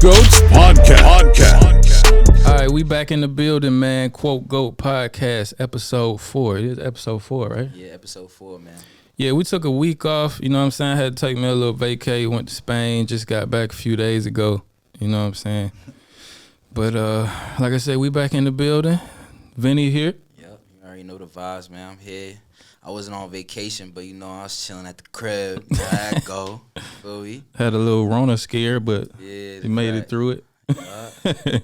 Goats Podcast. All right, we back in the building, man. Quote Goat Podcast, episode 4. It is episode 4, right? Yeah, episode 4, man. Yeah, we took a week off. You know what I'm saying? I had to take me a little vacay. Went to Spain. Just got back a few days ago. You know what I'm saying? But like I said, we back in the building. Vinny here. Yep, you already know the vibes, man. I'm here. I wasn't on vacation, but you know I was chilling at the crib. I go, feel me? Had a little Rona scare, but Yeah, he made it through it.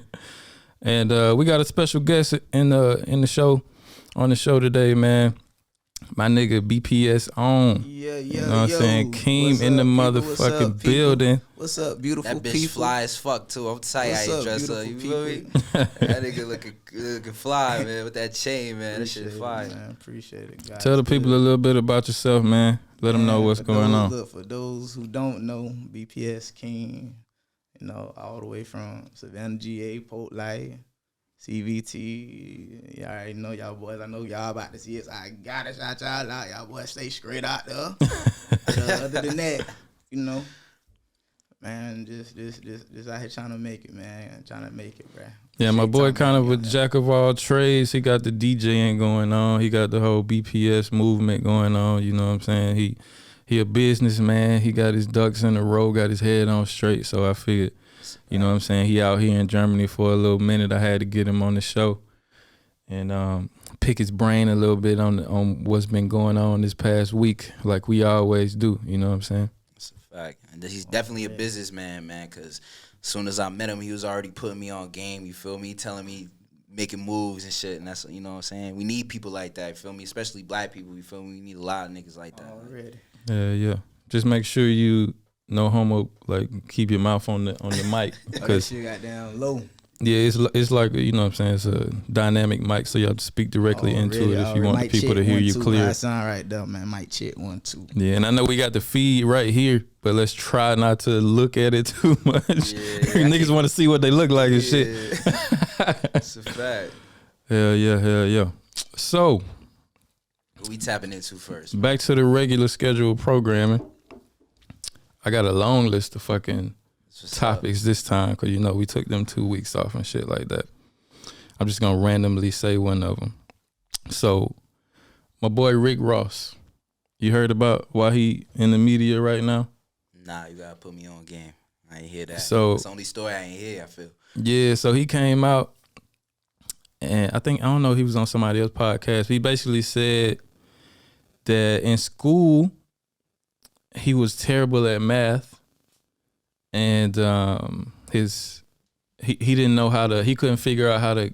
And we got a special guest in the show, on the show today, man. My nigga BPS on. Yeah, you know what I'm saying? Keem in the motherfucking building. What's up, beautiful that bitch people? Fly as fuck too. I'm tight how you dress up. You feel me? That nigga looking fly, man, with that chain, man. That shit fly. Man, appreciate it, guys. Tell the people a little bit about yourself, man. Let them know what's going on. Look, for those who don't know, BPS King, you know, all the way from Savannah, GA, Port Light, CVT. Y'all already know y'all boys. I know y'all about to see it. So I gotta shout y'all out. Y'all boys stay straight out there. Other than that, you know, man, just out here trying to make it, man. Trying to make it, bro. Yeah, my boy kind of a jack of all trades. He got the DJing going on. He got the whole BPS movement going on. You know what I'm saying? He a businessman. He got his ducks in a row, got his head on straight. So I figured, you know what I'm saying, he out here in Germany for a little minute. I had to get him on the show and pick his brain a little bit on what's been going on this past week, like we always do. You know what I'm saying? That's a fact. And he's definitely a businessman, man, because as soon as I met him, he was already putting me on game, you feel me? Telling me, making moves and shit. And that's, you know what I'm saying? We need people like that, you feel me? Especially black people, you feel me? We need a lot of niggas like that. Already. Yeah. Just make sure you, no homo, like keep your mouth on the mic. Because you got down low. Yeah, it's like, you know what I'm saying, it's a dynamic mic, so you have to speak directly into it if you want the people to hear you clear. That sound right there, man. Mic check 1, 2. Yeah, and I know we got the feed right here, but let's try not to look at it too much. Yeah, niggas want to see what they look like and shit. It's a fact. Hell yeah. So, what we tapping into first? Back to the regular scheduled programming. I got a long list of fucking topics this time because, you know, we took them 2 weeks off and shit like that. I'm just going to randomly say one of them. So, my boy Rick Ross, you heard about why he in the media right now? Nah, you got to put me on game. I ain't hear that. So, it's the only story I ain't hear, I feel. Yeah, so he came out and I don't know, he was on somebody else's podcast. He basically said that in school, he was terrible at math. And he didn't know how to, he couldn't figure out how to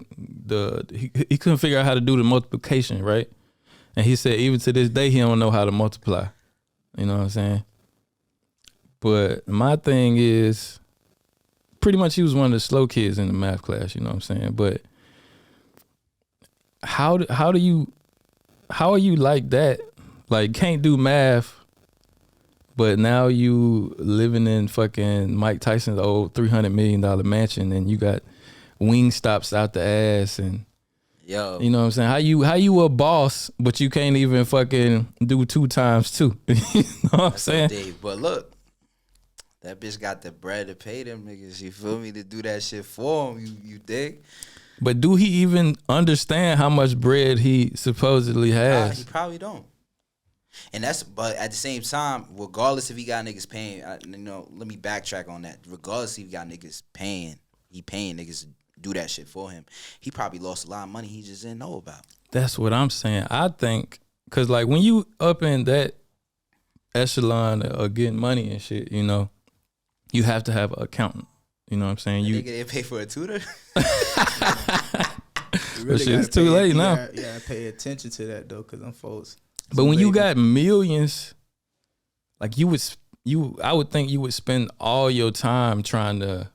he couldn't figure out how to do the multiplication, right? And he said even to this day he don't know how to multiply. You know what I'm saying? But my thing is, pretty much he was one of the slow kids in the math class, you know what I'm saying? But how are you like that? Like, can't do math, but now you living in fucking Mike Tyson's old $300 million mansion, and you got wing stops out the ass, and yo, you know what I'm saying? How you a boss, but you can't even fucking do 2 times 2? You know what I'm saying? Dave. But look, that bitch got the bread to pay them niggas. You feel me? To do that shit for him. You dig? But do he even understand how much bread he supposedly has? He probably don't. And but at the same time, regardless if he got niggas paying, you know, let me backtrack on that. Regardless if he got niggas paying, he paying niggas to do that shit for him. He probably lost a lot of money he just didn't know about. That's what I'm saying. I think, cause like when you up in that echelon of getting money and shit, you know, you have to have an accountant. You know what I'm saying? You nigga didn't pay for a tutor. But shit, it's too late now. Yeah, pay attention to that though, cause them folks. But when you got millions, like I would think you would spend all your time trying to,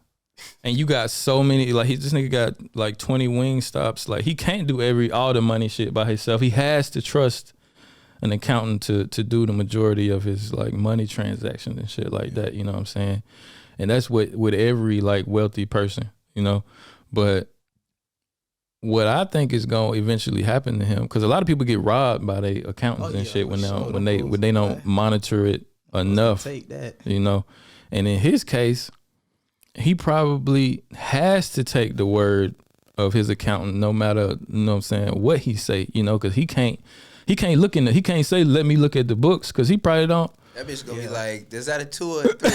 and you got so many, like this nigga got like 20 wing stops. Like he can't do all the money shit by himself. He has to trust an accountant to do the majority of his like money transactions and shit like that. You know what I'm saying? And that's what with every like wealthy person, you know. But what I think is gonna eventually happen to him, because a lot of people get robbed by their accountants and shit when they don't monitor it enough. Take that, you know. And in his case, he probably has to take the word of his accountant, no matter, you know what I'm saying, what he say, you know, because he can't he can't say, let me look at the books, because he probably don't. That bitch gonna be like, is that a 2 or a 3?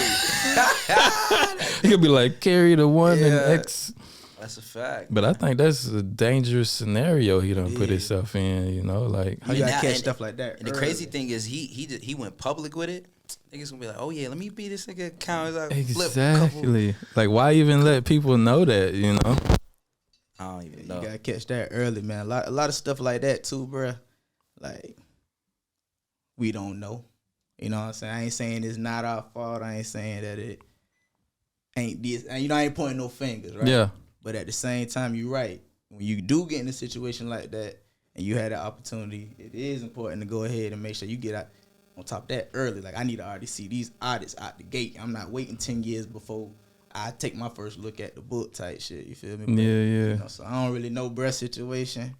He could be like, carry the 1 and X. That's a fact. But I think that's a dangerous scenario he done put himself in, you know, like. You gotta catch stuff like that. And the crazy thing is he went public with it. Niggas gonna be like, oh yeah, let me be this nigga account. Like, exactly. Like, why even let people know that, you know? I don't even know. You gotta catch that early, man. A lot of stuff like that too, bruh. Like, we don't know. You know what I'm saying? I ain't saying it's not our fault. I ain't saying that it ain't this. And you know, I ain't pointing no fingers, right? Yeah. But at the same time, you're right. When you do get in a situation like that and you had the opportunity, it is important to go ahead and make sure you get out on top of that early. Like, I need to already see these audits out the gate. I'm not waiting 10 years before I take my first look at the book type shit. You feel me? But, Yeah. You know, so I don't really know bruh situation.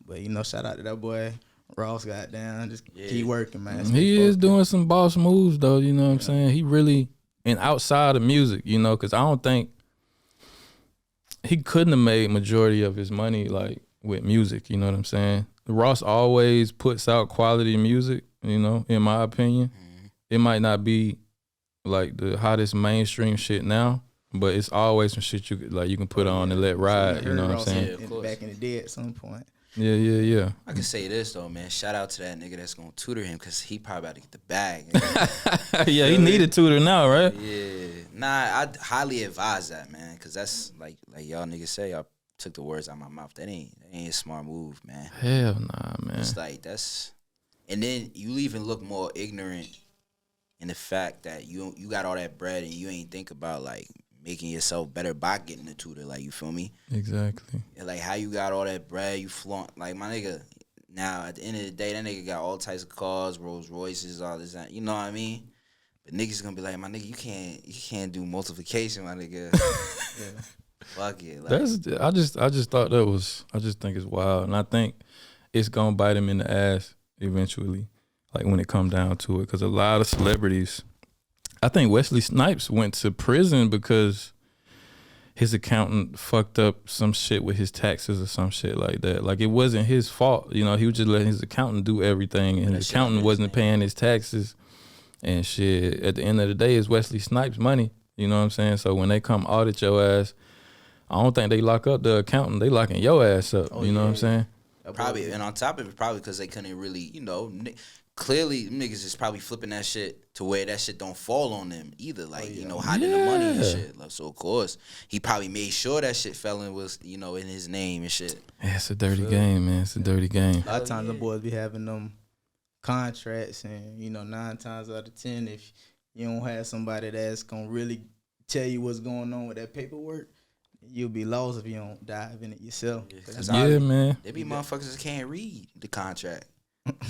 But, you know, shout out to that boy Ross, got down. Just keep working, man. He is doing some boss moves, though, you know what I'm saying? He really, and outside of music, you know, because I don't think he couldn't have made majority of his money, like, with music, you know what I'm saying? Ross always puts out quality music, you know, in my opinion. It might not be, like, the hottest mainstream shit now, but it's always some shit you can put on and let ride, you know what I'm saying? Yeah, back in the day at some point. Yeah. I can say this though, man. Shout out to that nigga that's gonna tutor him, because he probably about to get the bag. Yeah, he need a tutor now, right? Yeah. Nah, I'd highly advise that, man, because that's like y'all niggas say, y'all took the words out of my mouth. That ain't a smart move, man. Hell nah, man. It's like and then you even look more ignorant in the fact that you got all that bread and you ain't think about like making yourself better by getting a tutor, like, you feel me? Exactly. And like how you got all that bread, you flaunt, like, my nigga. Now at the end of the day, that nigga got all types of cars, Rolls Royces, all this, that, you know what I mean? But niggas gonna be like, my nigga, you can't do multiplication, my nigga. Yeah. Fuck it. Like, I just thought I just think it's wild, and I think it's gonna bite him in the ass eventually, like when it come down to it, because a lot of celebrities. I think Wesley Snipes went to prison because his accountant fucked up some shit with his taxes or some shit like that. Like, it wasn't his fault, you know. He was just letting his accountant do everything, and his accountant wasn't paying his taxes and shit. At the end of the day, it's Wesley Snipes' money. You know what I'm saying? So when they come audit your ass, I don't think they lock up the accountant. They locking your ass up. You know what I'm saying? Probably, and on top of it, probably because they couldn't really, you know, clearly niggas is probably flipping that shit to where that shit don't fall on them either. Like, you know, hiding the money and shit. Like, so of course he probably made sure that shit fell in was, you know, in his name and shit. Yeah, it's a dirty game, man. It's a dirty game. A lot of times the boys be having them contracts, and you know, 9 times out of 10, if you don't have somebody that's gonna really tell you what's going on with that paperwork, you'll be lost if you don't dive in it yourself. Yeah, man. There be motherfuckers that can't read the contract.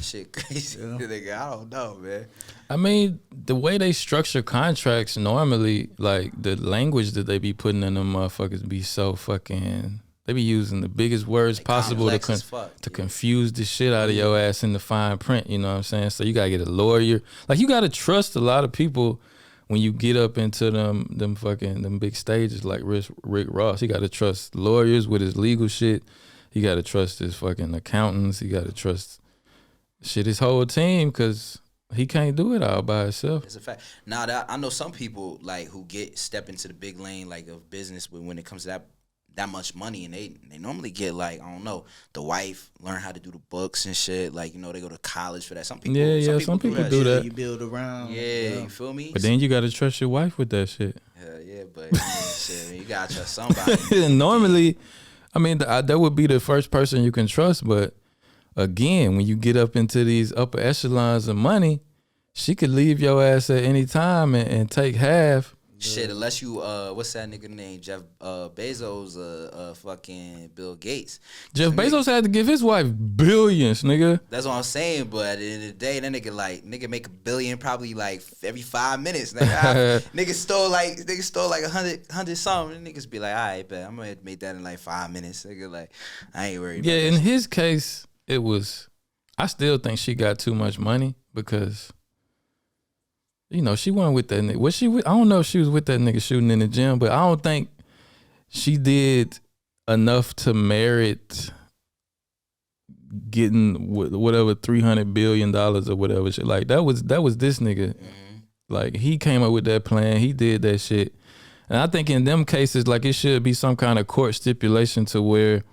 Shit crazy. Nigga, I don't know, man. I mean, the way they structure contracts normally, like the language that they be putting in them motherfuckers be so fucking. They be using the biggest words possible to confuse the shit out of your ass in the fine print. You know what I'm saying? So you gotta get a lawyer. Like, you gotta trust a lot of people when you get up into them big stages like Rick Ross. You gotta trust lawyers with his legal shit. You gotta trust his fucking accountants. You gotta trust his whole team, because he can't do it all by himself. It's a fact. Now, I know some people like who step into the big lane like of business, but when it comes to that much money, and they normally get, like, I don't know, the wife learn how to do the books and shit. Like, you know, they go to college for that. Some people, some people do that. You build around. Yeah, you feel me? But then you gotta trust your wife with that shit. Yeah, but shit, you gotta trust somebody. Normally, I mean, that would be the first person you can trust, but again, when you get up into these upper echelons of money, she could leave your ass at any time and take half. Shit, unless you, what's that nigga name? Jeff Bezos, fucking Bill Gates. Jeff Bezos had to give his wife billions, nigga. That's what I'm saying, but at the end of the day, that nigga make $1 billion probably like every 5 minutes. Nigga stole like 100 something. Niggas be like, all right, bet I'm gonna make that in like 5 minutes. Nigga, like, I ain't worried. Yeah, in his case, it was. I still think she got too much money, because You know, she wasn't with that nigga. Was she? I don't know if she was with that nigga shooting in the gym, but I don't think she did enough to merit getting whatever $300 billion or whatever shit. Like that was this nigga. Like he came up with that plan. He did that shit. And I think in them cases, like it should be some kind of court stipulation to where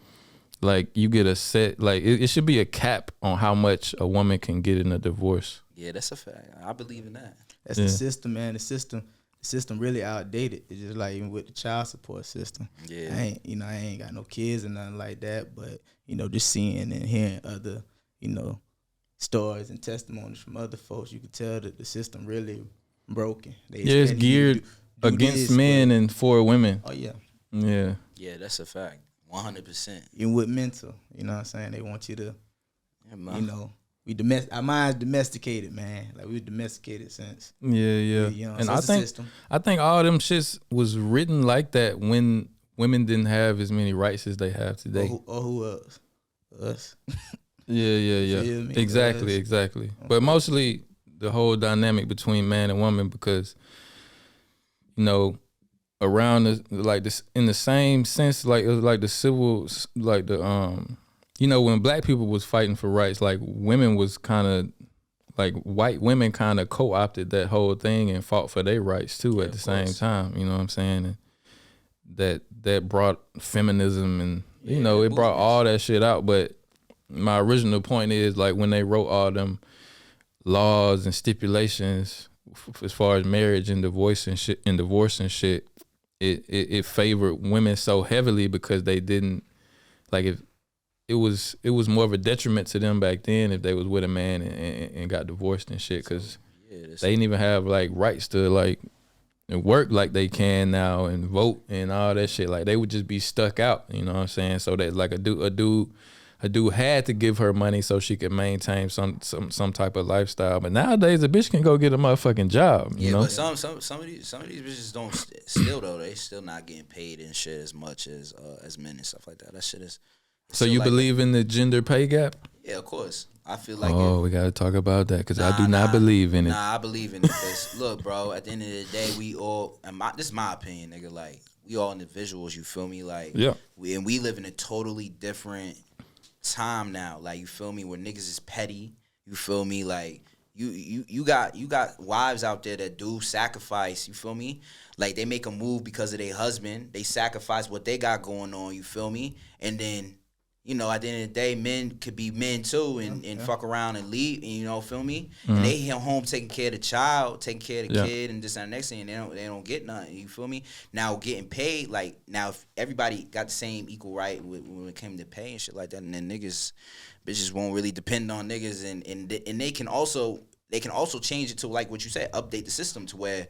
like you get a set, like it should be a cap on how much a woman can get in a divorce. Yeah, that's a fact. I believe in that. That's the system, man. The system really outdated. It's just like even with the child support system. Yeah. I ain't got no kids or nothing like that, but just seeing and hearing other, stories and testimonies from other folks, you can tell that the system really broken. It's geared against men and for women. Oh yeah. Yeah. Yeah, that's a fact. 100%. Even with mental, you know what I'm saying? They want you to, our mind's domesticated, man. Like we domesticated since. Yeah. And I think all them shits was written like that when women didn't have as many rights as they have today. Or who else? Us. Yeah. Exactly. But mostly the whole dynamic between man and woman, because around this in the same sense, like it was like the civil, like the when black people was fighting for rights, like women was kind of like white women kind of co-opted that whole thing and fought for their rights too at the same time. You know what I'm saying? And that brought feminism and it brought all that shit out. But my original point is like when they wrote all them laws and stipulations as far as marriage and divorce and shit, it favored women so heavily because they didn't like if it was more of a detriment to them back then if they was with a man and got divorced and shit, because they didn't even have like rights to like work like they can now and vote and all that shit. Like they would just be stuck out, you know what I'm saying? So that like a dude had to give her money so she could maintain some type of lifestyle. But nowadays a bitch can go get a motherfucking job. You know? But some of these bitches don't still though. They still not getting paid and shit as much as men and stuff like that. That shit is. So you believe in the gender pay gap? Yeah, of course. I feel like we gotta talk about that because I do not believe in it. Nah, I believe in it because look, bro. At the end of the day, we all and this is my opinion, nigga. Like we all individuals. You feel me? Like we live in a totally different time now. Like you feel me? Where niggas is petty. You feel me? Like you got wives out there that do sacrifice. You feel me? Like they make a move because of their husband. They sacrifice what they got going on. You feel me? And then. At the end of the day, men could be men too and fuck around and leave, and feel me? Mm-hmm. And they home taking care of the child, taking care of the kid, and this and the next thing, and they don't get nothing, you feel me? Now getting paid, like now if everybody got the same equal right when it came to pay and shit like that, and then bitches won't really depend on niggas, and they can also change it to like what you said, update the system to where.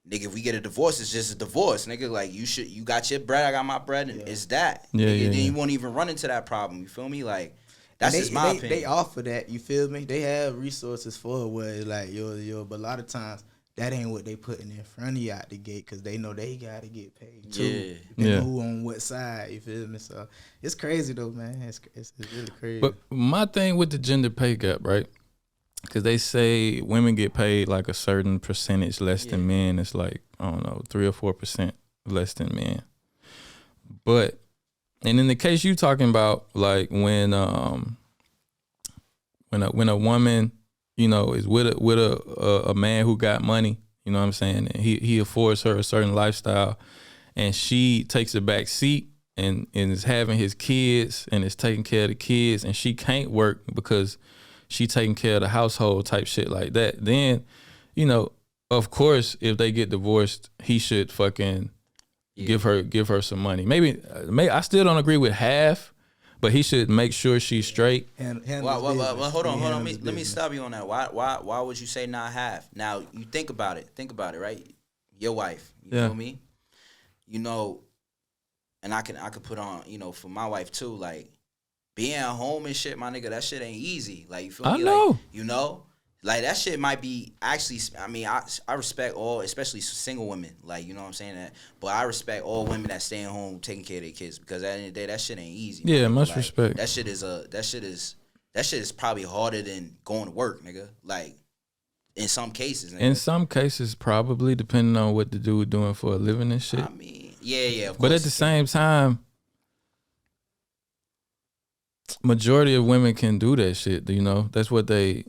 Nigga, if we get a divorce, it's just a divorce. Nigga, like you got your bread, I got my bread, and it's that. Then you won't even run into that problem. You feel me? Like that's just my opinion. They offer that. You feel me? They have resources for it where it's like but a lot of times that ain't what they putting in front of you out the gate because they know they gotta get paid too. Yeah. Who on what side? You feel me? So it's crazy though, man. It's really crazy. But my thing with the gender pay gap, right? Because they say women get paid like a certain percentage less than men. It's like, I don't know, 3 or 4% less than men. But, and in the case you talking about, like when a woman, is with a man who got money, you know what I'm saying? And he affords her a certain lifestyle and she takes a back seat and is having his kids and is taking care of the kids and she can't work because she taking care of the household type shit like that, then, of course, if they get divorced, he should fucking give her some money. Maybe I still don't agree with half, but he should make sure she's straight. Well, hold on. Let me stop you on that. Why would you say not half? Now you think about it, right? Your wife, you feel me? And I could put on, for my wife too, like. Being at home and shit, my nigga, that shit ain't easy. Like, you feel me? I know. Like, like that shit might be actually, I respect all, especially single women. Like, you know what I'm saying? But I respect all women that stay at home taking care of their kids because at the end of the day, that shit ain't easy. Yeah, much respect. That shit is probably harder than going to work, nigga. Like, In some cases. In some cases, probably, depending on what the dude doing for a living and shit. I mean, yeah, of course. But at the same time, majority of women can do that shit, you know? That's what they...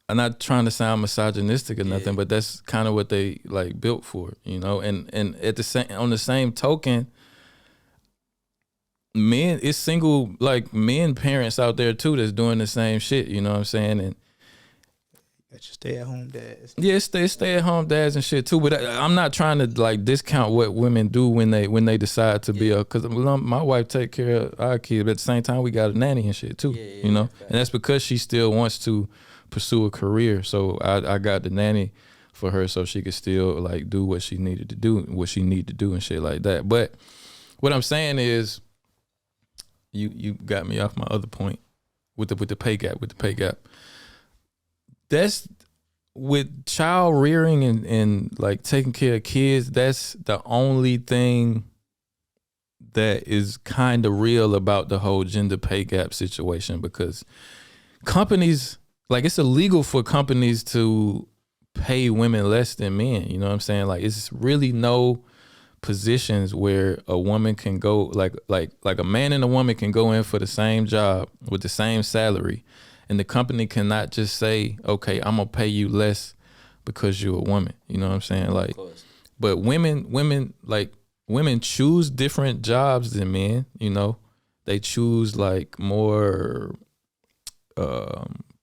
I'm not trying to sound misogynistic or nothing, but that's kind of what they like built for, you know? And at the same, on the same token, men, it's single, like, men parents out there too that's doing the same shit, you know what I'm saying? And Got your stay at home dads. yeah, stay at home dads and shit too. But I'm not trying to like discount what women do when they decide to be because my wife take care of our kids, but at the same time we got a nanny and shit too, you know. And that's because she still wants to pursue a career. So I got the nanny for her so she could still like do what she needed to do, and shit like that. But what I'm saying is, you got me off my other point with the pay gap. That's with child rearing and like taking care of kids. That's the only thing that is kind of real about the whole gender pay gap situation, because companies, like, it's illegal for companies to pay women less than men. You know what I'm saying? Like, it's really no positions where a woman can go, like a man and a woman can go in for the same job with the same salary, and the company cannot just say, okay, I'm gonna pay you less because you're a woman. You know what I'm saying? Like, but women choose different jobs than men. You know, they choose like more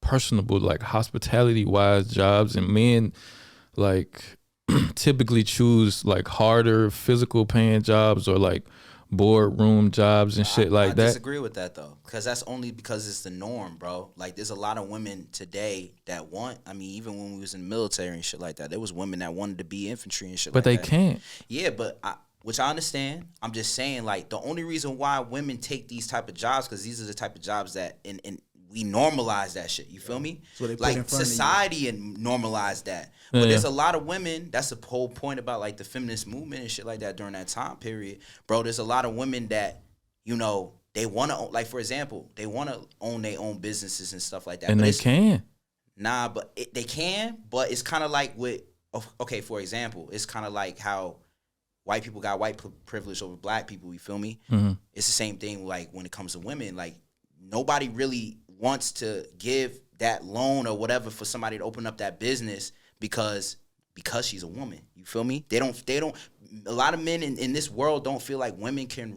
personable, like hospitality wise jobs, and men like typically choose like harder physical paying jobs or like boardroom jobs and shit like that. I disagree with that though, because that's only because it's the norm, bro. Like, there's a lot of women today that want, I mean, even when we was in the military and shit like that, there was women that wanted to be infantry and shit like that. But they can't. Yeah, which I understand. I'm just saying, like, the only reason why women take these type of jobs, because these are the type of jobs that and we normalize that shit. You feel me? So they put like, in front society and normalize that. But there's a lot of women, that's the whole point about like the feminist movement and shit like that during that time period. Bro, there's a lot of women that, you know, they want to, like, for example, they want to own their own businesses and stuff like that. And but they can. Nah, but they can, but it's kind of like with, okay, for example, it's kind of like how white people got white privilege over black people, you feel me? Mm-hmm. It's the same thing like when it comes to women. Like, nobody really wants to give that loan or whatever for somebody to open up that business because she's a woman. You feel me? They don't. A lot of men in this world don't feel like women can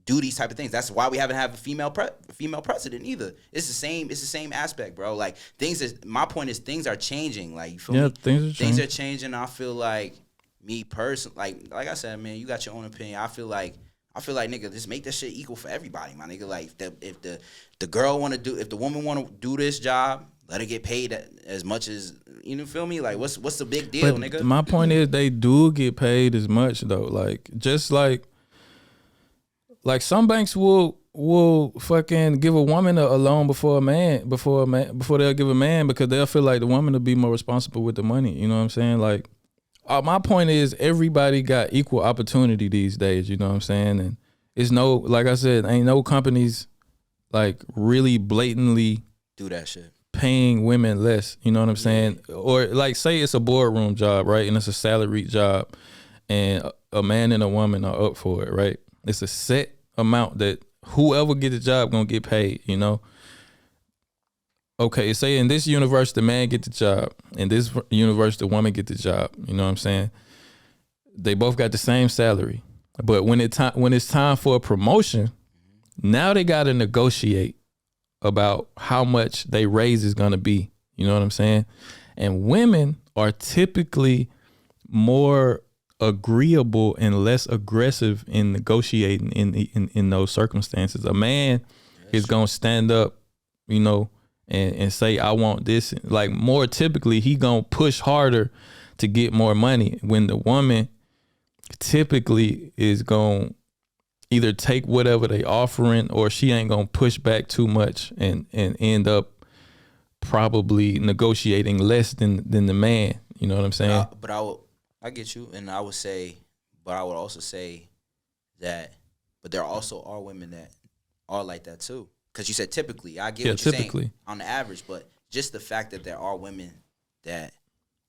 do these type of things. That's why we haven't had a female president either. It's the same aspect, bro. Like, my point is things are changing. Like, you feel me? Things are changing. I feel like, me personally, like I said, man, you got your own opinion. I feel like, nigga, just make that shit equal for everybody, my nigga. Like, if the girl if the woman want to do this job, let her get paid as much as, you know, feel me? Like, what's the big deal, but nigga? My point is, they do get paid as much though. Like, just like some banks will fucking give a woman a loan before they'll give a man, because they'll feel like the woman will be more responsible with the money. You know what I'm saying? Like, my point is, everybody got equal opportunity these days. You know what I'm saying? And it's no, like I said, ain't no companies like really blatantly do that shit, paying women less. You know what I'm saying? Or like, say it's a boardroom job, right? And it's a salaried job, and a man and a woman are up for it, right? It's a set amount that whoever get the job gonna get paid, you know? Okay, say in this universe, the man get the job. In this universe, the woman get the job. You know what I'm saying? They both got the same salary. But when it's time for a promotion, now they got to negotiate about how much they raise is going to be. You know what I'm saying? And women are typically more agreeable and less aggressive in negotiating in those circumstances. A man is going to stand up, you know, and say, I want this. Like, more typically, he gonna push harder to get more money, when the woman typically is gonna either take whatever they offering, or she ain't gonna push back too much and end up probably negotiating less than the man. You know what I'm saying? I get you, and I would also say that, but there also are women that are like that too. Because you said typically. I get what you're saying on the average, but just the fact that there are women that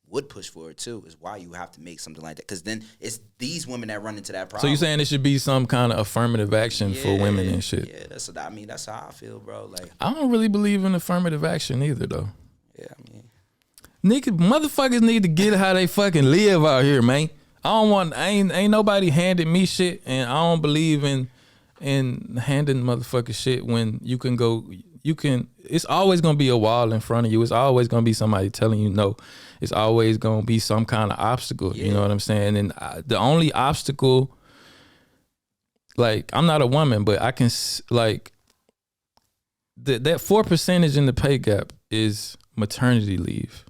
would push for it too is why you have to make something like that, because then it's these women that run into that problem. So you saying it should be some kind of affirmative action for women and shit? Yeah, that's how I feel, bro. Like, I don't really believe in affirmative action either, though. yeah, I mean, Niggas, motherfuckers need to get how they fucking live out here, man. Ain't nobody handing me shit, and I don't believe in handing motherfuckers shit when you can. It's always gonna be a wall in front of you. It's always gonna be somebody telling you no. It's always gonna be some kind of obstacle. You know what I'm saying? And the only obstacle, like, I'm not a woman, but I can, like, that 4% in the pay gap is maternity leave.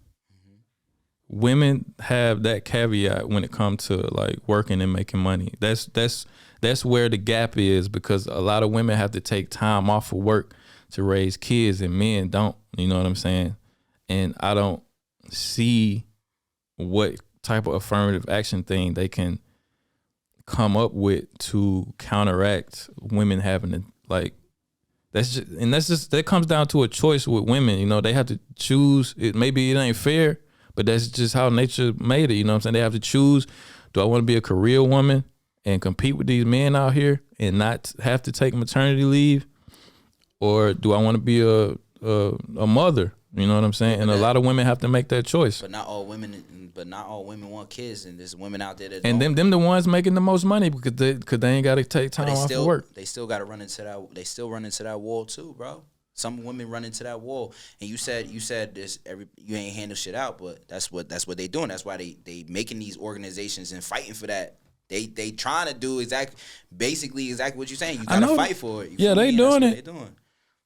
Women have that caveat when it comes to like working and making money. That's where the gap is, because a lot of women have to take time off of work to raise kids and men don't. You know what I'm saying? And I don't see what type of affirmative action thing they can come up with to counteract women having to, like, that comes down to a choice with women. You know, they have to choose. Maybe it ain't fair, but that's just how nature made it. You know what I'm saying? They have to choose. Do I want to be a career woman and compete with these men out here and not have to take maternity leave? Or do I want to be a mother? You know what I'm saying? And a lot of women have to make that choice. But not all women want kids, and there's women out there that and don't. them the ones making the most money because they ain't got to take time off of work. They still got to run into that. They still run into that wall too, bro. Some women run into that wall, and you said this you ain't handle shit out, but that's what they doing. That's why they making these organizations and fighting for that. They trying to do basically exactly what you're saying. You gotta fight for it. Yeah, they doing it. They doing.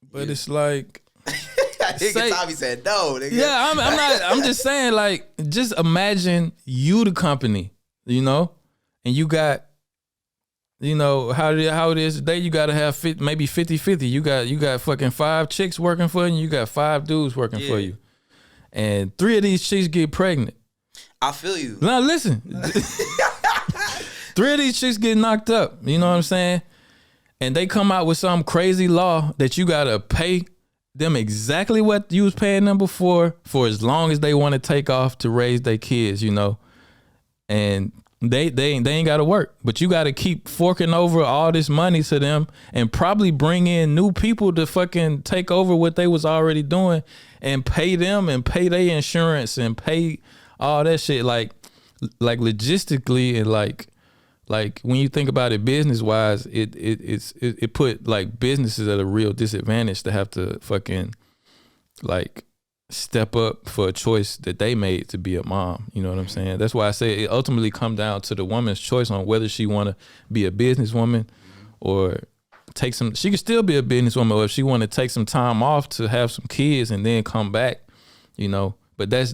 But it's like, I think Tommy said no. Nigga. Yeah, I'm not. I'm just saying, like, just imagine you the company, you know, and you got, you know, how it is today. You got to have maybe 50-50. You got fucking 5 chicks working for you, and you got 5 dudes working for you, and 3 of these chicks get pregnant. I feel you. Now listen, 3 of these chicks get knocked up. You know what I'm saying? And they come out with some crazy law that you gotta pay them exactly what you was paying them before for as long as they want to take off to raise their kids, you know. And they ain't gotta work, but you gotta keep forking over all this money to them and probably bring in new people to fucking take over what they was already doing and pay them and pay their insurance and pay all that shit, like logistically, and like when you think about it business wise, it put like businesses at a real disadvantage to have to fucking like step up for a choice that they made to be a mom. You know what I'm saying? That's why I say it ultimately come down to the woman's choice on whether she want to be a businesswoman or take some. She could still be a businesswoman, or if she want to take some time off to have some kids and then come back, you know. But that's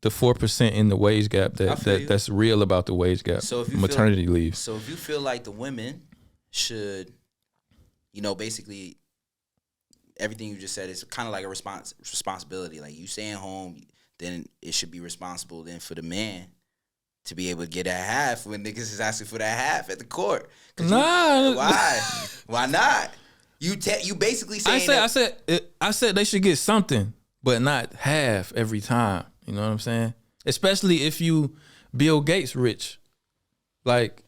the 4% in the wage gap that's real about the wage gap. So if you maternity leave. So if you feel like the women should, you know, basically everything you just said is kind of like a responsibility. Like, you staying home, then it should be responsible then for the man to be able to get that half when niggas is asking for that half at the court. Nah. Why? Why not? You basically saying I said they should get something, but not half every time. You know what I'm saying? Especially if you Bill Gates rich. Like,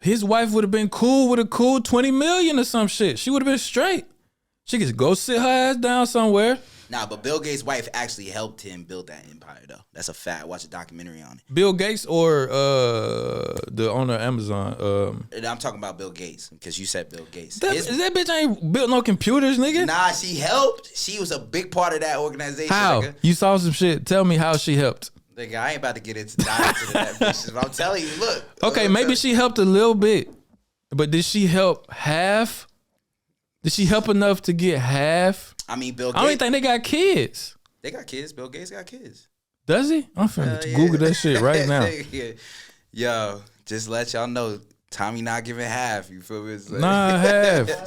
his wife would have been cool with a cool 20 million or some shit. She would have been straight. She could go sit her ass down somewhere. Nah, but Bill Gates' wife actually helped him build that empire, though. That's a fact. Watch a documentary on it. Bill Gates or the owner of Amazon? I'm talking about Bill Gates, because you said Bill Gates. That bitch ain't built no computers, nigga. Nah, she helped. She was a big part of that organization. How? Nigga. You saw some shit. Tell me how she helped. Nigga, I ain't about to get into that bitch. But I'm telling you, look. Okay, maybe she helped a little bit, but did she help half? Did she help enough to get half? I mean, Bill Gates. I don't even think they got kids. They got kids. Bill Gates got kids. Does he? I'm finna Google that shit right now. Yo, just let y'all know, Tommy not giving half. You feel me? Like, nah, half. I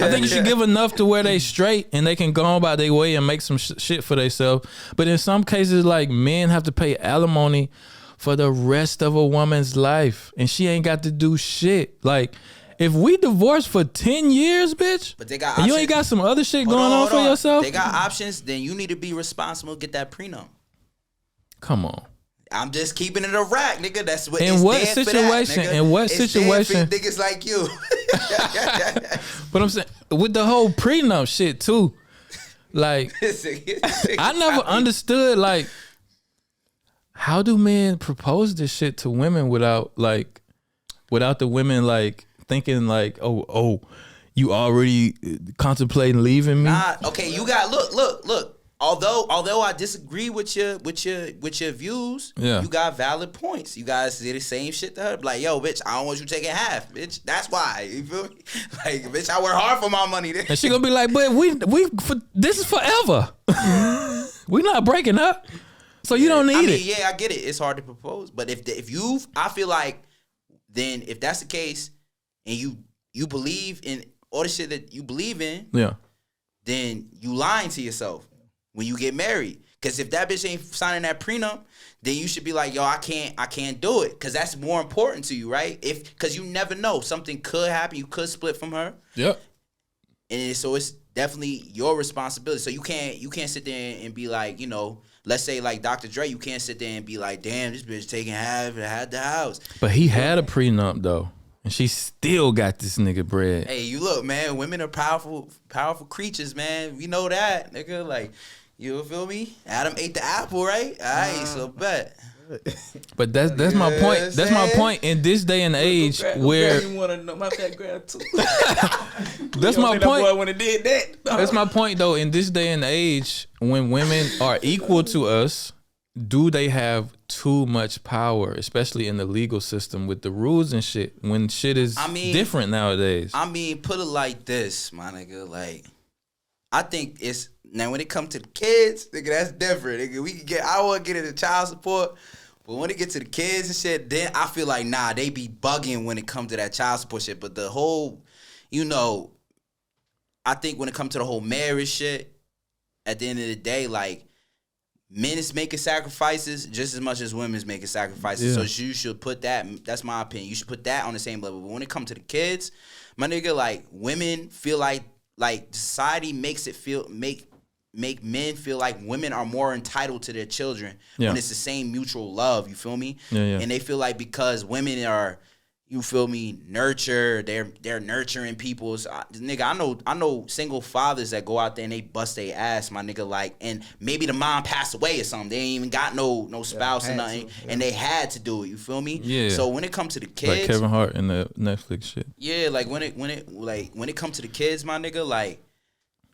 think you should give enough to where they straight and they can go on by their way and make some shit for themselves. But in some cases, like, men have to pay alimony for the rest of a woman's life, and she ain't got to do shit. Like, If we divorced for 10 years, bitch, But they got and you options. ain't got some other shit going on Hold for yourself. They got options. Then you need to be responsible. Get that prenup. Come on. I'm just keeping it a rack, nigga. That's what. In it's what dead for situation? That, In what it's situation? Dead for niggas like you. But I'm saying with the whole prenup shit too, like I never understood like how do men propose this shit to women without the women like thinking like oh you already contemplating leaving me? Nah, okay, you got look. Although I disagree with your views, Yeah. you got valid points. You guys say the same shit to her. Like, yo, bitch, I don't want you taking half, bitch. That's why. You feel me? Like, bitch, I work hard for my money. And she gonna be like, but this is forever. We not breaking up, so you don't need it. Yeah, I get it. It's hard to propose, but I feel like, then if that's the case, and you believe in all the shit that you believe in, Yeah. then you lying to yourself when you get married. Because if that bitch ain't signing that prenup, then you should be like, yo, I can't do it. Because that's more important to you, right? Because you never know. Something could happen. You could split from her. Yep. And so it's definitely your responsibility. So you can't sit there and be like, let's say like Dr. Dre, you can't sit there and be like, damn, this bitch taking half and had the house. But he had a prenup though. And she still got this nigga bread. Hey, you look, man, women are powerful creatures, man. We know that, nigga. Like, you feel me? Adam ate the apple, right? All right, so bet. But that's my point. That's my point in this day and age where you want to know my background too. that's my point. When it did that. That's my point though. In this day and age, when women are equal to us, do they have too much power, especially in the legal system with the rules and shit? When shit is different nowadays. I mean, put it like this, my nigga. Like, I think it's now when it comes to the kids, nigga, that's different. Nigga, I want to get into child support, but when it get to the kids and shit, then I feel like they be bugging when it comes to that child support shit. But the whole, I think when it comes to the whole marriage shit, at the end of the day, like, men is making sacrifices just as much as women's making sacrifices. Yeah. So you should put that, that's my opinion, you should put that on the same level. But when it comes to the kids, my nigga, like, women feel like society makes it make men feel like women are more entitled to their children when it's the same mutual love, you feel me? Yeah. And they feel like because women are, you feel me, they're nurturing people's nigga. I know single fathers that go out there and they bust their ass, my nigga, like, and maybe the mom passed away or something. They ain't even got no spouse or nothing, and they had to do it. You feel me? Yeah. So when it comes to the kids, like Kevin Hart in the Netflix shit. Yeah, like when it comes to the kids, my nigga, like,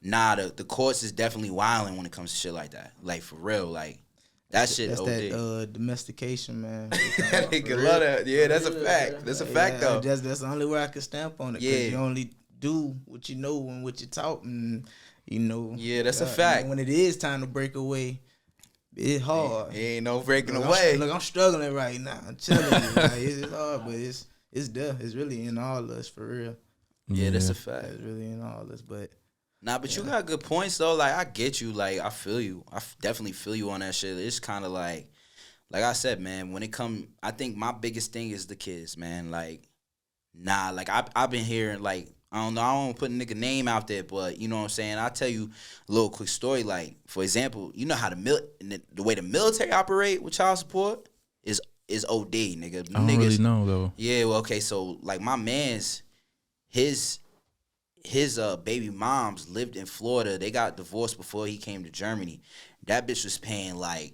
the courts is definitely wilding when it comes to shit like that. Like, for real, like. That shit that's OD. that domestication, man. That nigga love that. Yeah, that's a fact. That's a fact, though. That's the only way I can stamp on it. Yeah. You only do what you know and what you taught, and Yeah, that's a fact. When it is time to break away, it's hard. Ain't no breaking away. I'm struggling right now. I'm telling you, like, it's hard, but it's there. It's really in all of us, for real. Yeah, that's a fact. It's really in all of us, but. But you got good points, though. Like, I get you. Like, I feel you. I definitely feel you on that shit. It's kind of like I said, man, when it come, I think my biggest thing is the kids, man. Like, like, I've been hearing, like, I don't know, I don't want to put a nigga name out there, but you know what I'm saying? I'll tell you a little quick story. Like, for example, you know how the way the military operate with child support is OD, nigga. I don't really know, though. Yeah, well, okay, so, like, my man's, his baby moms lived in Florida. They got divorced before he came to Germany. That bitch was paying like,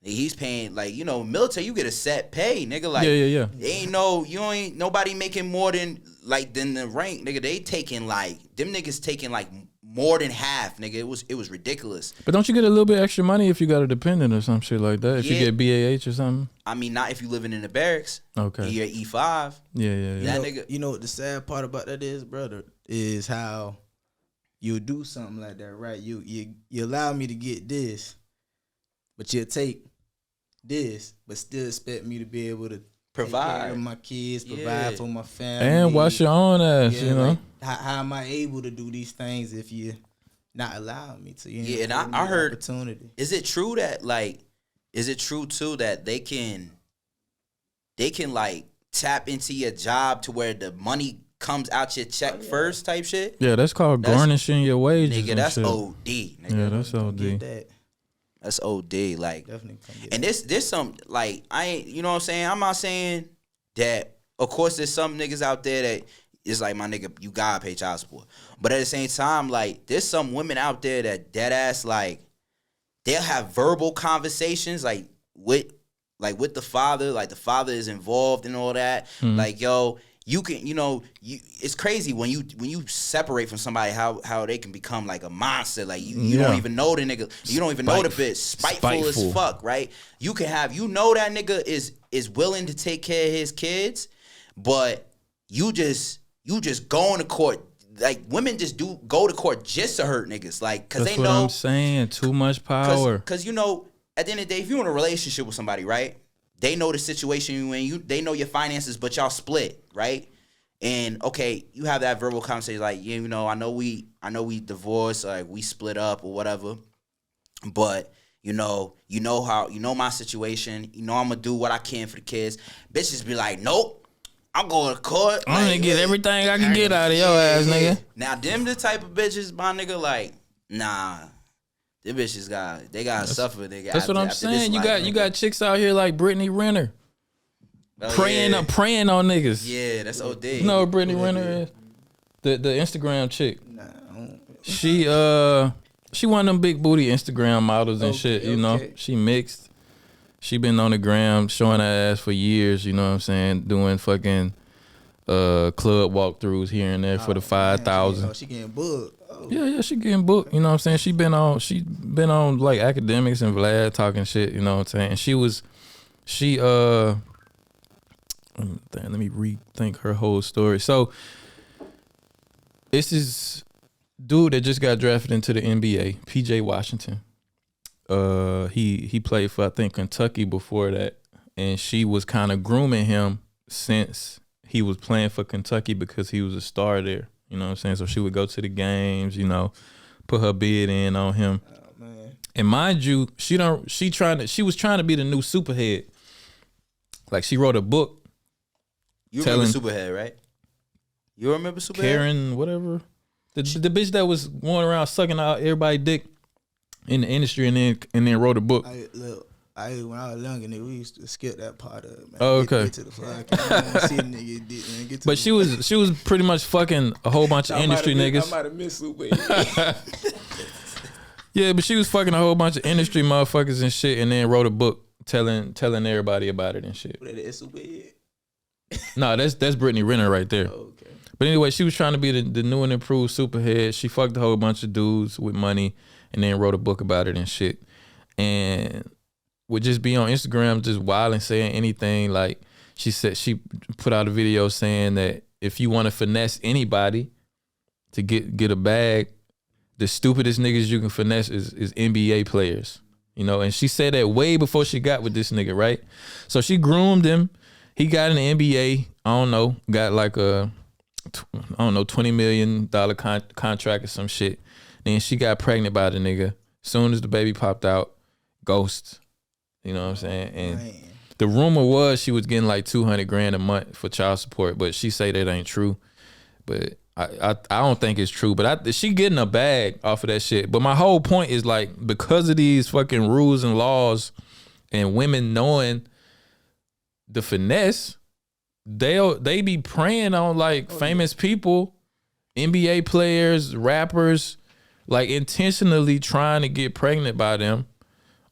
he's paying like, military, you get a set pay, nigga. Like, yeah. Ain't nobody making more than the rank, nigga. They taking like, them niggas taking like more than half, nigga. It was ridiculous. But don't you get a little bit extra money if you got a dependent or some shit like that? If you get BAH or something? I mean, not if you living in the barracks. Okay. You're E5. Yeah. That nigga. You know what the sad part about that is, brother, is how you'll do something like that, right? You allow me to get this, but you'll take this, but still expect me to be able to provide take care of my kids, provide for my family, and wash your own ass. Like, how am I able to do these things if you not allowing me to? And I heard opportunity. Is it true too that they can like tap into your job to where the money comes out your check first type shit. Yeah, that's called garnishing your wages. Nigga, that's shit. OD. Nigga. Yeah, that's OD. That's OD. Like, Definitely come get and there's some, like, I ain't, you know what I'm saying? I'm not saying that, of course, there's some niggas out there that it's like, my nigga, you gotta pay child support. But at the same time, like, there's some women out there that dead ass, like, they'll have verbal conversations, like, with the father. Like, the father is involved in all that. Mm-hmm. Like, yo, you can, it's crazy when you separate from somebody how they can become like a monster. Like, you don't even know the nigga. You don't even know the bitch. Spiteful as fuck, right? You can have, that nigga is willing to take care of his kids, but you just going to court. Like, women just go to court just to hurt niggas. Like, cause That's they what know. I'm saying. Too much power. Cause at the end of the day, if you're in a relationship with somebody, right? They know the situation you in. They know your finances, but y'all split, right? And okay, you have that verbal conversation, like, I know we divorced, like we split up or whatever, but you know my situation. I'm gonna do what I can for the kids. Bitches be like, nope, I'm going to court. I'm gonna get everything I can get out of your ass, nigga. Now them the type of bitches, my nigga, like, nah. Them bitches gotta suffer, nigga. That's what I'm saying. You got chicks out here like Britney Renner. Praying on niggas. Yeah, that's OD. You know what Britney Renner is? The Instagram chick. Nah, She one of them big booty Instagram models and shit, you know. She mixed. She been on the gram showing her ass for years, you know what I'm saying, doing fucking club walkthroughs here and there for the 5,000. She getting booked. Oh. Yeah, she getting booked, you know what I'm saying? She been on like Academics and Vlad talking shit, you know what I'm saying? And let me rethink her whole story. So it's this dude that just got drafted into the NBA, PJ Washington. He played for, I think, Kentucky before that, and she was kind of grooming him since he was playing for Kentucky because he was a star there. You know what I'm saying? So she would go to the games, put her bid in on him. Oh, man. And mind you, she was trying to be the new Superhead. Like, she wrote a book. You remember Superhead, right? You remember Superhead? Karen, whatever. The bitch that was going around sucking out everybody's dick in the industry and then wrote a book. When I was younger, nigga, we used to skip that part of it, man. Oh, okay. Get to the fuck. See a nigga dick, man. Get to But she was pretty much fucking a whole bunch of industry niggas. I might have missed Superhead. Yeah, but she was fucking a whole bunch of industry motherfuckers and shit, and then wrote a book telling everybody about it and shit. But it's Superhead. No, that's Britney Renner right there. Oh, okay. But anyway, she was trying to be the new and improved Superhead. She fucked a whole bunch of dudes with money and then wrote a book about it and shit. And would just be on Instagram just wild and saying anything. Like, she said, she put out a video saying that if you want to finesse anybody to get a bag, the stupidest niggas you can finesse is NBA players. And she said that way before she got with this nigga, right? So she groomed him. He got in the NBA, got like a, $20 million contract or some shit. Then she got pregnant by the nigga. Soon as the baby popped out, ghost. You know what I'm saying? And the rumor was she was getting like $200,000 a month for child support, but she say that ain't true. But I don't think it's true. But she getting a bag off of that shit. But my whole point is, like, because of these fucking rules and laws and women knowing the finesse, they be preying on like famous people, NBA players, rappers, like intentionally trying to get pregnant by them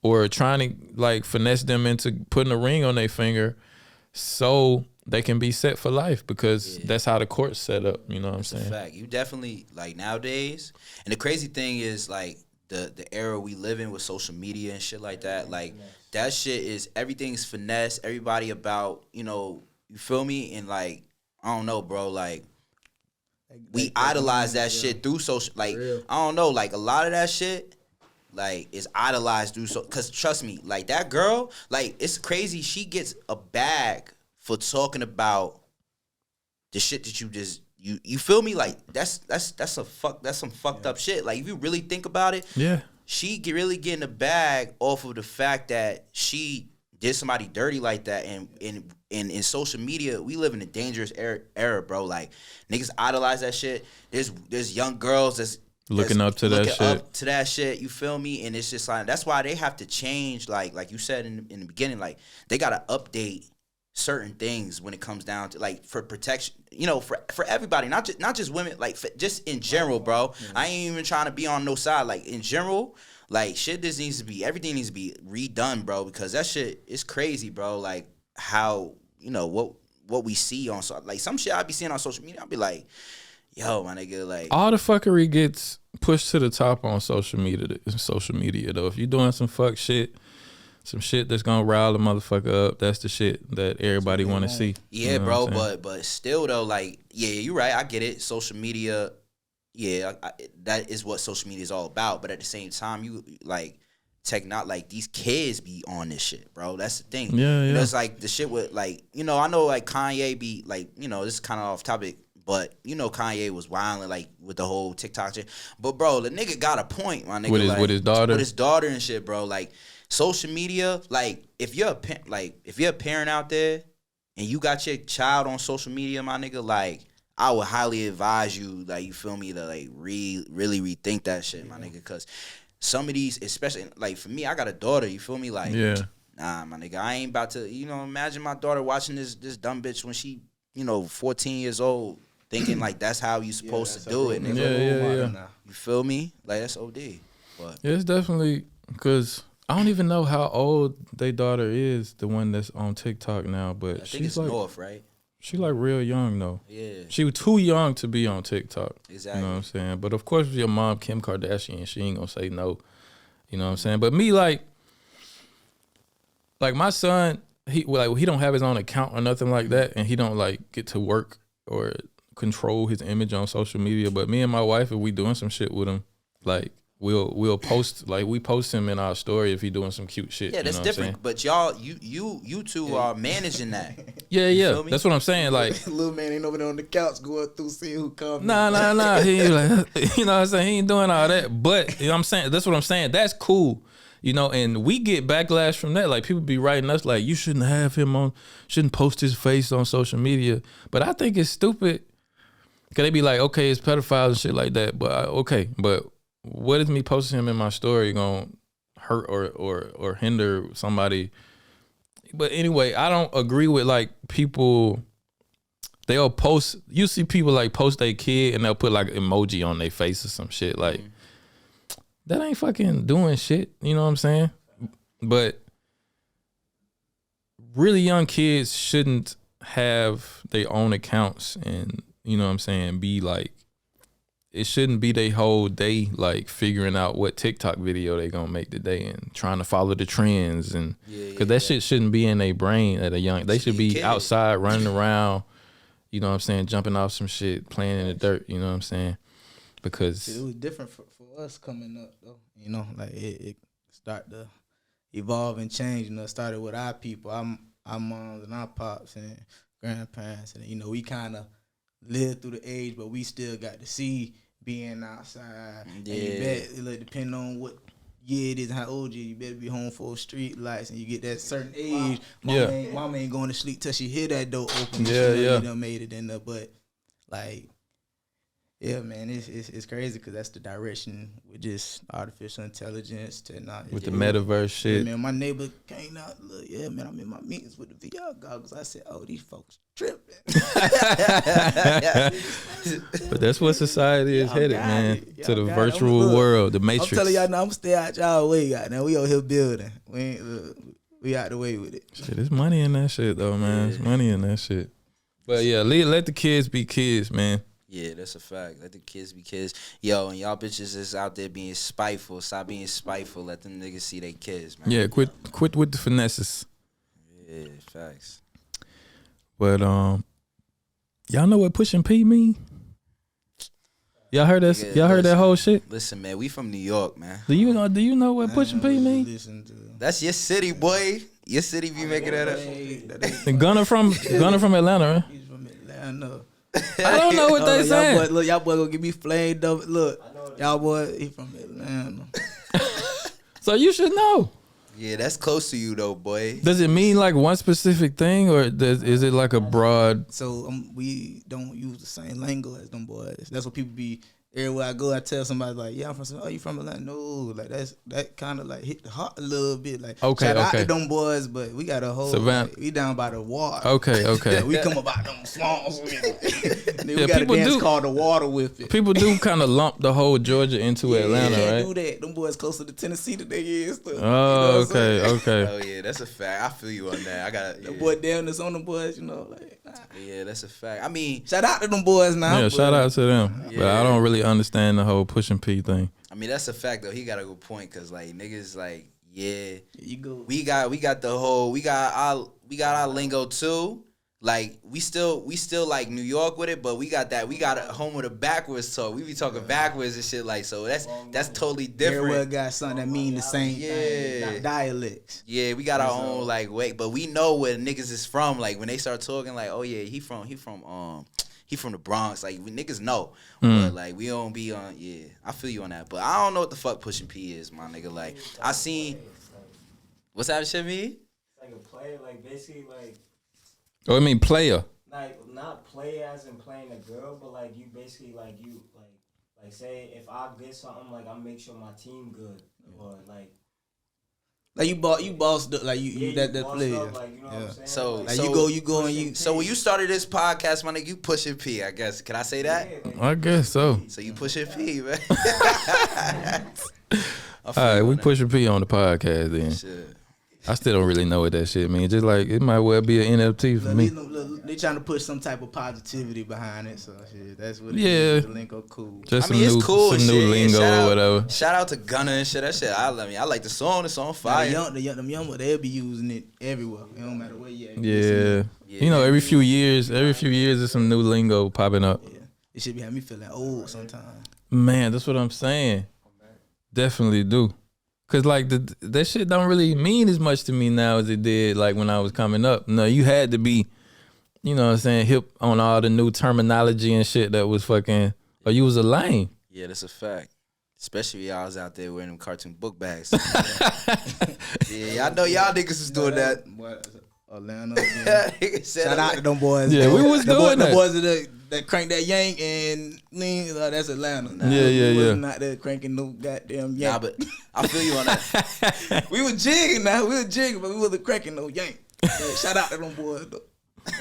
or trying to like finesse them into putting a ring on their finger so they can be set for life because that's how the court's set up. You know what I'm saying? That's a fact. You definitely, like, nowadays, and the crazy thing is, like, the era we live in with social media and shit like that, like, that shit is, everything's finesse. Everybody about, you feel me? And, like, I don't know, bro, like, we idolize that shit through social, like, I don't know, like, a lot of that shit, like, is idolized through, because trust me, like, that girl, like, it's crazy, she gets a bag for talking about the shit that you just, you feel me? Like, that's some fucked up shit. Like, if you really think about it, yeah, she really getting a bag off of the fact that she did somebody dirty like that, and in social media, we live in a dangerous era, bro. Like niggas idolize that shit. There's young girls that's looking up to that shit. You feel me? And it's just like that's why they have to change. Like you said in the beginning, like they gotta update certain things when it comes down to like for protection. You know, for everybody, not just women. Like just in general, bro. Yeah. I ain't even trying to be on no side. Like in general. Like, everything needs to be redone, bro, because that shit is crazy, bro. Like, how, you know, what we see on, like, some shit I be seeing on social media, I'll be like, yo, my nigga, like. All the fuckery gets pushed to the top on social media, though. If you're doing some fuck shit, some shit that's gonna rile the motherfucker up, that's the shit that everybody want to see. Yeah, you know bro, but still, though, like, yeah, you're right, I get it. Social media. Yeah, that is what social media is all about. But at the same time, you like these kids be on this shit, bro. That's the thing. Yeah. You know, it's like the shit with like, you know, I know like Kanye be like, you know, this is kind of off topic, but you know Kanye was wilding like with the whole TikTok shit. But bro, the nigga got a point, my nigga. With his daughter and shit, bro. Like social media, like if you're a parent out there and you got your child on social media, my nigga, like. I would highly advise you, like, you feel me, to, like, really rethink that shit, my nigga, because some of these, especially, like, for me, I got a daughter, you feel me, like, nah, my nigga, I ain't about to, you know, imagine my daughter watching this dumb bitch when she, you know, 14 years old, thinking, like, that's how you supposed to do it, nigga. Yeah. You feel me? Like, that's OD. But yeah, it's definitely, because I don't even know how old their daughter is, the one that's on TikTok now, but she's like, North, right? She like real young though. Yeah. She was too young to be on TikTok. Exactly. You know what I'm saying? But of course, your mom, Kim Kardashian, she ain't gonna say no. You know what I'm saying? But me, like my son, he don't have his own account or nothing like that, and he don't like get to work or control his image on social media. But me and my wife, if we doing some shit with him, like we'll post, like we post him in our story if he doing some cute shit. Yeah, that's different. But y'all, you two are managing that. Yeah. That's what I'm saying. Like little man ain't over there on the couch going through seeing who comes. Nah. He ain't like, you know what I'm saying? He ain't doing all that. But you know what I'm saying? That's what I'm saying. That's cool. You know, and we get backlash from that. Like people be writing us like, you shouldn't post his face on social media. But I think it's stupid. Cause they be like, okay, it's pedophiles and shit like that. But but what is me posting him in my story gonna hurt or hinder somebody? But anyway, I don't agree with like people. They'll post. You see people like post their kid and they'll put like emoji on their face or some shit. Like that ain't fucking doing shit. You know what I'm saying? But really young kids shouldn't have their own accounts and you know what I'm saying, be like. It shouldn't be their whole day like figuring out what TikTok video they gonna make today and trying to follow the trends and because that shit shouldn't be in their brain at a young. They should be outside running around, you know what I'm saying, jumping off some shit, playing in the dirt. You know what I'm saying? Because it was different for us coming up though. You know, like it started to evolve and change. You know, it started with our people, our moms and our pops and grandparents, and you know we kind of lived through the age, but we still got to see being outside. Yeah. And you bet, like, depending on what year it is and how old you better be home for street lights. And you get that certain age, mama ain't going to sleep till she hear that door open. You done made it in there. But, like, yeah, man, it's crazy because that's the direction with just artificial intelligence, technology. With the metaverse shit. Yeah, man, my neighbor came out, look, yeah, man, I'm in my meetings with the VR goggles. I said, oh, these folks tripping. But that's what society is headed, man. To the virtual world, the matrix. I'm telling y'all now, I'm gonna stay out y'all way, goddamn. We over here building. We out the way with it. Shit, there's money in that shit, though, man. There's money in that shit. But yeah, let the kids be kids, man. Yeah, that's a fact. Let the kids be kids. Yo, and y'all bitches is out there being spiteful. Stop being spiteful. Let them niggas see they kids, man. Yeah, quit with the finesses. Yeah, facts. But y'all know what pushing P mean? Y'all heard that? Y'all heard that whole shit? Listen, man, we from New York, man. Do you know what pushing P mean? That's your city, boy. Your city be making that up. And Gunner from Atlanta, right? He's from Atlanta. I don't know what they saying. Y'all boy gonna get me flamed up. Look, y'all boy, he from Atlanta. So you should know. Yeah, that's close to you though, boy. Does it mean like one specific thing, or is it like a broad? So we don't use the same lingo as them boys. That's what people be. Everywhere I go, I tell somebody like, "Yeah, I'm from." Oh, you from Atlanta? No, like that kind of like hit the heart a little bit. Like, Okay, shout out okay. to them boys, but we got a whole. Savannah. Like, we down by the water. Okay. We come about them swamps. Then we Yeah, got a people dance do- called the water with it. People do kind of lump the whole Georgia into Atlanta, Can't right? do that. Them boys closer to Tennessee than they is. To, Oh, okay. Oh yeah, that's a fact. I feel you on that. I got The boy down that's on the boys, like. Nah. Yeah, that's a fact. I mean, Shout out to them boys now. Yeah, but- shout out to them. But I don't really understand the whole pushing P thing. I mean that's a fact though. He got a good point because like niggas like There you go. we got the whole we got our lingo too. Like we still like New York with it, but we got a home with a backwards talk. We be talking backwards and shit like so. That's totally different. Everywhere got something that mean the same thing. Not dialects. Yeah, we got our own like way, but we know where niggas is from. Like when they start talking, like, oh yeah, he from the Bronx. Like we niggas know, but like we don't be on. Yeah, I feel you on that, but I don't know what the fuck pushing P is, my nigga. Like I seen, what's that shit mean? Like a player, like basically like Oh, I mean player. like not play as in playing a girl, but like you basically like you like say if I get something like I make sure my team good or like. Like you bossed up, like you that bossed player. up, like, you know what I'm saying? So, Like, Like so you go and you. So when you started this podcast, my nigga, you pushing P, I guess. Can I say that? yeah, like, I guess so. So you pushing P, man. All right, we pushing P on the podcast then. Shit. I still don't really know what that shit means. Just like it might well be an NFT for me. They trying to push some type of positivity behind it, so shit, that's what. Yeah. It is. The lingo cool. Just I mean, some it's cool. some and new shit. lingo or whatever. Shout out to Gunna and shit. That shit, I like the song. The song Now, fire. them young boys, they'll be using it everywhere. It don't matter where you at. Yeah. Yeah. You know, every few years there's some new lingo popping up. Yeah. It should be having me feeling old sometimes. Man, that's what I'm saying. Definitely do. Cause like that shit don't really mean as much to me now as it did like when I was coming up. No, you had to be, you know what I'm saying, hip on all the new terminology and shit that was fucking, or you was a lame. Yeah, that's a fact. Especially y'all was out there wearing them cartoon book bags. Yeah, I know y'all niggas was doing that. What, Atlanta. Yeah. Nigga said Shout out to them boys. Yeah, we was doing The that. boys that crank that yank and lean. That's Atlanta. Yeah. We was not there cranking no goddamn yank. Nah, but I feel you on that. We was jigging now. We was jigging, but we wasn't cranking no yank. So shout out to them boys though.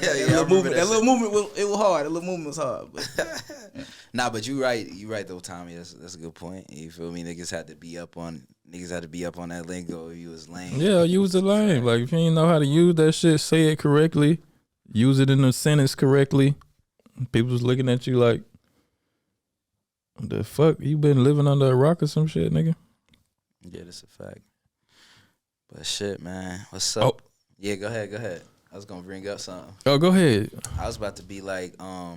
Yeah, That I little remember movement. That shit. little movement. It was hard. That little movement was hard. But Nah, but you right though, Tommy. That's a good point. You feel me? Niggas had to be up on that lingo if you was lame. Yeah, you was a lame. Like if you didn't know how to use that shit, say it correctly, use it in the sentence correctly. People was looking at you like, what the fuck? You been living under a rock or some shit, nigga? Yeah, that's a fact. But shit, man. What's up? Oh. Yeah, go ahead. I was gonna bring up something. Oh, go ahead. I was about to be like, you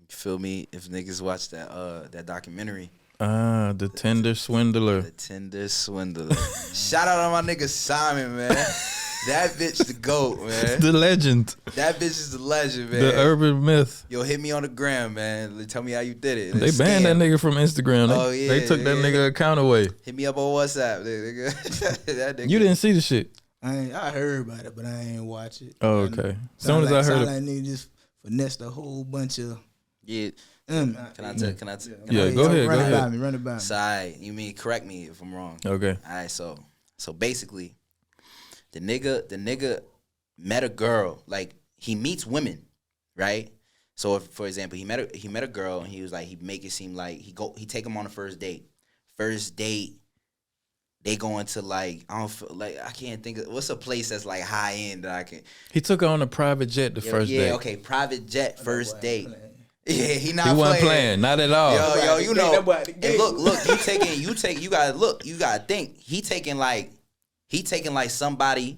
feel me? If niggas watch that documentary, The Tinder Swindler. the Tinder Swindler. Shout out to my nigga Simon, man. That bitch the GOAT, man. The legend. That bitch is the legend, man. The urban myth. Yo, hit me on the gram, man. Tell me how you did it. They It's banned that scam. nigga from Instagram. They took that nigga account away. Hit me up on WhatsApp, nigga. That nigga. You didn't see the shit. I heard about it, but I ain't watch it. Oh, okay. As soon as I heard sound it. like nigga just finessed a whole bunch of. Yeah. Can Can I tell? Yeah, go ahead, Run it by me. Sorry, you mean correct me if I'm wrong. Okay. All right, so basically, the nigga met a girl. Like he meets women, right? So if, for example, he met a girl and he was like he make it seem like he take him on a first date. First date, they go into like I can't think of what's a place that's like high end that I can. He took her on a private jet the first day. Yeah, okay, private jet first date. Yeah, he not He wasn't playing. playing, not at all. Yo, you know. That boy at the And gate. look, you gotta think. He taking like somebody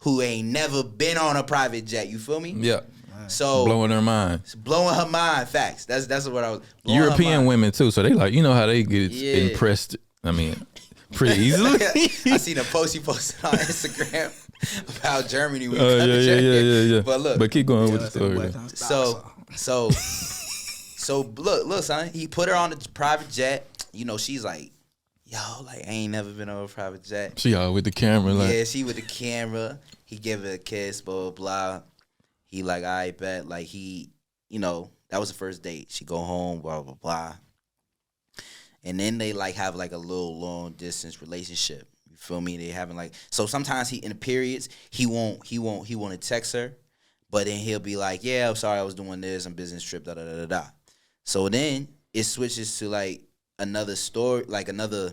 who ain't never been on a private jet. You feel me? Yeah. So Blowing her mind. it's blowing her mind. Facts. That's what I was. blowing her European mind. women too, so they like, you know how they get Yeah. impressed. I mean, pretty easily. I seen a post he posted on Instagram about Germany. When Oh yeah. But look, But keep going with the story. though. So look, son. He put her on the private jet. You know, she's like, yo, like I ain't never been on a private jet. She all with the camera, like Yeah, she with the camera. He give her a kiss, blah, blah, blah. He like, I bet. Like, he, that was the first date. She go home, blah, blah, blah. And then they, like, have, like, a little long-distance relationship. You feel me? They having, like... So, sometimes in the periods, he want to text her. But then he'll be like, yeah, I'm sorry, I was doing this. I'm business trip, da-da-da-da-da. So, then it switches to, like, another story, like, another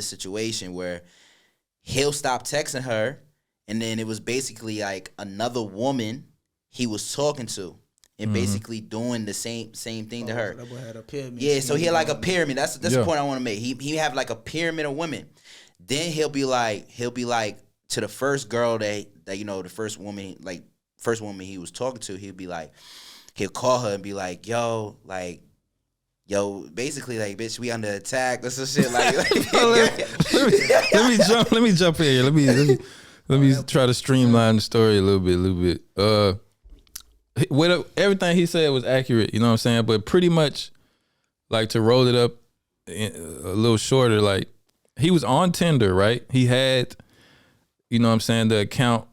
situation where he'll stop texting her. And then it was basically like another woman he was talking to and basically doing the same thing to her. So that boy had a pyramid. Yeah, so he had like a pyramid. That's the point I want to make. He have like a pyramid of women. Then he'll be like to the first girl that the first woman he was talking to, he'll call her and be like, yo, basically like, bitch, we under attack or some shit like. let me jump in here. Let me try to streamline the story a little bit. Everything he said was accurate, you know what I'm saying? But pretty much, like, to roll it up a little shorter, like, he was on Tinder, right? He had, you know what I'm saying, the account,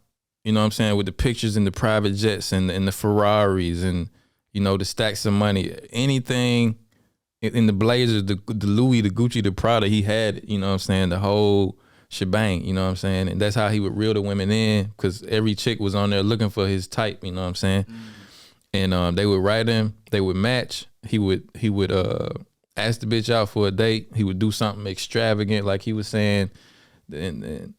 you know what I'm saying, with the pictures and the private jets and the Ferraris and, the stacks of money. Anything in the Blazers, the Louis, the Gucci, the Prada, he had, you know what I'm saying, the whole shebang, you know what I'm saying? And that's how he would reel the women in, because every chick was on there looking for his type, you know what I'm saying? And they would write him, they would match. He would ask the bitch out for a date. He would do something extravagant, like he was saying. And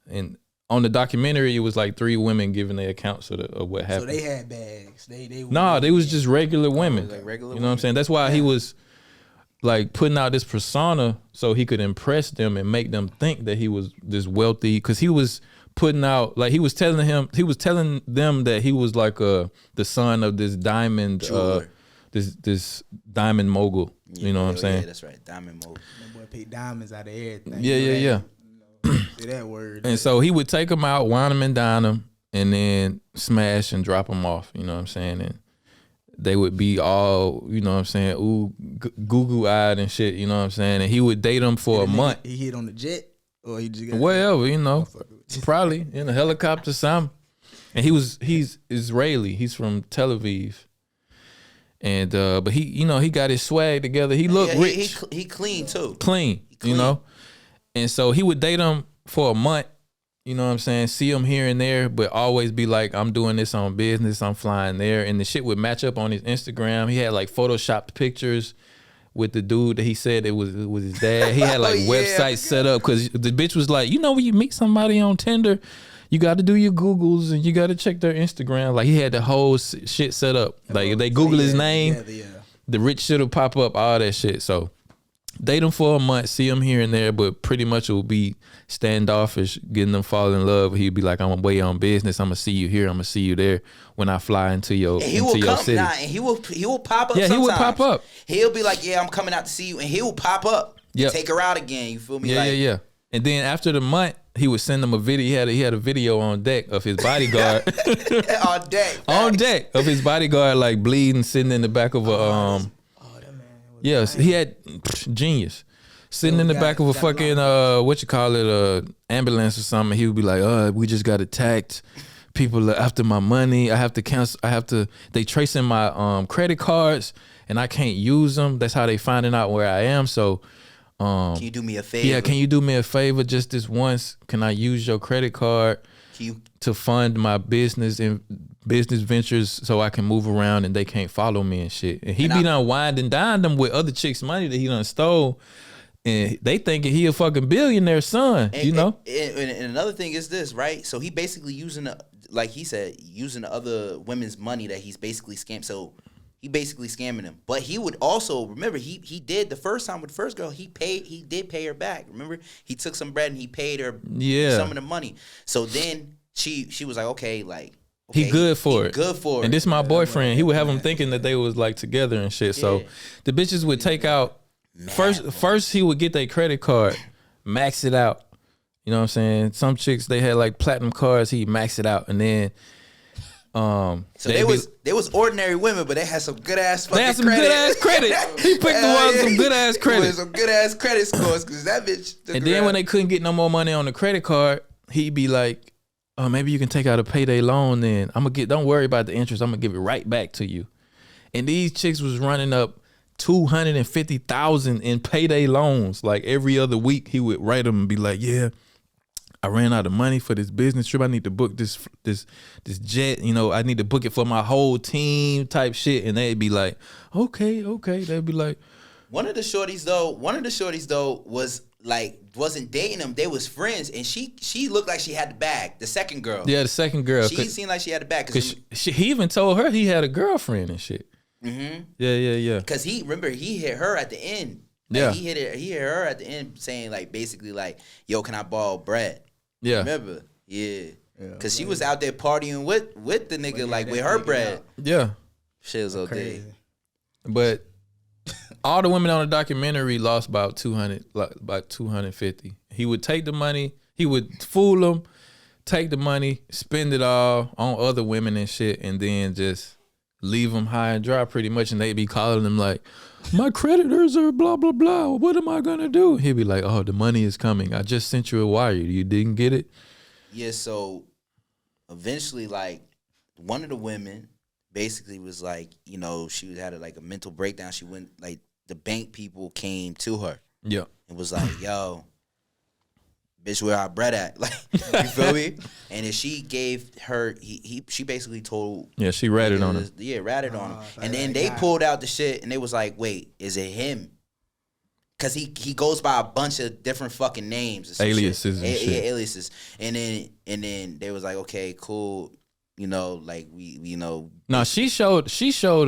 on the documentary, it was like 3 women giving their accounts of what happened. So they had bags. They was just regular women. Like regular you know what I'm saying? That's why he was like putting out this persona so he could impress them and make them think that he was this wealthy, because he was putting out, like, he was telling them that he was like the son of this diamond this diamond mogul. You know what I'm saying? Yeah, that's right, diamond mogul. That boy paid diamonds out of everything. Yeah. Say that word. And so he would take them out, wine them and dine them, and then smash and drop them off. You know what I'm saying? And they would be all, you know what I'm saying, ooh, goo-goo-eyed and shit, you know what I'm saying? And he would date them for a month. He hit on the jet? Or he just got... Whatever, probably in a helicopter, something. And he's Israeli. He's from Tel Aviv. And, but he got his swag together. He looked rich. He clean, too. Clean, And so he would date them for a month. You know what I'm saying? See him here and there, but always be like, I'm doing this on business. I'm flying there. And the shit would match up on his Instagram. He had like photoshopped pictures with the dude that he said it was his dad. He had like websites set up, because the bitch was like, when you meet somebody on Tinder, you got to do your Googles and you got to check their Instagram. Like, he had the whole shit set up. Like, if they Google his name, the rich shit will pop up, all that shit. So date him for a month, see him here and there, but pretty much it will be standoffish, getting them fall in love. He'd be like, I'm away on business. I'm gonna see you here. I'm gonna see you there when I fly into your city. And he will pop up. Yeah, he would pop up. He'll be like, yeah, I'm coming out to see you, and he will pop up. Yeah, take her out again. You feel me? Yeah. And then after the month, he would send them a video. He had a video on deck of his bodyguard. On deck of his bodyguard, like bleeding, sitting in the back of a Yes, he had genius. Sitting in the back of a fucking ambulance or something. He would be like, we just got attacked. People are after my money. I have to cancel. They tracing my credit cards and I can't use them. That's how they finding out where I am. So can you do me a favor? Yeah, can you do me a favor just this once? Can I use your credit card to fund my business and business ventures so I can move around and they can't follow me and shit? And he done wined and dined them with other chicks' money that he done stole. And they thinking he a fucking billionaire son, And another thing is this, right? So he basically using the other women's money that he's basically scammed. So he basically scamming them. But he would also, remember, he did the first time with the first girl, he did pay her back. Remember? He took some bread and he paid her some of the money. So then she was like, okay, he good for it. Good for it. And this my boyfriend. He would have him thinking that they was like together and shit. Yeah. So the bitches would take out first he would get their credit card, max it out. You know what I'm saying? Some chicks, they had like platinum cards, he'd max it out. And then So they was ordinary women, but they had some good ass fucking They had some credit. good ass credit. He picked the ones with some good ass credit. With some good ass credit scores, because that bitch. And then when they couldn't get no more money on the credit card, he'd be like, "Oh, maybe you can take out a payday loan. Then don't worry about the interest. I'm gonna give it right back to you." And these chicks was running up $250,000 in payday loans. Like every other week, he would write them and be like, "Yeah, I ran out of money for this business trip. I need to book this jet. You know, I need to book it for my whole team type shit." And they'd be like, "Okay." They'd be like, One of the shorties though was like wasn't dating him. They was friends, and she looked like she had the bag. The second girl. "Yeah, the second girl." She seemed like she had the bag. Cause he even told her he had a girlfriend and shit. Mm-hmm. Yeah. Cause he hit her at the end. Like, Yeah. He hit her at the end saying like basically like, "Yo, can I borrow bread?" Yeah. Remember? Yeah. Cause she was out there partying with the nigga like with her bread. Yeah. Shit was okay. Crazy. But all the women on the documentary lost about 250. He would take the money, he would fool them, take the money, spend it all on other women and shit, and then just leave them high and dry pretty much. And they'd be calling them like, "My creditors are blah, blah, blah. What am I going to do?" He'd be like, "Oh, the money is coming. I just sent you a wire. You didn't get it?" Yeah, so eventually like one of the women basically was like, you know, she had like a mental breakdown. She went like the bank people came to her. Yeah. And was like, "Yo, bitch, where our bread at?" Like, you feel me? And then she gave her, she basically told. Yeah, she ratted on him. Yeah, ratted on him. And then they pulled out the shit and they was like, "Wait, is it him?" Cause he goes by a bunch of different fucking names, aliases and shit. Yeah, aliases. And then they was like, "Okay, cool." You know, like we you know. No, she showed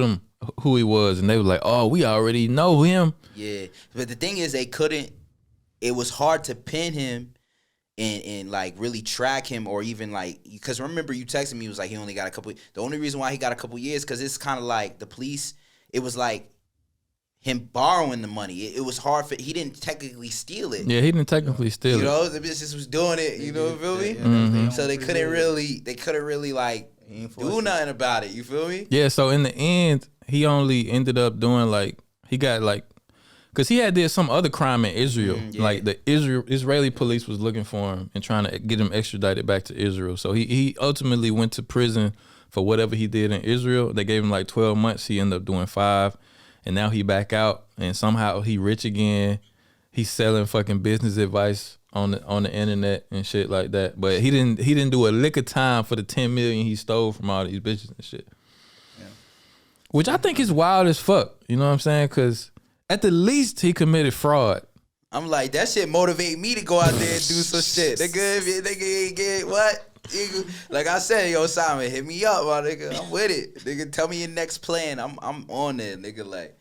him who he was, and they were like, "Oh, we already know him." Yeah, but the thing is, they couldn't. It was hard to pin him and like really track him, or even like, because remember you texted me, it was like he only got a couple. The only reason why he got a couple years, because it's kind of like the police. It was like him borrowing the money. It was hard for. He didn't technically steal it. Yeah, he didn't technically steal it. You know, the bitch just was doing it. You know, feel me? So they couldn't really like do nothing about it. You feel me? Yeah. So in the end, he only ended up doing like he got like, cause he had did some other crime in Israel. Yeah. Like the Israeli police was looking for him and trying to get him extradited back to Israel. So he ultimately went to prison for whatever he did in Israel. They gave him like 12 months. He ended up doing 5. And now he back out, and somehow he rich again. He's selling fucking business advice on the internet and shit like that. But he didn't do a lick of time for the 10 million he stole from all these bitches and shit. Yeah. Which I think is wild as fuck. You know what I'm saying? Because at the least he committed fraud. I'm like, that shit motivate me to go out there and do some shit. Nigga ain't get what? Like I said, yo, Simon, hit me up, my nigga. I'm with it. Nigga, tell me your next plan. I'm on it, nigga. Like,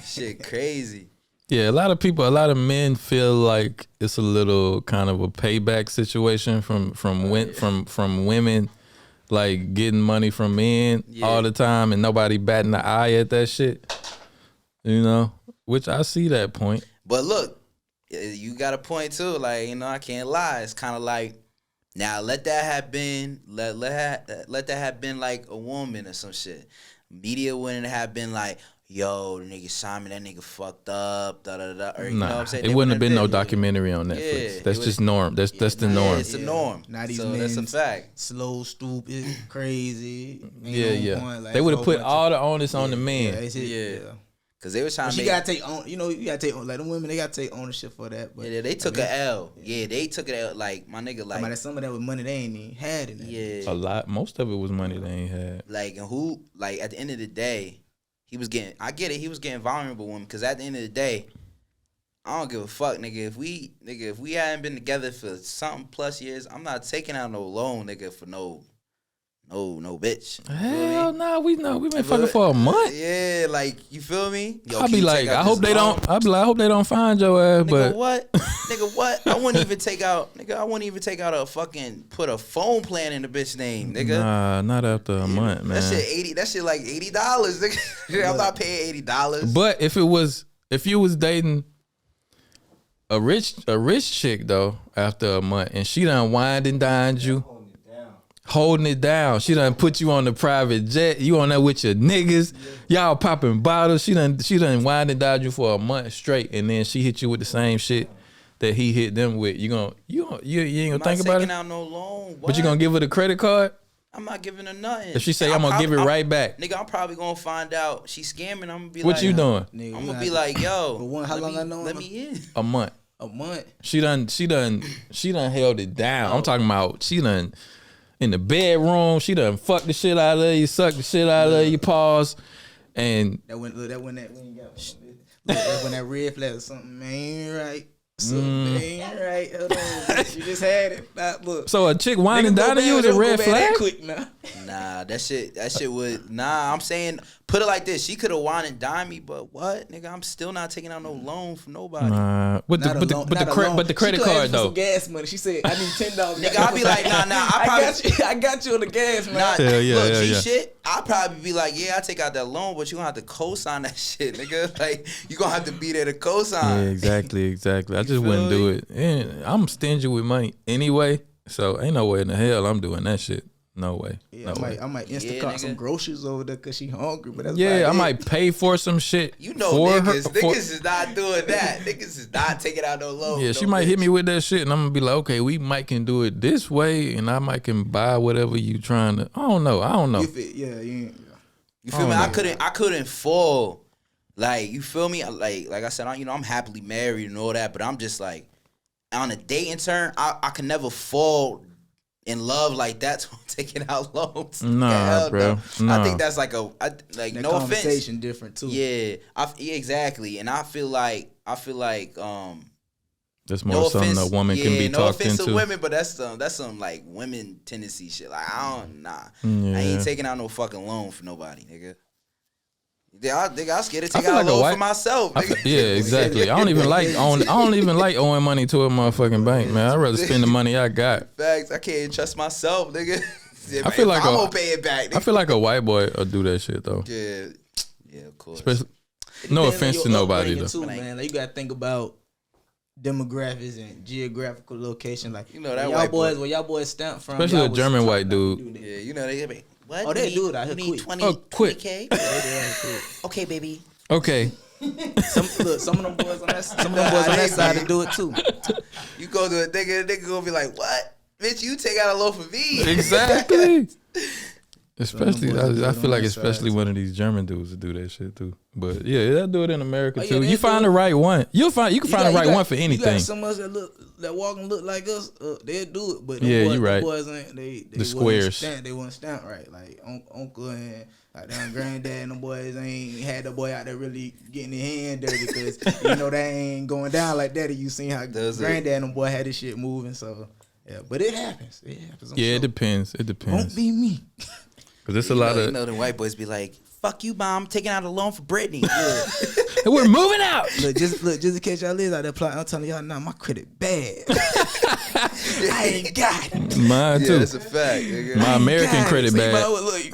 shit crazy. Yeah, a lot of men feel like it's a little kind of a payback situation from women, like getting money from men all the time and nobody batting an eye at that shit. You know, which I see that point. But look, you got a point too. Like, you know, I can't lie. It's kind of like, now let that have been let that have been like a woman or some shit. Media wouldn't have been like, "Yo, the nigga Simon, that nigga fucked up, da da da." Or, you know what I'm saying? It wouldn't have been no documentary on Netflix. Yeah, that's just norm. That's the norm. It's the norm. Now these so men that's a fact. slow, stupid, crazy. Yeah. Point, like, they would have put all the onus on the man. Yeah. Cause they were trying to. You gotta take on. You know, you gotta take on. Like the women, they gotta take ownership for that. But yeah, they took an L. Yeah, they took it L. Like my nigga, like some of that was money they ain't even had in that. Yeah, a lot. Most of it was money they ain't had. Like, and who? Like at the end of the day, he was getting. I get it. He was getting vulnerable women. Cause at the end of the day, I don't give a fuck, nigga. If we hadn't been together for something plus years, I'm not taking out no loan, nigga, for no bitch. Hell nah, we been fucking for a month. Yeah, like, you feel me? Yo, I'll be like, I hope they don't find your ass. Nigga, but what? Nigga, what? I wouldn't even take out a fucking put a phone plan in the bitch name, nigga. Nah, not after a month, man. That shit like $80, nigga. I'm not paying $80. But if you was dating a rich chick though, after a month, and she done wined and dined you, holding it down. She done put you on the private jet. You on there with your niggas. Y'all popping bottles. She done whined and dined you for a month straight, and then she hit you with the same shit that he hit them with. You ain't gonna think about it. Out no loan. But you gonna give her the credit card? I'm not giving her nothing. If she say I'm gonna give it right back, nigga, I'm probably gonna find out she's scamming. I'm gonna be what like, you doing? Nigga, I'm gonna be like, yo, for one, how long I know let him? me in. A month. A month. She done held it down. I'm talking about she done in the bedroom. She done fucked the shit out of you, sucked the shit out of you, pause, and that when you got that when that red flag or something ain't right. Something ain't right. Hold on, you just had it. Nah, look. So a chick whining down to you is a red flag? Quick now. Nah, that shit would. Nah, I'm saying put it like this. She could have won and dined me, but what, nigga? I'm still not taking out no loan from nobody. Nah, but the credit card though. Some gas money. She said I need $10. Nigga, I'll be like, nah. I got you on the gas, man. Nah, yeah. Shit. I'll probably be like, yeah, I take out that loan, but you gonna have to co-sign that shit, nigga. Like you gonna have to be there to co-sign. Yeah, exactly. I just wouldn't do it. And I'm stingy with money anyway, so ain't no way in the hell I'm doing that shit. No way. Yeah, I might Instacart some groceries over there because she hungry. But that's I might pay for some shit. You know, niggas is not doing that. Niggas is not taking out no loan. Yeah, she might hit me with that shit, and I'm gonna be like, okay, we might can do it this way, and I might can buy whatever you trying to. I don't know. You feel me? I couldn't fall. Like, you feel me? Like I said, I'm happily married and all that, but I'm just like, on a dating turn, I can never fall in love like that, so I'm taking out loans. Nah, bro. Nah. I think that's like no conversation offense. Different too. Yeah, exactly. And I feel like that's more something a woman can be talked into. No offense to women, but that's some like women tendency shit. Like I ain't taking out no fucking loan for nobody, nigga. I'm scared to take out a loan for myself. Yeah, exactly. I don't even like owing money to a motherfucking bank, man. I'd rather spend the money I got. Facts. I can't trust myself, nigga. I feel like I'm gonna pay it back. Nigga. I feel like a white boy will do that shit though. Yeah, of course. Especially, no offense to nobody though. Too, man. Like, you gotta think about demographics and geographical location. Like, you know that white boy. Where y'all boys stamp from. Especially a German white dude. Yeah, you know they be. What? Oh, they do it out here quick. 20K? Okay, baby. Okay. Some of them boys on that side do it too. You go to a nigga gonna be like, what? Bitch, you take out a loan for me. Exactly. Especially, I feel like especially one of these German dudes to do that shit too. But yeah, they'll do it in America too. You find the right one. You can find the right one for anything. You got some of us that walk and look like us. They'll do it. But you're right. The boys ain't the squares. They wouldn't stamp right. Like uncle and like them granddad and the boys ain't had the boy out there really getting his hand dirty because that ain't going down like that. You seen how granddad and the boy had this shit moving. So yeah, but it happens. It depends. Won't be me. Cause it's a lot of the white boys be like, "Fuck you, mom, I'm taking out a loan for Britney." Yeah. And we're moving out. Look, just in case y'all live out there plotting, I'm telling y'all now, my credit bad. I ain't got it. Mine too. Yeah, that's a fact. Nigga. My American credred bad,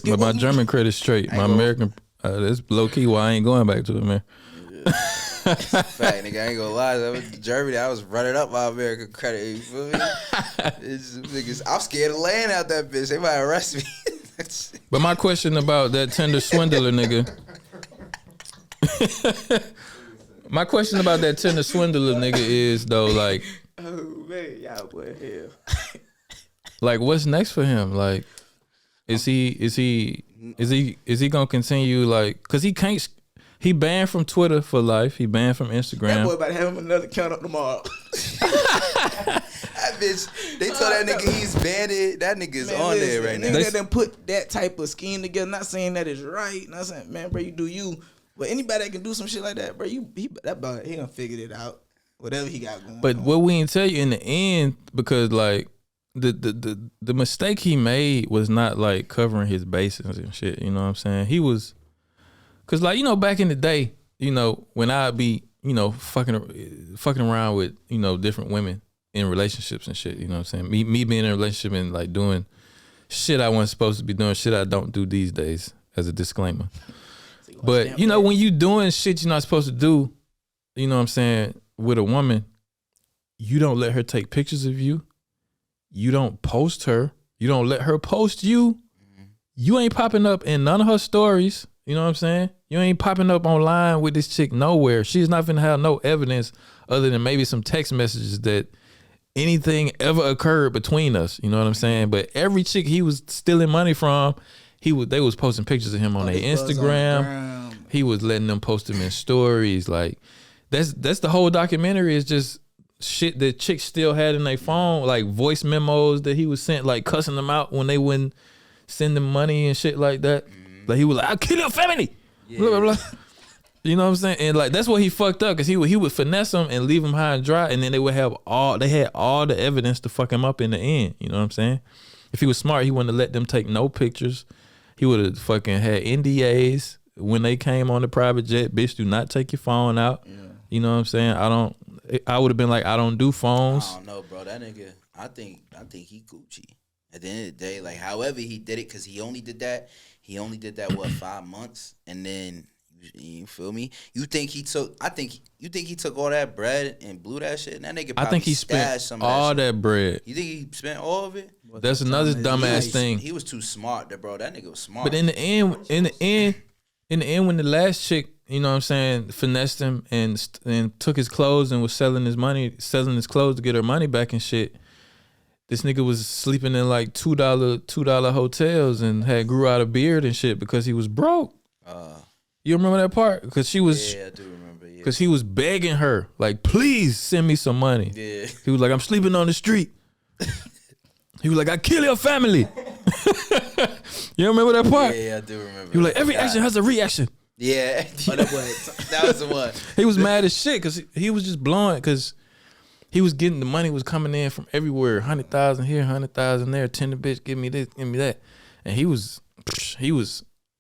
but my German credit straight. My American, that's low key. Why I ain't going back to it, man. Fact, nigga, I ain't gonna lie. I went to Germany. I was running up my American credit. You feel me? Niggas, I'm scared of laying out that bitch. They might arrest me. But my question about that Tinder Swindler nigga. My question about that Tinder Swindler nigga is though, like, oh man, y'all boy hell. Like, what's next for him? Like, is he gonna continue, like, cause he can't. He banned from Twitter for life. He banned from Instagram. That boy about to have him another count up tomorrow. That bitch, they told that nigga he's banned. That nigga's on there right now. Nigga that put that type of scheme together. Not saying that is right. Not saying, man, bro, you do you. But anybody that can do some shit like that, bro, he done figured it out. Whatever he got going. But what we didn't tell you in the end, because like the mistake he made was not like covering his bases and shit. You know what I'm saying? He was. Cause like, back in the day, when I'd be, fucking around with, different women in relationships and shit, you know what I'm saying? Me being in a relationship and like doing shit I wasn't supposed to be doing, shit I don't do these days, as a disclaimer. But when you doing shit you're not supposed to do, you know what I'm saying, with a woman, you don't let her take pictures of you. You don't post her. You don't let her post you. You ain't popping up in none of her stories. You know what I'm saying? You ain't popping up online with this chick nowhere. She's not finna have no evidence other than maybe some text messages that anything ever occurred between us. You know what I'm saying? But every chick he was stealing money from, they was posting pictures of him on their Instagram. He was letting them post them in stories. Like that's the whole documentary is just shit that chicks still had in their phone, like voice memos that he was sent, like cussing them out when they wouldn't send them money and shit like that. Like he was like, "I'll kill your family." Blah, blah, blah. You know what I'm saying? And like that's what he fucked up because he would finesse them and leave them high and dry, and then they had all the evidence to fuck him up in the end. You know what I'm saying? If he was smart, he wouldn't have let them take no pictures. He would have fucking had NDAs when they came on the private jet. Bitch, do not take your phone out. Yeah. You know what I'm saying? I would have been like, I don't do phones. I don't know, bro. That nigga, I think he Gucci. At the end of the day, like however he did it, because he only did that what 5 months, and then you feel me? You think he took all that bread and blew that shit? And that nigga probably I think he spent some all that bread. You think he spent all of it? That's another dumbass thing. He was too smart, bro. That nigga was smart. But in the end, when the last chick, you know what I'm saying, finessed him and took his clothes and was selling his clothes to get her money back and shit. This nigga was sleeping in like $2 hotels and grew out a beard and shit because he was broke. You remember that part? Because she was. Yeah, I do remember. Yeah. Because he was begging her, like, please send me some money. Yeah. He was like, I'm sleeping on the street. He was like, I kill your family. You remember that part? Yeah, I do remember. He was like, every action has a reaction. Yeah, that was the one. He was mad as shit because he was just blowing because he was getting the money was coming in from everywhere. 100,000 here, 100,000 there. Tinder bitch, give me this, give me that. And he was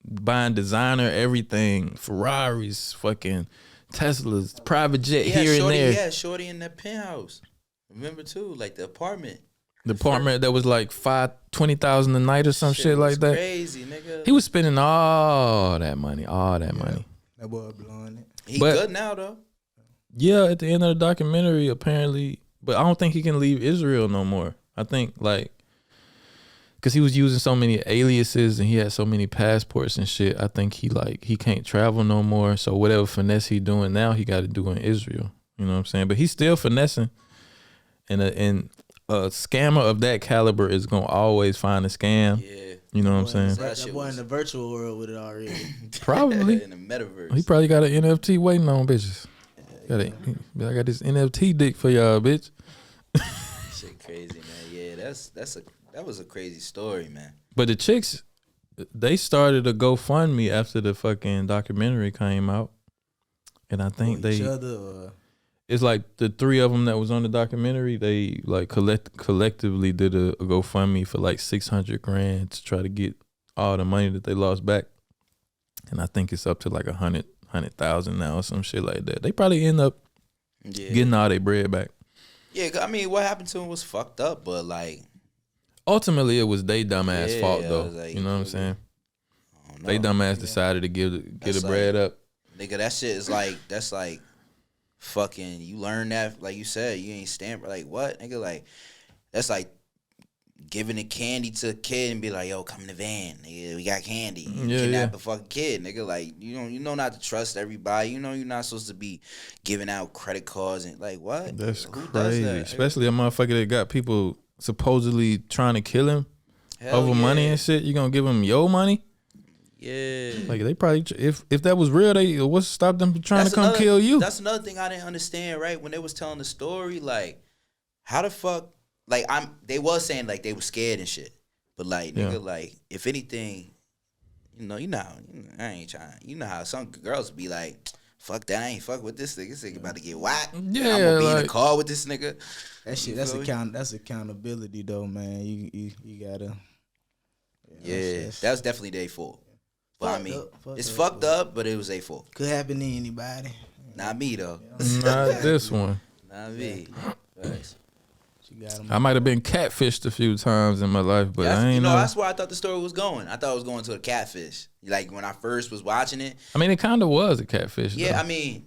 buying designer everything, Ferraris, fucking Teslas, private jet here and there. Yeah, shorty in that penthouse. Remember too, like the apartment. The apartment that was like $20,000 a night or some shit like that. Crazy, nigga. He was spending all that money. That boy blowing it. He good now though. Yeah, at the end of the documentary, apparently, but I don't think he can leave Israel no more. I think like, cause he was using so many aliases and he had so many passports and shit. I think he can't travel no more. So whatever finesse he doing now, he got to do in Israel. You know what I'm saying? But he's still finessing, and a scammer of that caliber is gonna always find a scam. Yeah. You know what I'm saying? That boy in the virtual world with it already. Probably. In the metaverse. He probably got an NFT waiting on bitches. I got this NFT dick for y'all, bitch. Shit crazy, man. Yeah, that was a crazy story, man. But the chicks, they started a GoFundMe after the fucking documentary came out. And I think it's like the three of them that was on the documentary, they like collectively did a GoFundMe for like $600,000 to try to get all the money that they lost back. And I think it's up to like 100,000 now or some shit like that. They probably end up getting all their bread back. Yeah, I mean, what happened to him was fucked up, but like ultimately it was they dumbass fault though. Like, you know what I'm saying? They dumbass decided to get the bread up. Nigga, that shit is like that's like fucking. You learn that, like you said, you ain't stand like what, nigga, like that's like giving the candy to a kid and be like, yo, come in the van, nigga, we got candy. Kidnap a fucking kid, nigga. Like, you know not to trust everybody. You know you're not supposed to be giving out credit cards and like what? That's crazy. Especially a motherfucker that got people supposedly trying to kill him over money and shit. You gonna give him your money? Yeah. Like they probably if that was real, what's stopped them from trying to come kill you? That's another thing I didn't understand, right? When they was telling the story, like, how the fuck, like they was saying like they were scared and shit. But like nigga, like if anything, I ain't trying. You know how some girls be like, fuck that, I ain't fuck with this nigga. This nigga about to get whacked. Yeah, I'm gonna be in the car with this nigga. That shit, that's accountability though, man. You gotta. Yeah, that's definitely their fault. But I mean, it's fucked up, but it was their fault. Could happen to anybody. Not me though. Not this one. Not me. Nice. I might have been catfished a few times in my life, but I ain't know. That's where I thought the story was going. I thought it was going to a catfish. Like when I first was watching it. I mean, it kind of was a catfish. Yeah, though. I mean,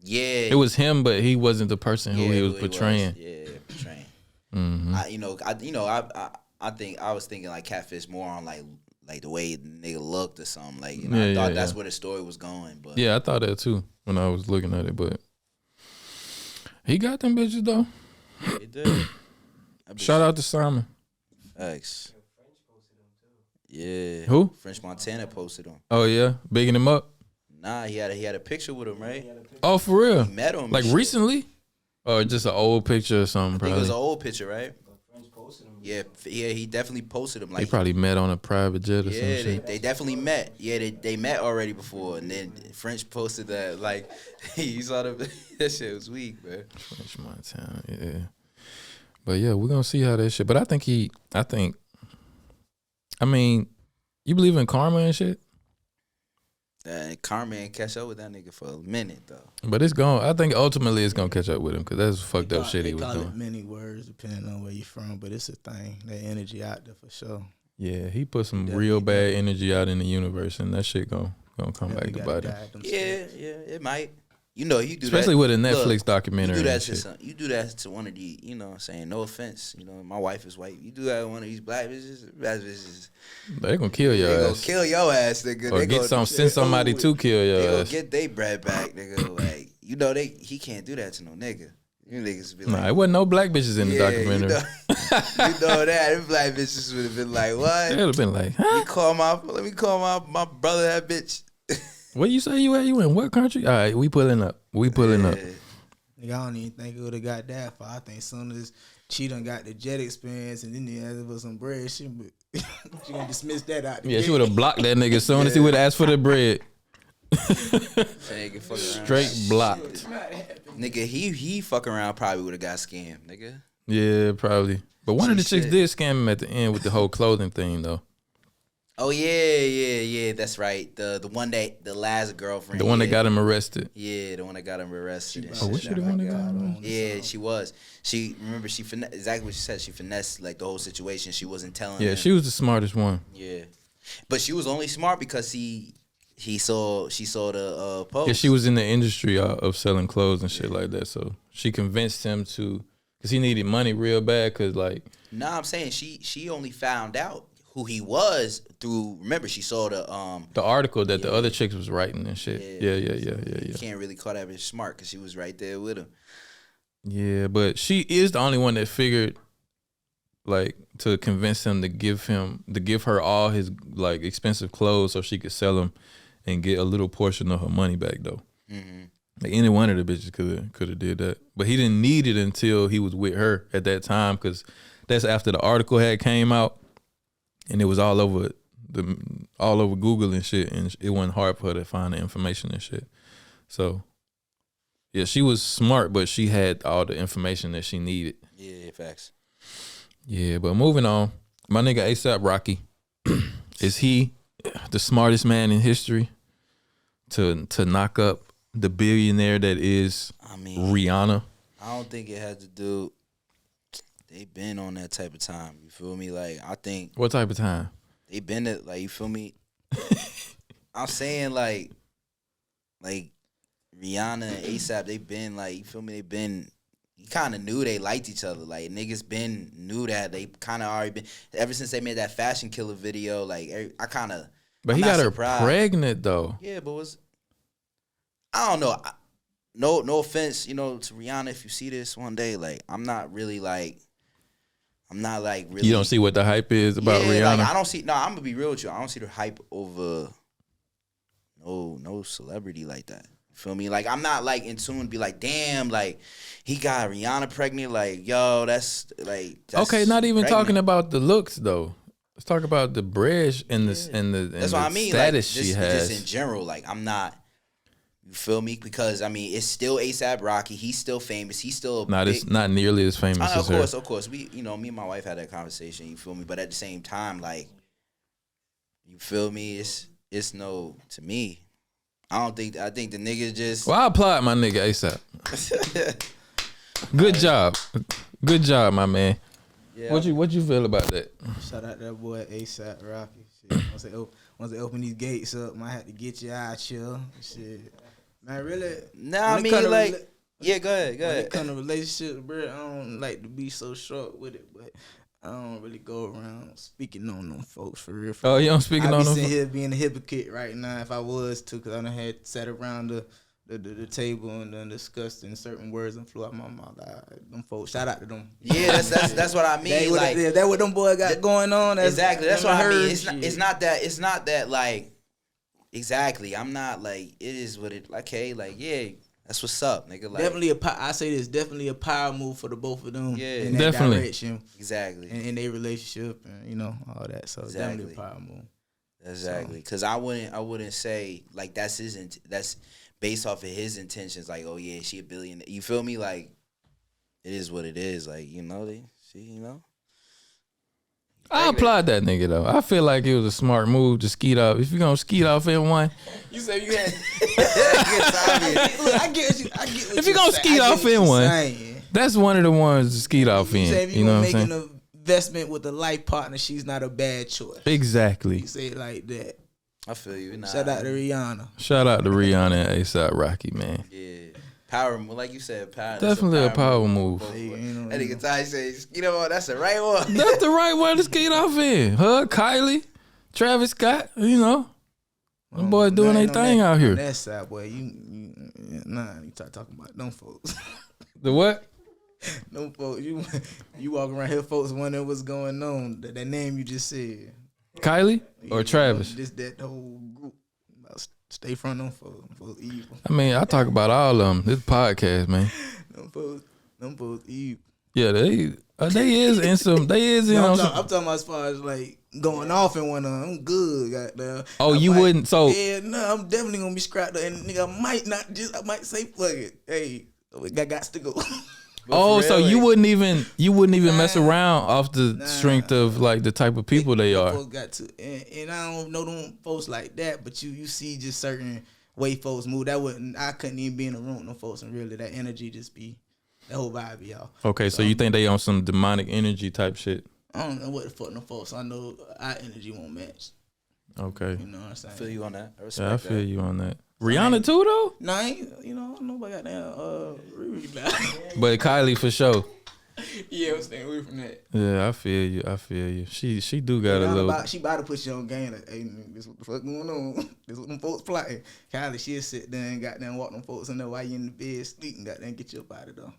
yeah. It was him, but he wasn't the person who he was portraying. Yeah, portraying. Mm-hmm. I was thinking like catfish more on like the way the nigga looked or something. Like Yeah, I thought that's yeah. where the story was going. But Yeah, I thought that too when I was looking at it, but he got them bitches though. he did. Shout out to Simon. Facts. Yeah. Who? French Montana posted him. Oh yeah, bigging him up. Nah, he had a picture with him, right? Oh, for real? He met him. Like and shit. recently? Or just an old picture or something? I think Probably. it was an old picture, right? French posted him. Yeah, he definitely posted him. They Like probably met on a private jet or some yeah, shit. they definitely met. Yeah, they met already before, and then French posted that. Like you saw that shit was weak, man. French Montana, yeah. But yeah, we're gonna see how that shit. But I mean, you believe in karma and shit? And Karma ain't catch up with that nigga for a minute though. But it's going. I think ultimately it's gonna catch up with him because that's fucked up shit he was They call it doing. many words depending on where you from, but it's a thing. That energy out there for sure. Yeah, he put some Definitely real bad energy out in the universe, and that shit gonna come back You to gotta bite him. guide them Yeah, steps. yeah, it might. You know, you do Especially that. with a Netflix Look, documentary. You do that and to shit. you do that to one of the, you know what I'm saying, no offense. You know, my wife is white. You do that to one of these black bitches, They gonna kill they your gonna ass, kill your ass, nigga. or They get gonna, send somebody to kill they your gonna ass. get their bread back, nigga. Like, you know, he can't do that to no nigga. You niggas be like, Nah, it wasn't no black bitches in the yeah, documentary. You know that. Them black bitches would have been like, what? They'd have been like, huh? Let me call my brother that bitch. What you say you at? You in what country? All right, we pulling up. We pulling up. Yeah. Nigga, I don't even think it would have got that far. I think soon as she done got the jet experience and then he asked for some bread, she gonna dismiss that out. Yeah, she would have blocked that nigga as soon as he would have asked for the bread. Nigga, fuck around. Straight blocked. Nigga, he fuck around probably would have got scammed, nigga. Yeah, probably. But one of the chicks Shit. did scam him at the end with the whole clothing thing, though. Oh yeah, that's right. The one that the last girlfriend. The one that yeah. got him arrested. Yeah, the one that got him arrested. and Oh, shit. was she the one that got him arrested? Yeah, she was. She finessed exactly what she said. She finessed like the whole situation. She wasn't telling. Yeah, him. she was the smartest one. Yeah, but she was only smart because she saw the post. Yeah, she was in the industry of selling clothes and shit like that. So she convinced him to, because he needed money real bad. Because like, Nah, I'm saying she only found out who he was through. Remember, she saw the article that the other chicks was writing and shit. Yeah. You can't really call that bitch smart because she was right there with him. Yeah, but she is the only one that figured, like, to convince him to give her all his like expensive clothes so she could sell them and get a little portion of her money back though. Mm-hmm. Like any one of the bitches could have did that, but he didn't need it until he was with her at that time because that's after the article had came out and it was all over Google and shit, and it wasn't hard for her to find the information and shit. So yeah, she was smart, but she had all the information that she needed. Yeah, facts. Yeah, but moving on, my nigga A$AP Rocky, is he the smartest man in history to knock up the billionaire that is Rihanna? I don't think it had to do. They been on that type of time. You feel me? Like I think What type of time? they been at, like, you feel me? I'm saying like Rihanna and A$AP, they been like, you feel me? They been. You kind of knew they liked each other. Like niggas knew that they kind of already been ever since they made that Fashion Killer video. Like I kind of. But I'm he not got her surprised. pregnant though. Yeah, but I don't know. No offense, to Rihanna. If you see this one day, like I'm not really. You don't see what the hype is about Rihanna? Like, I don't see. No, I'm gonna be real with you. I don't see the hype over no celebrity like that. You feel me? Like I'm not like in tune. Be like, damn, like he got Rihanna pregnant. Like yo, that's okay. Not even pregnant. talking about the looks though. Let's talk about the bread and the That's what I mean. status like, she has. Just in general, like I'm not. You feel me? Because I mean, it's still A$AP Rocky. He's still famous. He's still It's not nearly as famous as her. Of course. We, me and my wife had that conversation. You feel me? But at the same time, like, you feel me? It's no to me. I think the nigga just. Well, I applaud my nigga A$AP. Good job, my man. Yeah. What you feel about that? Shout out that boy A$AP Rocky. Shit. Once they open these gates up, might have to get you out here. Shit. Man, really? Nah, I mean, like, yeah, go ahead. When it come to relationships, bro, I don't like to be so short with it, but I don't really go around speaking on them folks for real. Oh, you don't speaking I on be them? sitting here being a hypocrite right now if I was to, because I done had sat around the table and done discussed and certain words and flew out my mouth. Them folks, shout out to them. Yeah, that's what I mean. That what them boys got going on. Exactly. That's what I mean. Shit. It's not that like. Exactly. I'm not like it is what it like. Hey, like yeah, that's what's up, nigga. Like, Definitely I say this definitely a power move for the both of them. Yeah, in that definitely. direction. Exactly. In their relationship and all that. So Exactly. definitely a power move. Exactly. Because I wouldn't say like that's based off of his intentions. Like, oh yeah, she a billionaire. You feel me? Like, it is what it is. Like, I applaud that nigga though. I feel like it was a smart move to skeet off. If you're gonna skeet off in one, You say you had. Look, I get what if you're gonna skeet off in one, that's one of the ones to skeet off You say in. if You you know what make I'm an saying? investment with a life partner, she's not a bad choice. Exactly. You say it like that. I feel you. Nah. Shout out to Rihanna. Shout out to Rihanna and A$AP Rocky, man. Yeah. Power, like you said, power. Definitely a power move. That nigga Ty says, you know what? That's the right one. That's the right one to skate off in. Her, Kylie, Travis Scott, them boys doing their thing out here. On that side, boy, you start talking about them folks. The what? Them folks, you walk around here, folks, wondering what's going on. That name you just said. Kylie or Travis? Just that whole group. Stay from them folks. Them folks evil. I mean, I talk about all of them. This podcast, man. Them folks evil. Yeah, they is in some. They is in. No, on some, I'm talking about as far as like going off in one of them. I'm good, goddamn. oh, you wouldn't. So Yeah, no, I'm definitely gonna be scrapped up, and nigga, I might say fuck it. Hey, I got to go. oh, so you wouldn't even mess Nah. around off the strength of like the type of people they are. Folks got to, and I don't know them folks like that, but you see just certain way folks move. I couldn't even be in a room with them folks, and really that energy just be that whole vibe, y'all. Okay, so you think they on some demonic energy type shit? I don't know what the fuck them folks. I know our energy won't match. Okay. You know what I'm saying? I feel you on that. I respect Yeah, I that. feel you on that. Rihanna too though? Nah, I ain't, I don't know about goddamn Riri now. But Kylie for sure. Yeah, I'm staying away from that. Yeah, I feel you. She do got a little. She about to put you on game. Like, hey, man, this what the fuck going on? This what them folks plotting. Kylie, she'll sit there and goddamn walk them folks in there while you in the bed sleeping. Goddamn get you up out of there.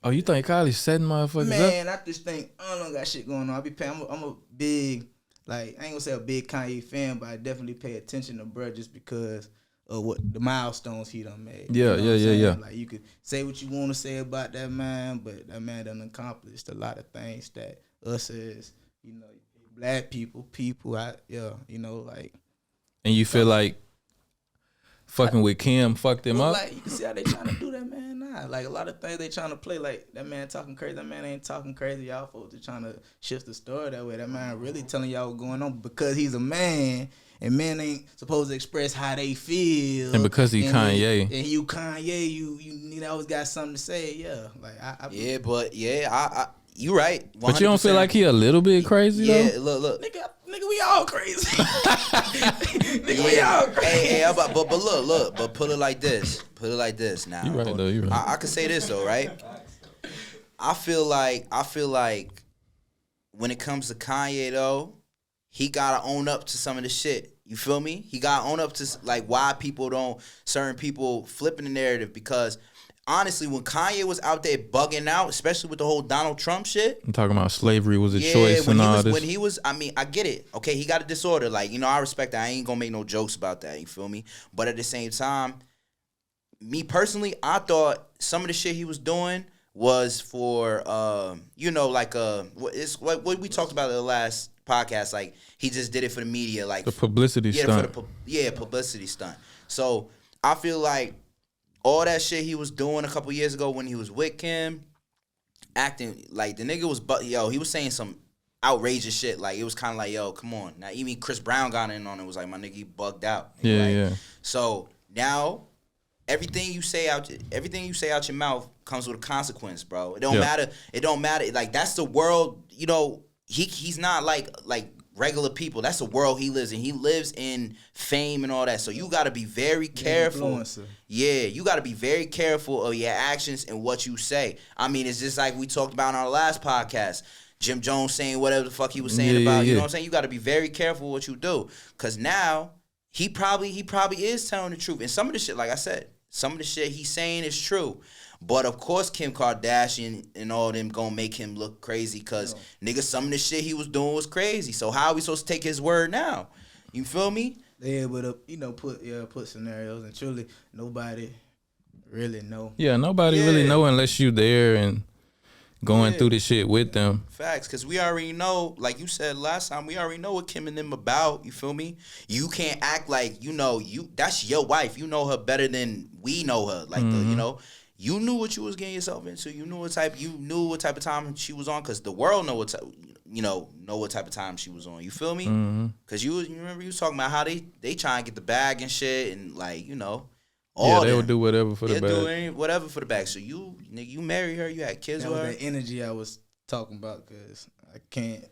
Oh, you think Kylie's setting motherfuckers up? Man, I just think I don't got shit going on. I be paying. I'm a big, like I ain't gonna say a big Kanye fan, but I definitely pay attention to bruh just because of what the milestones he done made. Yeah, You know what I'm yeah. saying? Like you could say what you want to say about that man, but that man done accomplished a lot of things that us as black people out, like. And you feel like fucking with Kim fucked him up? Like you can see how they trying to do that, man. Nah, like a lot of things they trying to play. Like that man talking crazy. That man ain't talking crazy. Y'all folks are trying to shift the story that way. That man really telling y'all what's going on because he's a man, and men ain't supposed to express how they feel. And because he Kanye. And you Kanye, you always got something to say. Yeah, like I you right. 100%. But you don't feel like he a little bit crazy Yeah, though? look. nigga, we all crazy. Nigga, we all crazy. Hey, but look, but put it like this. Now. You right though. You right. I can say this though, right? I feel like when it comes to Kanye though, he gotta own up to some of the shit. You feel me? He gotta own up to like why certain people flipping the narrative, because honestly, when Kanye was out there bugging out, especially with the whole Donald Trump shit. I'm talking about slavery was a choice and all this. When he was, I mean, I get it. Okay, he got a disorder. Like, I respect that. I ain't gonna make no jokes about that. You feel me? But at the same time, me personally, I thought some of the shit he was doing was for, it's what we talked about in the last podcast. Like, he just did it for the media. Like, the publicity stunt. Publicity stunt. So, I feel like all that shit he was doing a couple years ago when he was with Kim, acting like the nigga was, he was saying some outrageous shit. Like, it was kind of like, yo, come on. Now, even Chris Brown got in on it. Was like, my nigga, he bugged out. Yeah. So now, everything you say out your mouth comes with a consequence, bro. It don't matter. It don't matter. Like, that's the world. He's not like regular people. That's the world he lives in. He lives in fame and all that. So you got to be very careful. Influencer. Yeah, you got to be very careful of your actions and what you say. I mean, it's just like we talked about on our last podcast. Jim Jones saying whatever the fuck he was saying about. You know what I'm saying? You got to be very careful what you do, cause now he probably is telling the truth. And some of the shit, like I said, some of the shit he's saying is true. But of course, Kim Kardashian and all them gonna make him look crazy, cause nigga, some of the shit he was doing was crazy. So how are we supposed to take his word now? You feel me? They able to, put scenarios, and truly nobody really know. Yeah, nobody really know unless you there and going through the shit with them. Facts, because we already know, like you said last time, we already know what Kim and them about. You feel me? You can't act like that's your wife. You know her better than we know her. Like you knew what you was getting yourself into. You knew what type of time she was on, because the world know what type of time she was on. You feel me? Because you remember you was talking about how they try and get the bag and shit, and they would do whatever for the bag. Do whatever for the bag. So you marry her, you had kids that with was her. the energy I was talking about, because I can't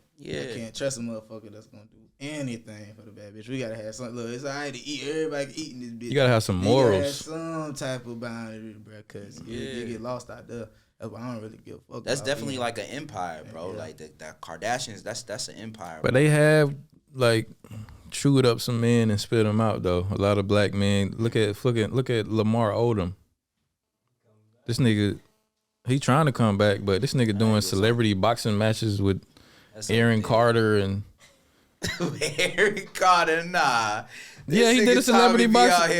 trust a motherfucker that's gonna do anything for the bad bitch. We gotta have something. Look, it's alright to eat. Everybody eating this bitch. You gotta have some morals. You gotta have some type of boundary, bro, because you get lost out there. That's why I don't really give a fuck. That's definitely like an empire, bro. Yeah. Like the Kardashians, that's an empire. But they have chewed up some men and spit them out though. A lot of black men. Look at Lamar Odom. This nigga, he trying to come back, but this nigga doing celebrity boxing matches with Aaron Carter and Aaron Carter, nah. Yeah, he did a celebrity boxing.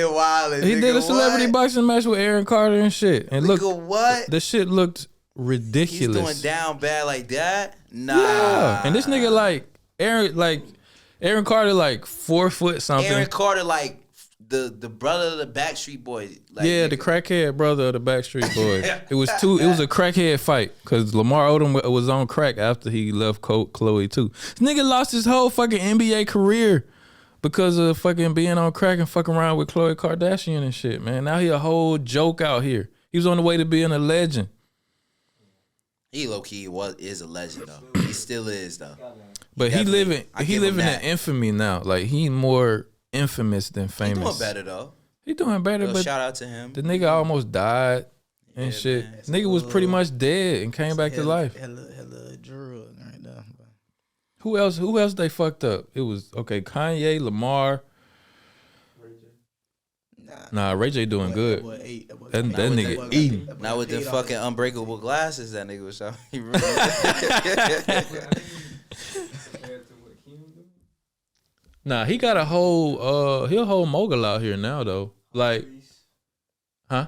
He did a celebrity boxing match with Aaron Carter and shit. And look, what? The shit looked ridiculous. He's doing down bad like that? Nah. Yeah. And this nigga Aaron Carter 4 foot something. Aaron Carter the brother of the Backstreet Boys. The crackhead brother of the Backstreet Boys. It was a crackhead fight because Lamar Odom was on crack after he left Chloe too. This nigga lost his whole fucking NBA career because of fucking being on crack and fucking around with Khloe Kardashian and shit, man. Now he a whole joke out here. He was on the way to being a legend. He low-key is a legend though. He still is though. But he living in infamy now. Like he more infamous than famous. He doing better though. He doing better, but shout out to him. The nigga almost died and shit. Man, nigga was pretty much dead and came back to life. Hella drug right now. Who else they fucked up? It was Kanye, Lamar. Nah, Ray J doing good. That nigga eating. Now with the fucking unbreakable glasses that nigga was showing. Nah, he got a whole he'll whole mogul out here now though. Huh?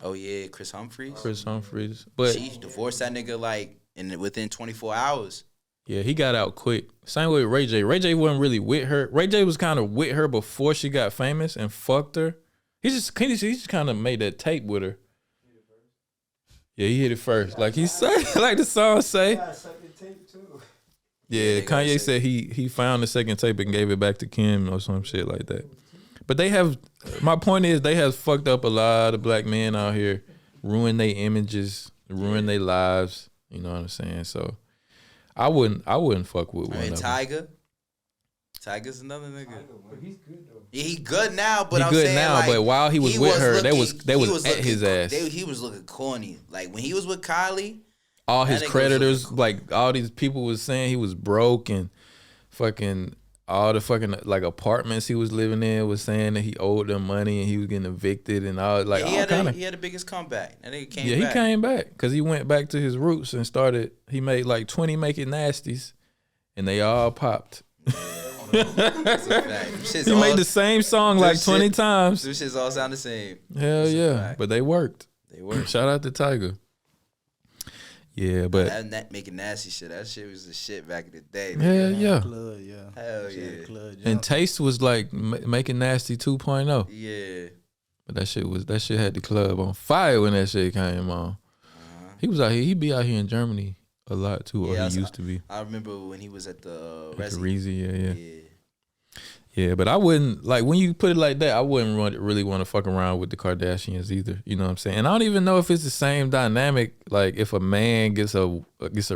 Oh yeah, Chris Humphries. But she divorced that nigga within 24 hours. Yeah, he got out quick. Same way with Ray J. Ray J wasn't really with her. Ray J was kind of with her before she got famous and fucked her. He just kind of made that tape with her. Yeah, he hit it first. Like he said, like the song say. Yeah, Kanye said he found the second tape and gave it back to Kim or some shit like that. But my point is they have fucked up a lot of black men out here, ruined their images, ruined their lives. You know what I'm saying? So I wouldn't fuck with one of them. Tiger's another nigga. But he's good though. Yeah, he good now, but I'm saying now, but while he was with her, they was at his ass. He was looking corny. Like when he was with Kylie, all his creditors, all these people was saying he was broke and fucking all the fucking apartments he was living in was saying that he owed them money and he was getting evicted and all he had the biggest comeback. That nigga came back. Yeah, he came back because he went back to his roots and he made 20 Make It Nasties and they all popped. He made the same song 20 times. Those shits all sound the same. Hell yeah, but they worked. Shout out to Tiger. Yeah, but that making nasty shit. That shit was the shit back in the day. Hell yeah. Club, yeah. Hell yeah. And Taste was Making Nasty 2.0. Yeah. But that shit had the club on fire when that shit came on. He was out here. He be out here in Germany a lot too, or he used to be. I remember when he was at the Resi. Yeah, but I wouldn't when you put it like that. I wouldn't really want to fuck around with the Kardashians either. You know what I'm saying? And I don't even know if it's the same dynamic. Like if a man gets a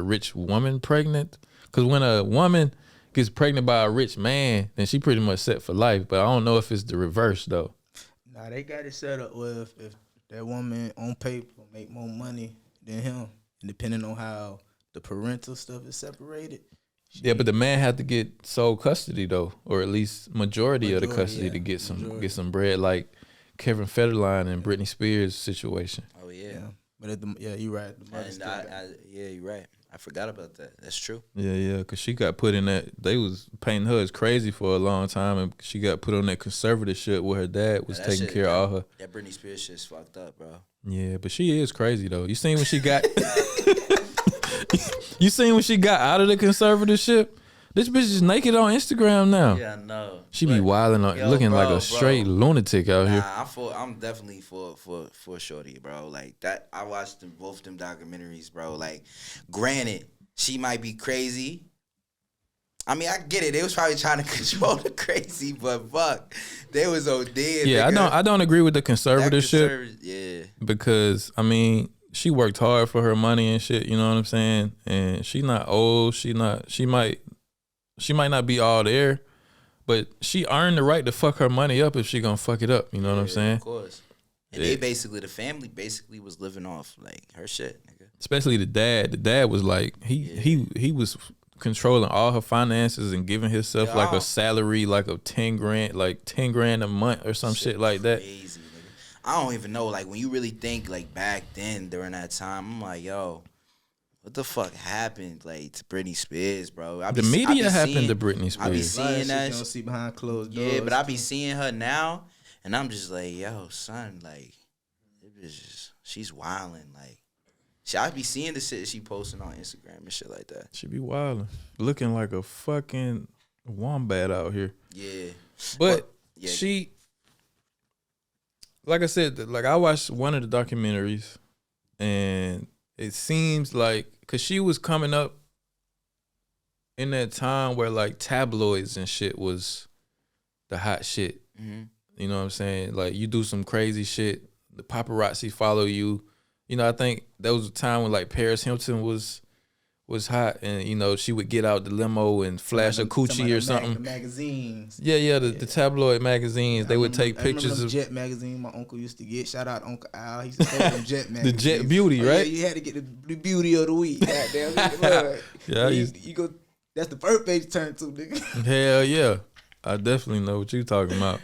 rich woman pregnant, because when a woman gets pregnant by a rich man, then she pretty much set for life. But I don't know if it's the reverse though. Nah, they got it set up with if that woman on paper make more money than him, depending on how the parental stuff is separated. Yeah, but the man had to get sole custody though, or at least majority of the custody to get some bread, like Kevin Federline and Britney Spears situation. Oh yeah. But you're right. The mother Yeah, you're right. I forgot about that. That's true. Yeah, because she got put in that. They was painting her as crazy for a long time, and she got put on that conservatorship where her dad was taking care of all her. That Britney Spears shit's fucked up, bro. Yeah, but she is crazy though. You seen when she got? You seen when she got out of the conservatorship? This bitch is naked on Instagram now. Yeah, I know. She be wilding, looking like a straight lunatic out here. I'm definitely for shorty, bro. Like that, I watched both of them documentaries, bro. Like, granted, she might be crazy. I mean, I get it. They was probably trying to control the crazy, but fuck, they was OD. Yeah, I don't agree with the conservatorship. Yeah, because I mean, she worked hard for her money and shit. You know what I'm saying? And she not old. She might not be all there, but she earned the right to fuck her money up if she gonna fuck it up. You know what I'm saying? Of course. And the family basically was living off like her shit, nigga. Especially the dad. The dad was like he was controlling all her finances and giving himself like a salary, like a 10 grand a month or some shit like that. Crazy, nigga. I don't even know. Like when you really think like back then during that time, I'm like, yo. What the fuck happened, like, to Britney Spears, bro? The media happened to Britney Spears. I be seeing that. You don't see behind closed doors. Yeah, but I be seeing her now, and I'm just like, yo, son, like, she's wilding, like. I be seeing the shit she posting on Instagram and shit like that. She be wilding, looking like a fucking wombat out here. Yeah, but she, like I said, like I watched one of the documentaries, and it seems like, cause she was coming up in that time where like tabloids and shit was the hot shit. Mm-hmm. You know what I'm saying? Like you do some crazy shit, the paparazzi follow you. You know, I think there was a time when like Paris Hilton was hot, and you know she would get out the limo and flash a coochie or something. The magazines. Yeah, the tabloid magazines. They would take pictures of Jet magazine. My uncle used to get. Shout out Uncle Al. He used to take them Jet magazines. The Jet Beauty, right? Yeah, you had to get the beauty of the week. Goddamn. Yeah, you go. That's the first page to turn to, nigga. Hell yeah, I definitely know what you talking about.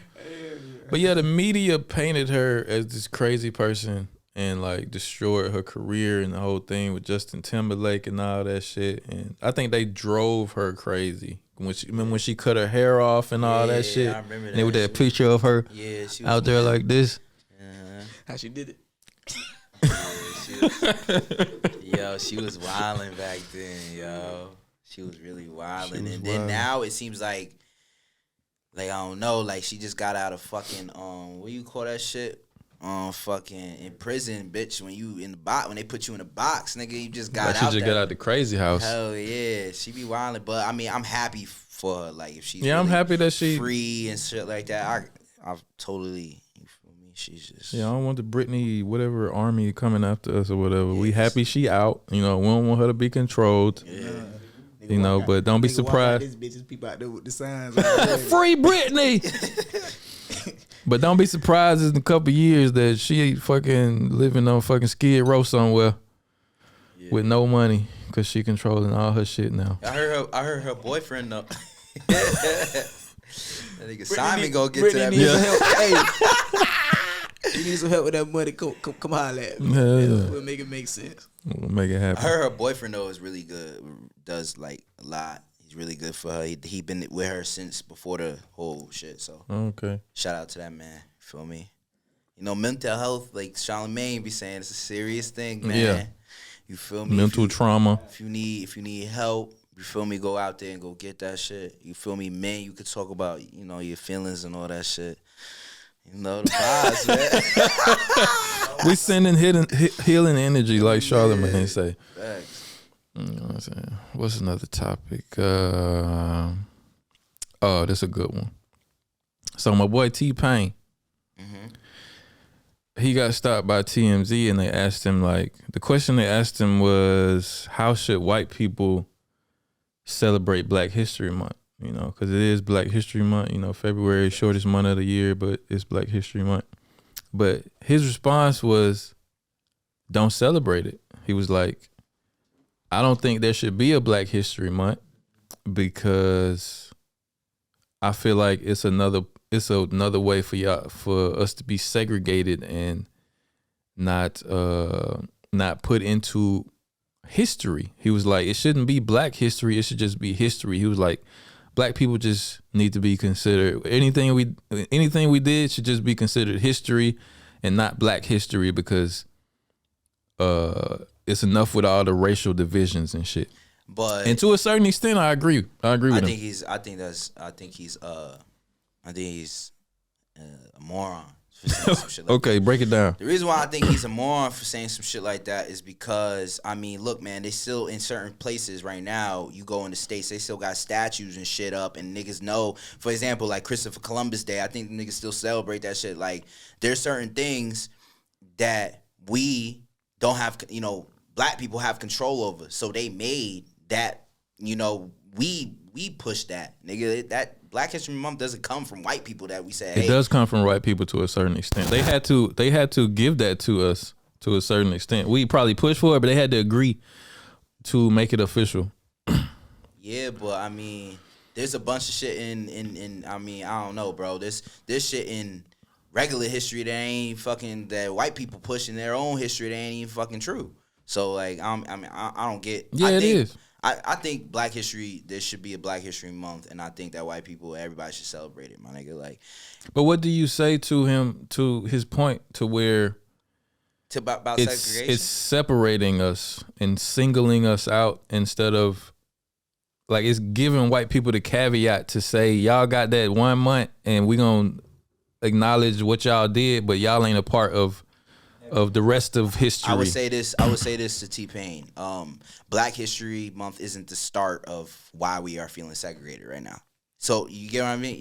But yeah, the media painted her as this crazy person and like destroyed her career and the whole thing with Justin Timberlake and all that shit. And I think they drove her crazy when she cut her hair off and all that shit. I remember that. And with that picture of her out there like this. How she did it? She was wilding back then, yo. She was really wilding. And then now it seems like I don't know, like she just got out of fucking what do you call that shit? Fucking in prison, bitch. When you in the box, when they put you in a box, nigga, you just got out. She just got out the crazy house. Hell yeah, she be wilding. But I mean, I'm happy for her. Like if she's I'm happy that she free and shit like that. I've totally. You feel me? She's just. Yeah, I don't want the Britney whatever army coming after us or whatever. Yes. We happy she out. You know, we don't want her to be controlled. Yeah. You know, but don't be surprised. These bitches, people out there with the signs. Free Britney. But don't be surprised in a couple years that she fucking living on fucking Skid Row somewhere with no money because she controlling all her shit now. I heard her boyfriend though. That nigga Simon go get to that. Hey, you need some help with that money. Come holler at me. We'll make it make sense. We'll make it happen. I heard her boyfriend though is really good. Does like a lot. He's really good for her. He been with her since before the whole shit. So okay. Shout out to that man. Feel me? You know, mental health, like Charlamagne be saying, it's a serious thing, man. Yeah. You feel me? Mental trauma. If you need help, you feel me? Go out there and go get that shit. You feel me? Man, you could talk about, you know, your feelings and all that shit. You know the vibes, man. We sending healing energy, like Charlamagne say. Facts. You know what I'm saying? What's another topic? Oh, that's a good one. So my boy T.Y.N.K, he got stopped by TMZ and they asked him, like, the question they asked him was, how should white people celebrate Black History Month? You know, because it is Black History Month. You know, February, shortest month of the year, but it's Black History Month. But his response was, don't celebrate it. He was like, I don't think there should be a Black History Month because I feel like it's another way for us to be segregated and not put into history. He was like, it shouldn't be Black history, it should just be history. He was like, Black people just need to be considered. Anything we did should just be considered history and not Black history because it's enough with all the racial divisions and shit. And to a certain extent, I agree. I think he's a moron for saying some shit like okay, that. break it down. The reason why I think he's a moron for saying some shit like that is because, I mean, look, man, they still in certain places right now. You go in the States, they still got statues and shit up, and niggas know. For example, like Christopher Columbus Day, I think the niggas still celebrate that shit. Like, there's certain things that we don't have, Black people have control over. So they made that, we push that, nigga. That Black History Month doesn't come from white people that we say. Hey. It does come from white people to a certain extent. They had to give that to us to a certain extent. We probably pushed for it, but they had to agree to make it official. Yeah, but I mean, there's a bunch of shit in I mean, I don't know, bro. This shit in regular history that ain't fucking, that white people push in their own history that ain't even fucking true. So like, I don't get. Yeah, it is. I think Black History, there should be a Black History Month, and I think that white people, everybody should celebrate it, my nigga. Like, but what do you say to him, to his point, to where about segregation? It's separating us and singling us out instead of, like, it's giving white people the caveat to say, y'all got that 1 month and we gonna acknowledge what y'all did, but y'all ain't a part of the rest of history. I would say this to T.Pain. Black History Month isn't the start of why we are feeling segregated right now. So you get what I mean?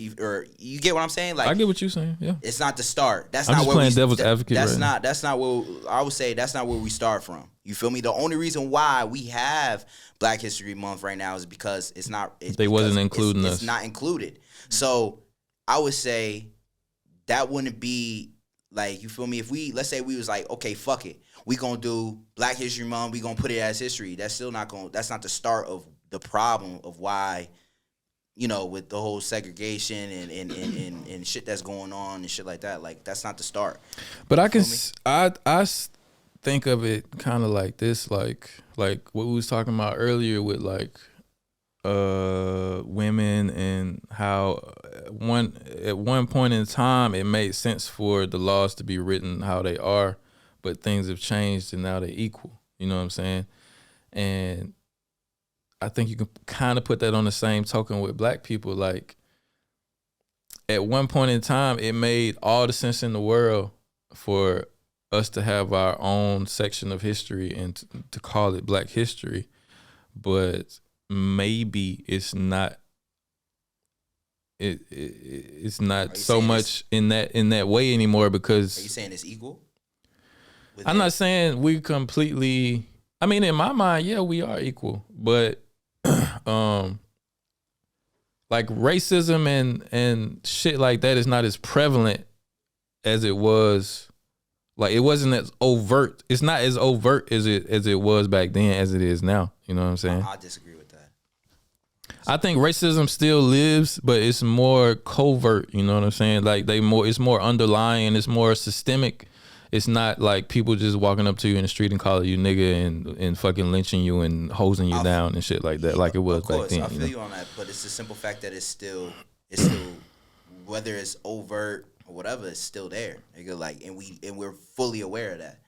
You get what I'm saying? Like, I get what you're saying. Yeah, it's not the start. That's I'm not just where playing devil's advocate. That's not where I would say. That's not where we start from. You feel me? The only reason why we have Black History Month right now is because they wasn't including us. It's not included. So I would say that wouldn't be. Like, you feel me? If let's say we was like, okay, fuck it, we gonna do Black History Month, we gonna put it as history. That's not the start of the problem of why, with the whole segregation and shit that's going on and shit like that. Like, that's not the start. But I think of it kind of like this, like what we was talking about earlier with like women and how at one point in time it made sense for the laws to be written how they are, but things have changed and now they're equal. You know what I'm saying? And I think you can kind of put that on the same token with Black people. Like, at one point in time, it made all the sense in the world for us to have our own section of history and to call it Black history, but maybe it's not. It's not so much in that way anymore because. Are you saying it's equal? I'm not saying we completely. I mean, in my mind, yeah, we are equal, but like racism and shit like that is not as prevalent as it was. Like, it wasn't as overt. It's not as overt as it was back then as it is now. You know what I'm saying? I disagree with that. I think racism still lives, but it's more covert. You know what I'm saying? Like, it's more underlying. It's more systemic. It's not like people just walking up to you in the street and calling you nigga and fucking lynching you and hosing you down and shit like that, like it was back then. I feel you on that, but it's the simple fact that it's still whether it's overt or whatever, it's still there. Nigga, like, and we're fully aware of that.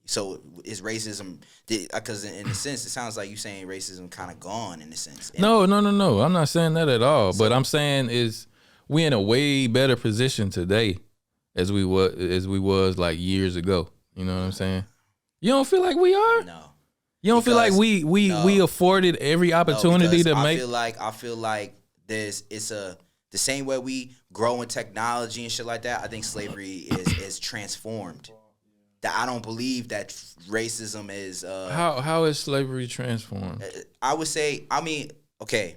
So is racism? Because in a sense, it sounds like you saying racism kind of gone in a sense. And no. I'm not saying that at all. But I'm saying is we in a way better position today as we was like years ago. You know what I'm saying? You don't feel like we are? No. You don't feel like we afforded every opportunity to make. I feel like the same way we grow in technology and shit like that. I think slavery is transformed. That I don't believe that racism is. How is slavery transformed? I would say. I mean, okay,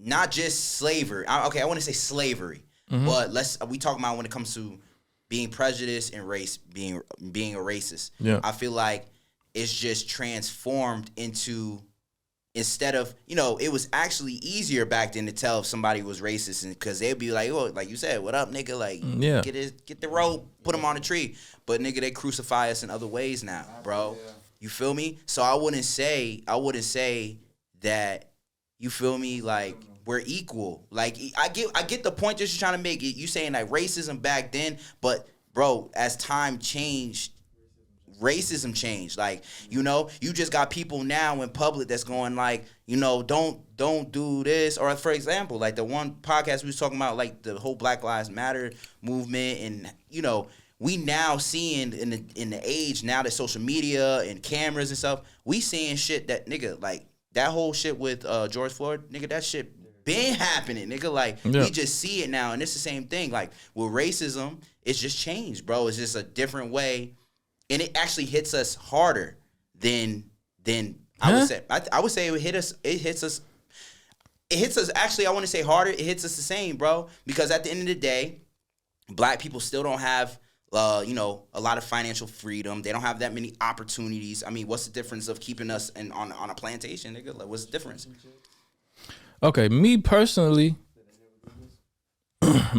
not just slavery. I want to say slavery. Mm-hmm. But we talking about when it comes to being prejudiced and race, being a racist. Yeah. I feel like it's just transformed into, instead of, it was actually easier back then to tell if somebody was racist, and because they'd be like, oh, like you said, what up, nigga? Like, get the rope, put him on a tree. But nigga, they crucify us in other ways now, bro. You feel me? So I wouldn't say that, you feel me, like, we're equal. Like, I get the point that you're trying to make. You saying like racism back then, but bro, as time changed, racism changed. Like, you just got people now in public that's going like, don't do this. Or for example, like the one podcast we was talking about, like the whole Black Lives Matter movement, and we now seeing in the age now that social media and cameras and stuff, we seeing shit that, nigga, like that whole shit with George Floyd, nigga, that shit been happening, nigga. Like, we just see it now, and it's the same thing. Like, with racism, it's just changed, bro. It's just a different way, and it actually hits us harder than I would say. I would say it hits us. Actually, I want to say harder. It hits us the same, bro. Because at the end of the day, black people still don't have a lot of financial freedom. They don't have that many opportunities. I mean, what's the difference of keeping us on a plantation, nigga? Like, what's the difference? Okay, me personally, can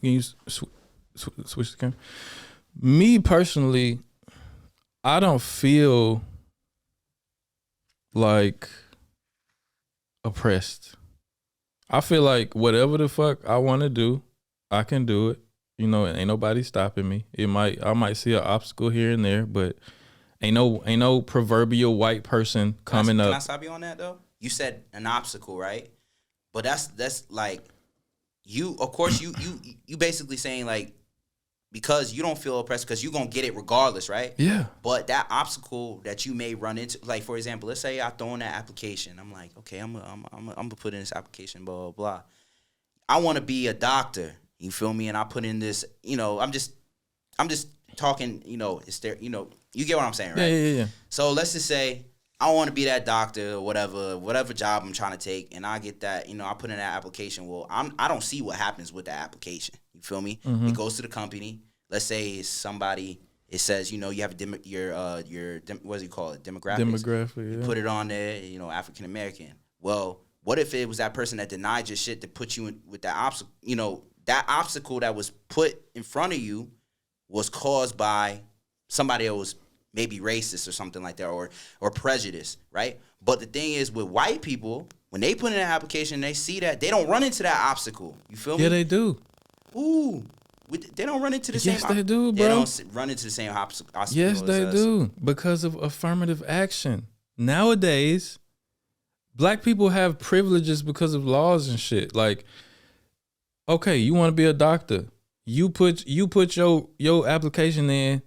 you switch the camera? Me personally, I don't feel like oppressed. I feel like whatever the fuck I want to do, I can do it. Ain't nobody stopping me. I might see an obstacle here and there, but ain't no proverbial white person coming up. Can I stop you on that though? You said an obstacle, right? But that's like, you, of course, you basically saying like, because you don't feel oppressed, because you're going to get it regardless, right? Yeah. But that obstacle that you may run into, like, for example, let's say I throw in that application. I'm like, okay, I'm gonna put in this application, blah, blah, blah. I want to be a doctor, you feel me? And I put in this, I'm just talking, it's there, you get what I'm saying, right? Yeah. So let's just say I want to be that doctor or whatever job I'm trying to take, and I get that, I put in that application. Well, I don't see what happens with that application. You feel me? Mm-hmm. It goes to the company. Let's say it's somebody. It says, you have your what does he call it? Demographics. Demographic. Yeah. You put it on there. African American. Well, what if it was that person that denied your shit to put you in with that obstacle? That obstacle that was put in front of you was caused by somebody that was maybe racist or something like that, or prejudice, right? But the thing is, with white people, when they put in an application, they see that, they don't run into that obstacle. You feel me? Yeah, they do. Ooh. They don't run into the same. Yes, they do, bro. They don't run into the same obstacle. Yes, they do, because of affirmative action. Nowadays, black people have privileges because of laws and shit. Like, okay, you want to be a doctor. You put your application in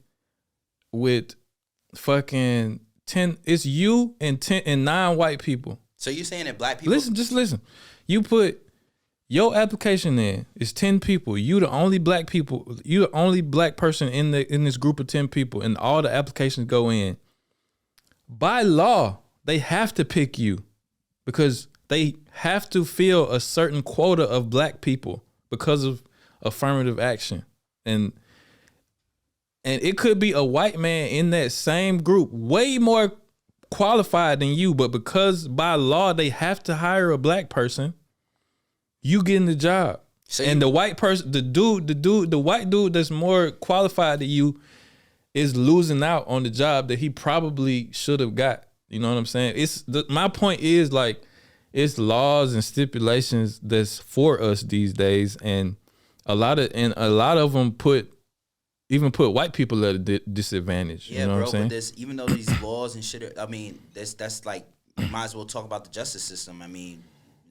with fucking 10. It's you and 9 white people. So you're saying that black people? Just listen. You put your application in. It's 10 people. You the only black people. You the only black person in this group of 10 people, and all the applications go in. By law, they have to pick you because they have to fill a certain quota of black people because of affirmative action. And it could be a white man in that same group, way more qualified than you, but because by law they have to hire a black person, you getting the job. So and the white person, the white dude that's more qualified than you is losing out on the job that he probably should have got. You know what I'm saying? My point is, like, it's laws and stipulations that's for us these days, and a lot of them put white people at a disadvantage. Yeah, you know bro. What I'm saying? But this, even though these laws and shit, that's like, you might as well talk about the justice system. I mean,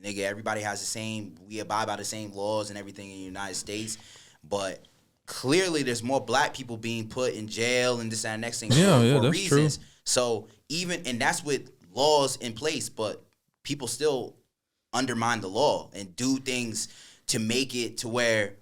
nigga, everybody has the same. We abide by the same laws and everything in the United States, but clearly there's more black people being put in jail and this and that next thing for that's reasons. true. So and that's with laws in place, but people still undermine the law and do things to make it to where,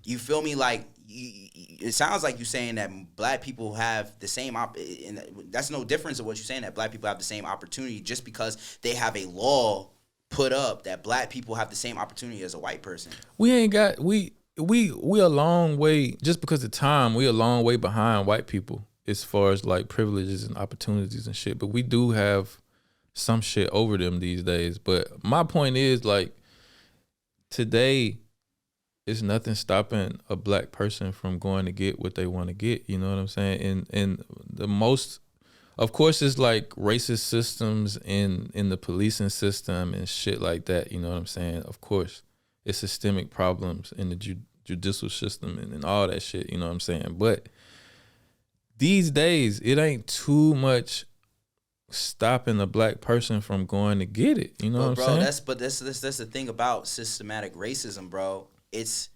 you feel me, like, it sounds like you're saying that black people have the same and that's no difference of what you're saying, that black people have the same opportunity just because they have a law put up that black people have the same opportunity as a white person. We a long way, just because of time, we a long way behind white people. as far as like privileges and opportunities and shit. But we do have some shit over them these days. But my point is, like, today, it's nothing stopping a black person from going to get what they want to get. You know what I'm saying? And the most, of course, it's like racist systems in the policing system and shit like that. You know what I'm saying? Of course, it's systemic problems in the judicial system and all that shit. You know what I'm saying? But these days, it ain't too much stopping a black person from going to get it. You know what I'm saying? That's the thing about systematic racism, bro. It's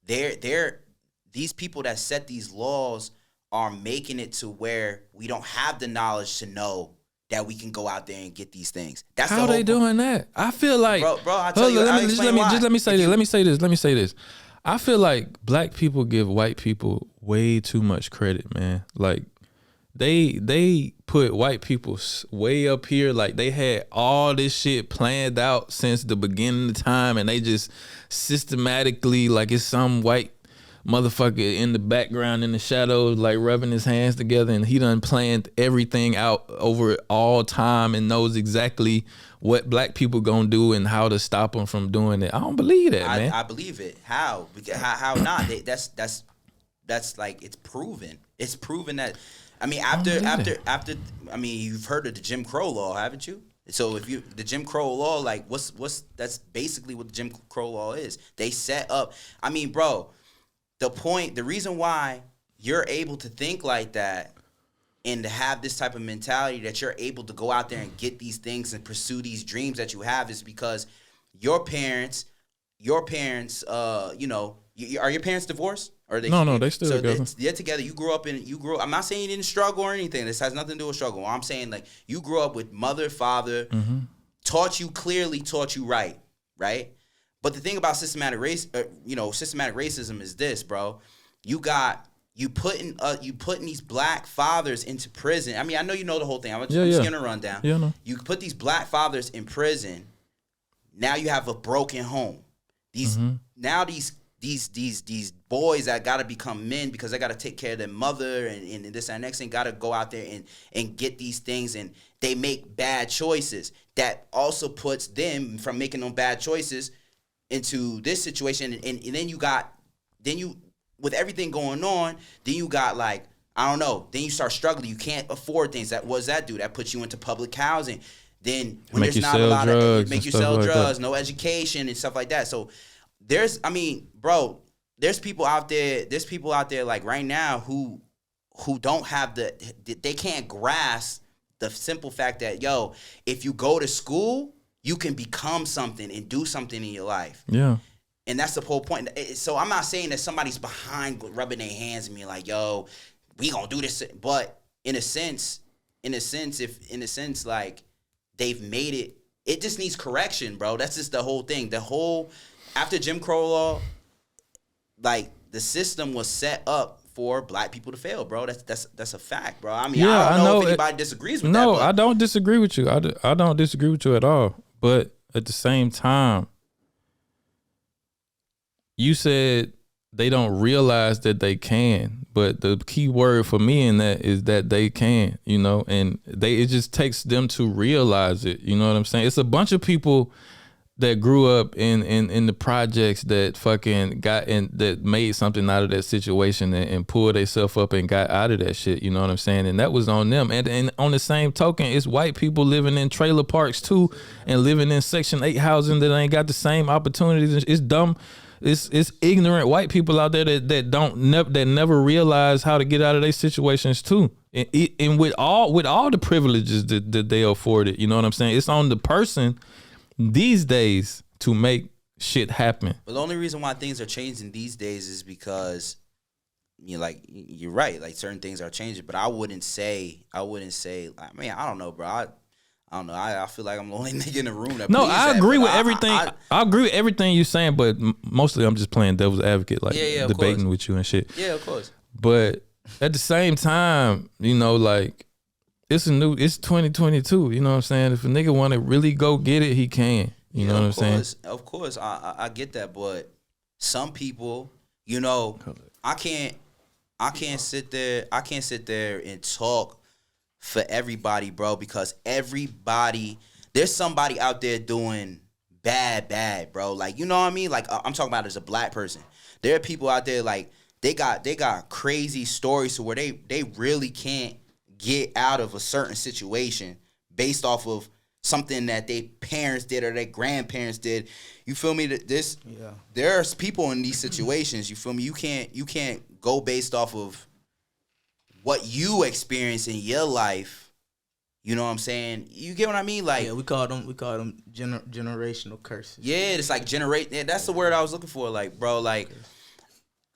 these people that set these laws are making it to where we don't have the knowledge to know that we can go out there and get these things. That's how they doing that. I feel like, bro. I tell you, let me say this. I feel like black people give white people way too much credit, man. Like they put white people way up here. Like they had all this shit planned out since the beginning of time, and they just systematically, like it's some white motherfucker in the background in the shadows, like rubbing his hands together, and he done planned everything out over all time and knows exactly what black people gonna do and how to stop them from doing it. I don't believe that, man. I believe it. How? How not? That's like it's proven. It's proven that. I mean, after. I mean, you've heard of the Jim Crow law, haven't you? So the Jim Crow law, like what's that's basically what the Jim Crow law is. They set up. I mean, bro. The reason why you're able to think like that and to have this type of mentality that you're able to go out there and get these things and pursue these dreams that you have is because your parents, are your parents divorced? Or are they? No, they still together. They're together. I'm not saying you didn't struggle or anything. This has nothing to do with struggle. I'm saying like you grew up with mother, father, taught you right? But the thing about systematic racism is this, bro. You putting these black fathers into prison. I mean, I know you know the whole thing. I'm just gonna run down. Yeah, no. You put these black fathers in prison. Now you have a broken home. These boys that gotta become men because they gotta take care of their mother and this and next thing gotta go out there and get these things, and they make bad choices. That also puts them from making them bad choices into this situation, and then you with everything going on, then you got like, I don't know, then you start struggling. You can't afford things. What does that do? That puts you into public housing. Then when there's not a lot of, make you sell drugs, no education and stuff like that. So there's people out there like right now who don't have they can't grasp the simple fact that, yo, if you go to school, you can become something and do something in your life. Yeah. And that's the whole point. So I'm not saying that somebody's behind rubbing their hands and being like, yo, we gonna do this. But in a sense, like they've made it, it just needs correction, bro. That's just the whole thing. After Jim Crow law, like the system was set up for black people to fail, bro. That's a fact, bro. I mean, I don't know if anybody disagrees with that. No, I don't disagree with you. I don't disagree with you at all. But at the same time, you said they don't realize that they can. But the key word for me in that is that they can, and it just takes them to realize it. You know what I'm saying? It's a bunch of people that grew up in the projects that fucking got in, that made something out of that situation and pulled themselves up and got out of that shit. You know what I'm saying? And that was on them. And on the same token, it's white people living in trailer parks too and living in Section 8 housing that ain't got the same opportunities. It's dumb. It's ignorant white people out there that never realize how to get out of their situations too. And with all the privileges that they afforded, you know what I'm saying? It's on the person these days to make shit happen. But the only reason why things are changing these days is because you're right, like certain things are changing, but I wouldn't say I mean, I don't know, bro. I don't know. I feel like I'm the only nigga in the room that No, I agree with everything. I agree with everything you're saying, but mostly I'm just playing devil's advocate, like debating with you and shit. Yeah, of course. But at the same time, like it's 2022. You know what I'm saying? If a nigga want to really go get it, he can. You know what I'm saying? Of course, I get that, but some people, I I can't sit there and talk for everybody, bro, because there's somebody out there doing bad, bro. Like, you know what I mean? Like, I'm talking about as a black person. There are people out there, like, they got crazy stories to where they really can't get out of a certain situation based off of something that their parents did or their grandparents did. You feel me? There's people in these situations. You feel me? You can't go based off of what you experience in your life. You know what I'm saying? You get what I mean? Like, yeah, we call them generational curses. Yeah, it's like that's the word I was looking for. Like, bro, like,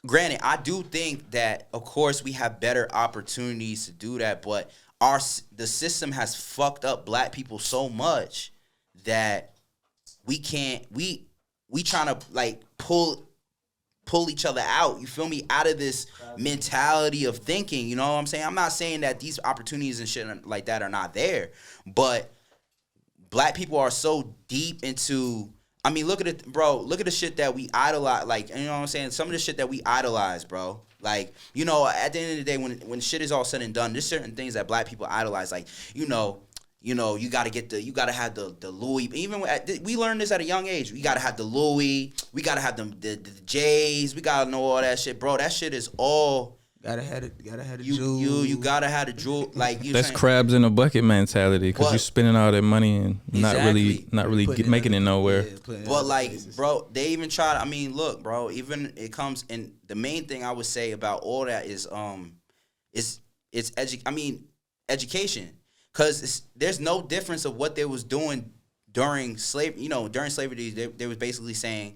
granted, I do think that, of course, we have better opportunities to do that, but the system has fucked up black people so much that we trying to, like, pull each other out, you feel me, out of this mentality of thinking, you know what I'm saying? I'm not saying that these opportunities and shit like that are not there, but black people are so deep into, I mean, look at it, bro, look at the shit that we idolize, like, you know what I'm saying? Some of the shit that we idolize, bro. Like, you know, at the end of the day, when shit is all said and done, there's certain things that black people idolize, like, you gotta have the Louis. Even we learned this at a young age. We gotta have the Louis. We gotta have the J's. We gotta know all that shit, bro. That shit is all. Gotta have the jewel. You gotta have the jewel. Like, you that's saying, crabs in a bucket mentality, because you're spending all that money and not really making it nowhere. But like, bro, they even tried. I mean, look, bro. Even it comes, and the main thing I would say about all that is education. Because there's no difference of what they was doing during slavery. You know, during slavery, they was basically saying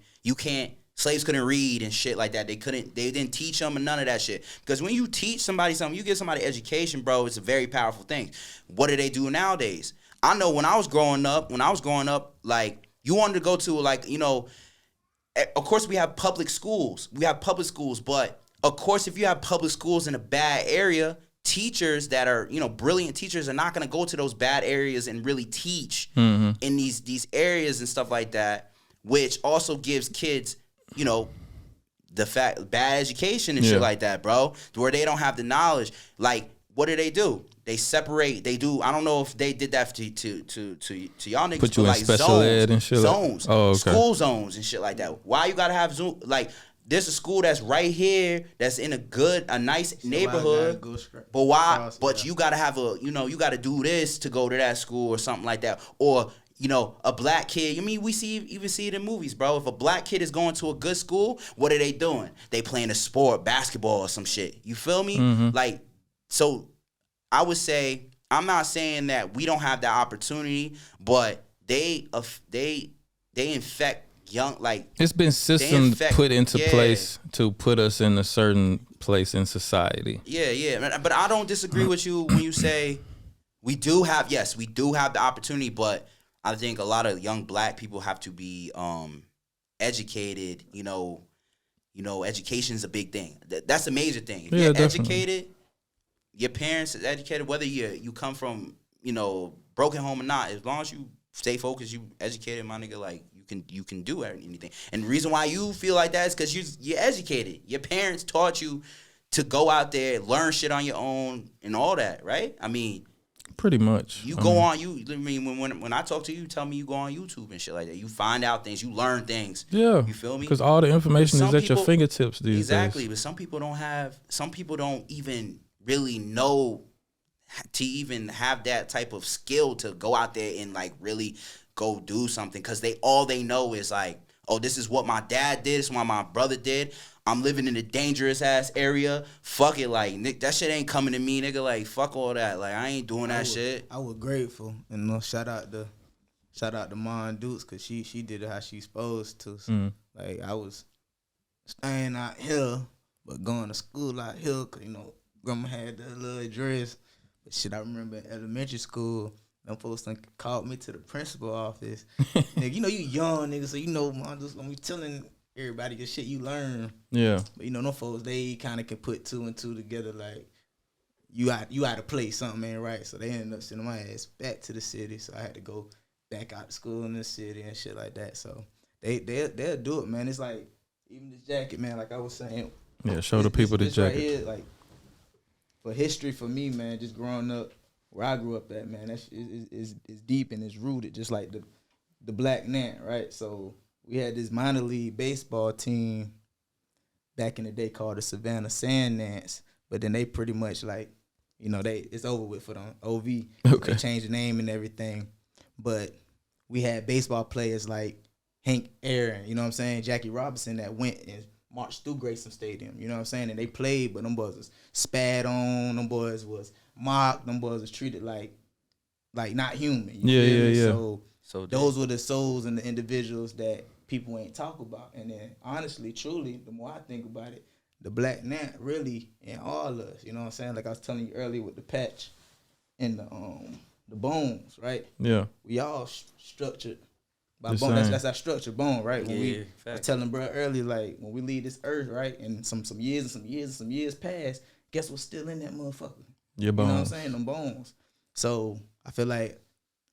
slaves couldn't read and shit like that. They didn't teach them and none of that shit. Because when you teach somebody something, you give somebody education, bro, it's a very powerful thing. What do they do nowadays? I know when I was growing up, like, you wanted to go to, like, you know, of course we have public schools. But of course, if you have public schools in a bad area, teachers that are, you know, brilliant teachers are not going to go to those bad areas and really teach in these areas and stuff like that, which also gives kids, you know, bad education and shit like that, bro, where they don't have the knowledge. Like, what do? They separate. They do. I don't know if they did that to y'all niggas. Put you in like special ed and shit. Zones. Oh, okay. School zones and shit like that. Why you gotta have Zoom? Like, there's a school that's right here, that's in a nice neighborhood. But why? But you gotta have you gotta do this to go to that school or something like that. Or, you know, a black kid. I mean, we even see it in movies, bro. If a black kid is going to a good school, what are they doing? They playing a sport, basketball or some shit. You feel me? Like, so I would say, I'm not saying that we don't have that opportunity, but they infect young, like, it's been systems put into place to put us in a certain place in society. Yeah. But I don't disagree with you when you say we do have the opportunity, but I think a lot of young black people have to be educated. You know, education is a big thing. That's a major thing. If you're educated, your parents is educated, whether you come from, you know, broken home or not, as long as you stay focused, you educated, my nigga, like, you can do anything. And the reason why you feel like that is because you're educated. Your parents taught you to go out there, learn shit on your own and all that, right? I mean, pretty much. You go on, I mean, when I talk to you tell me you go on YouTube and shit like that. You find out things, you learn things. Yeah. You feel me? Because all the information is at your fingertips these days. Exactly. But some people don't even really know to even have that type of skill to go out there and, like, really go do something, because all they know is, like, oh, this is what my dad did, this is what my brother did. I'm living in a dangerous ass area. Fuck it, like, that shit ain't coming to me, nigga. Like, fuck all that. Like, I ain't doing that shit. I was grateful, and, you know, shout out to Mon Dukes, because she did it how she's supposed to. So, like, I was staying out here, but going to school out here, because, you know, grandma had the little address. But shit, I remember in elementary school, them folks called me to the principal office. Nigga, you know, you young, nigga, so you know, Mon Dukes gonna be telling everybody the shit you learn. Yeah. But, you know, them folks, they kind of can put two and two together, like, you out to play, something ain't right. So they ended up sending my ass back to the city. So I had to go back out to school in the city and shit like that. So they'll do it, man. It's like, even this jacket, man, like I was saying. Yeah, show the people the jacket. Right here, like, for history for me, man, just growing up where I grew up at, man, that is deep and it's rooted, just like the Black Nant, right? So we had this minor league baseball team back in the day called the Savannah Sand Nants, but then they pretty much like, it's over with for them. OV, Okay. They changed the name and everything, but we had baseball players like Hank Aaron, you know what I'm saying, Jackie Robinson that went and marched through Grayson Stadium, you know what I'm saying, and they played, but them boys was spat on, them boys was mocked, them boys was treated like not human. You feel me? Yeah. So those were the souls and the individuals that people ain't talk about. And then honestly, truly, the more I think about it, the Black Nant really in all us, you know what I'm saying? Like I was telling you earlier with the patch and the bones, right? Yeah. We all structured by The bone. same. That's our structure, bone, right? When Yeah, I was facts. telling bro earlier, like when we leave this earth, right, and some years pass, guess what's still in that motherfucker? Your You know what I'm bones. saying? Them bones. So I feel like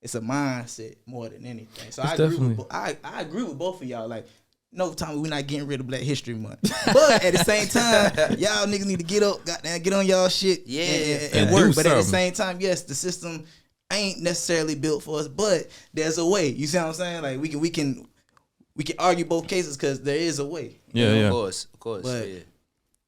it's a mindset more than anything. So It's I agree definitely- with I agree with both of y'all. Like, no time we're not getting rid of Black History Month. But at the same time, y'all niggas need to get up, goddamn, get on y'all shit Yeah, and and work. do But at the something. same time, yes, the system ain't necessarily built for us, but there's a way. You see what I'm saying? Like we can argue both cases because there is a way. Yeah, yeah. Of course. But- Yeah.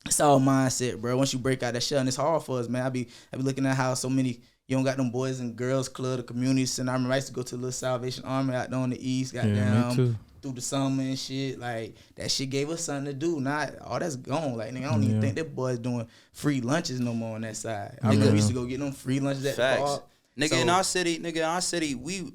It's all mindset, bro. Once you break out that shell, and it's hard for us, man. I be looking at how so many you don't got them boys and girls club, the community center. I remember I used to go to a little Salvation Army out there on the east, Yeah, me goddamn, too. through the summer and shit. Like that shit gave us something to do. Not all that's gone. Like nigga, I don't even Yeah. think that boys doing free lunches no more on that side. I remember we used to go get them free lunches at the Facts. park. Nigga, So- in our city, we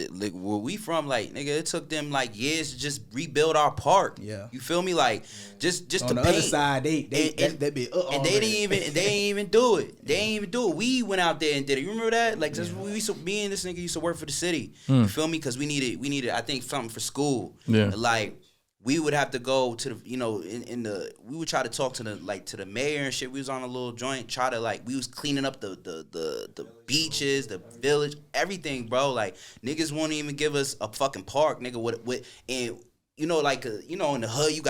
like where we from, like nigga, it took them like years to just rebuild our park. Yeah. You feel me? Like just On to the paint. other side, they And- be and they didn't even do it. They ain't even do it. We went out there and did it. You remember that? Like just we used to, me and this nigga used to work for the city. You feel me? Because we needed I think something for school. Yeah. Like we would have to go to the we would try to talk to the mayor and shit. We was on a little joint, try to we was cleaning up the beaches, the village, everything, bro. Like niggas won't even give us a fucking park, nigga. With and in the hood you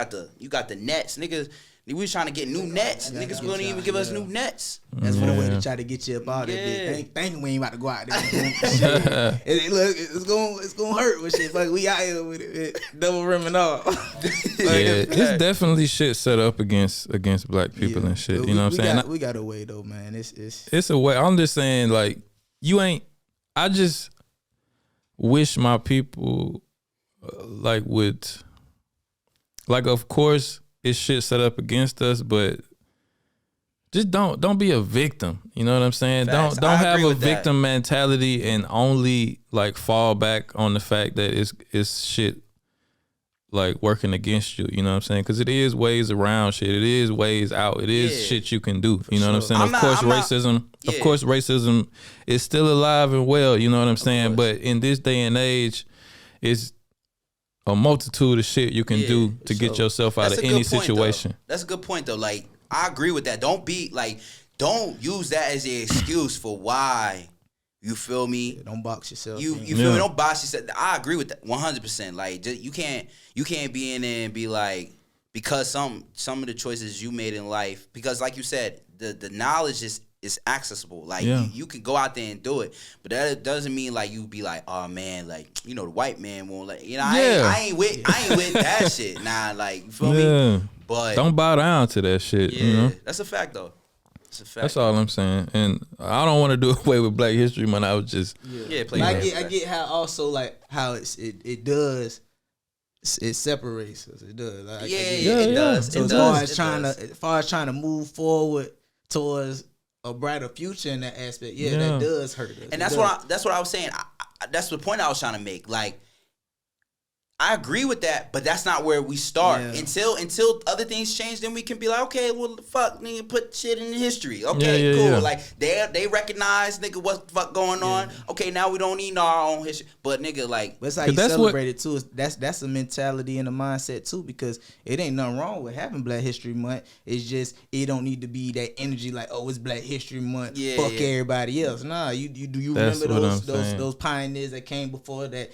got the nets, niggas. We was trying to get new nets. Yeah, Niggas yeah, wouldn't even give us yeah. new nets. That's for the way Yeah. to try to get you up out of Yeah. there. Thank we ain't about to go out there. Shit. Look, it's gonna hurt with shit. Like we out here with it, double rim and all. Yeah, it's definitely shit set up against black people and shit. But You know what I'm saying? We got a way though, man. It's It's a way. I'm just saying, like, I just wish my people, of course, it's shit set up against us, but just don't be a victim. You know what I'm saying? Facts. Don't I have agree a with that. victim mentality and only fall back on the fact that it's shit working against you. You know what I'm saying? Because it is ways around shit. It is ways out. It is Yeah. shit you can do. You know what I'm sure. saying? I'm Of course, not- racism. Yeah. Of course, racism is still alive and well. You know what I'm saying? course. But in this day and age, it's a multitude of shit you can Yeah, do to get sure. yourself out That's of a any good point, situation. though. That's a good point though. Like I agree with that. Don't use that as the excuse for why. You feel me? don't box yourself. You in. feel me? Yeah. Don't box yourself. I agree with that 100%. Like you can't be in there and be like, because some of the choices you made in life, because like you said, the knowledge is accessible. Like Yeah. you can go out there and do it, but that doesn't mean like you be like, oh man, like the white man won't let Yeah. I ain't with that shit. Nah, like you feel Yeah. me? But Don't bow down to that shit. yeah, You know? that's a fact though. It's a fact. That's all I'm saying. And I don't want to do away with Black History Month. I was just Yeah, play But that. I get how also like how it does. It separates us. It does. Like, I Yeah, get Yeah, it yeah. does. So It as does. far as trying to move forward towards a brighter future in that aspect, yeah. Yeah. That does hurt us. And It that's does. what I was saying. That's the point I was trying to make. Like, I agree with that, but that's not where we start. Yeah. Until other things change, then we can be like, okay, well, fuck, nigga, put shit in history. Okay, Yeah, cool. yeah. Like they recognize, nigga, what the fuck going on. Okay, now we don't need our own history, but nigga, like, But that's how you That's celebrate it too. That's a mentality and a mindset too, because it ain't nothing wrong with having Black History Month. It's just it don't need to be that energy like, oh, it's Black History Month. Yeah, Fuck yeah. everybody else. Nah, you That's remember what I'm saying. those pioneers that came before that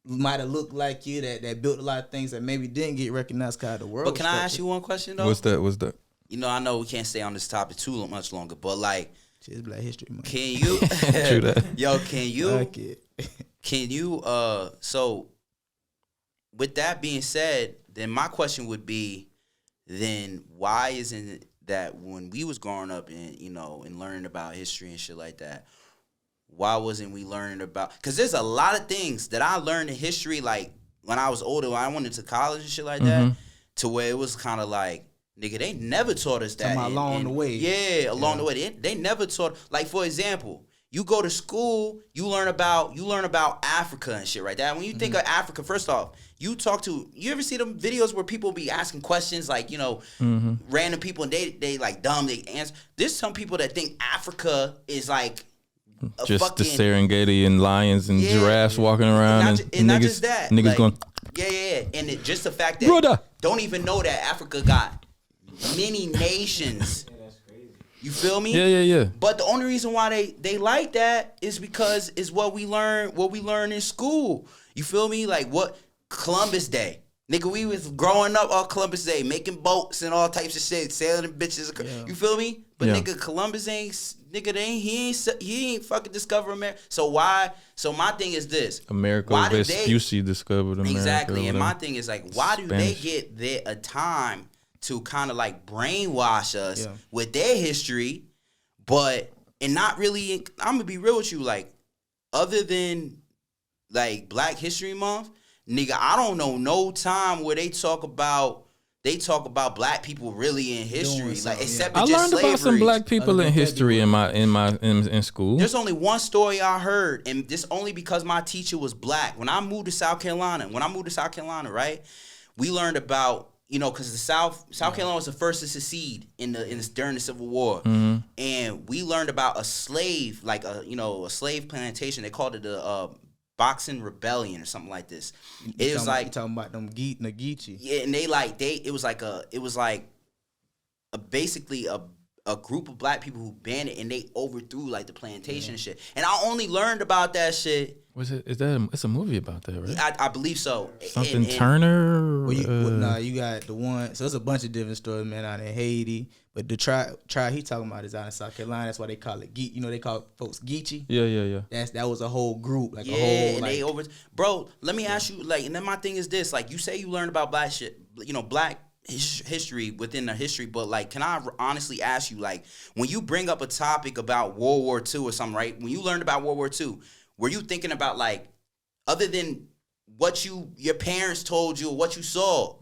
might have looked like you, that built a lot of things that maybe didn't get recognized because of the world. but can I ask structure. you one question though? what's that? you know, I know we can't stay on this topic too much longer, but like, It's Black History Month. can you, True that. yo, can you, Fuck it. can you, so with that being said, then my question would be, then why isn't it that when we was growing up and, you know, and learning about history and shit like that, why wasn't we learning about, because there's a lot of things that I learned in history, like when I was older, when I went into college and shit like that, to where it was kind of like, nigga, they never taught us that. Along the way. Yeah, along the way. They never taught, like, for example, you go to school, you learn about Africa and shit, right? That when you think of Africa, first off, you ever see them videos where people be asking questions like, you know, random people and they like dumb, they answer. There's some people that think Africa is like a Just fucking, the Serengeti and lions and giraffes walking around and not niggas, just that. niggas like, going, yeah. And just the fact that Brother. don't even know that Africa got many nations. That's crazy. You feel me? Yeah. But the only reason why they like that is because it's what we learn in school. You feel me? Like what Columbus Day. Nigga, we was growing up on Columbus Day, making boats and all types of shit, sailing them bitches. Yeah. You feel me? But nigga, Columbus he ain't fucking discover America. So why? So my thing is this: America Vespucci discovered America. Exactly. And my thing is like, why do they get a time to kind of like brainwash us with their history, and not really? I'm gonna be real with you, like, other than like Black History Month, nigga, I don't know no time where they talk about Black people really in history, like except I just learned slavery. about some Black people in history in school. There's only one story I heard, and this only because my teacher was Black. When I moved to South Carolina, right, we learned about, you know, because the South Carolina was the first to secede during the Civil War, and we learned about a slave, like a slave plantation. They called it a Boxing Rebellion or something like this. It was like talking about them Nageechee. Yeah, and it was like basically a group of Black people who banned it, and they overthrew like the plantation and shit. And I only learned about that shit. It's a movie about that, right? I believe so. Something Turner. You got the one. So it's a bunch of different stories, man, out in Haiti. But the tribe he talking about is out in South Carolina. That's why they call it Geechee. You know, they call folks Geechee. Yeah. That was a whole group, like a whole. And like, bro. Let me ask you, like, and then my thing is this: like, you say you learned about Black shit, you know, Black history within the history, but like, can I honestly ask you, like, when you bring up a topic about World War II or something, right? When you learned about World War II, were you thinking about, like, other than what your parents told you or what you saw,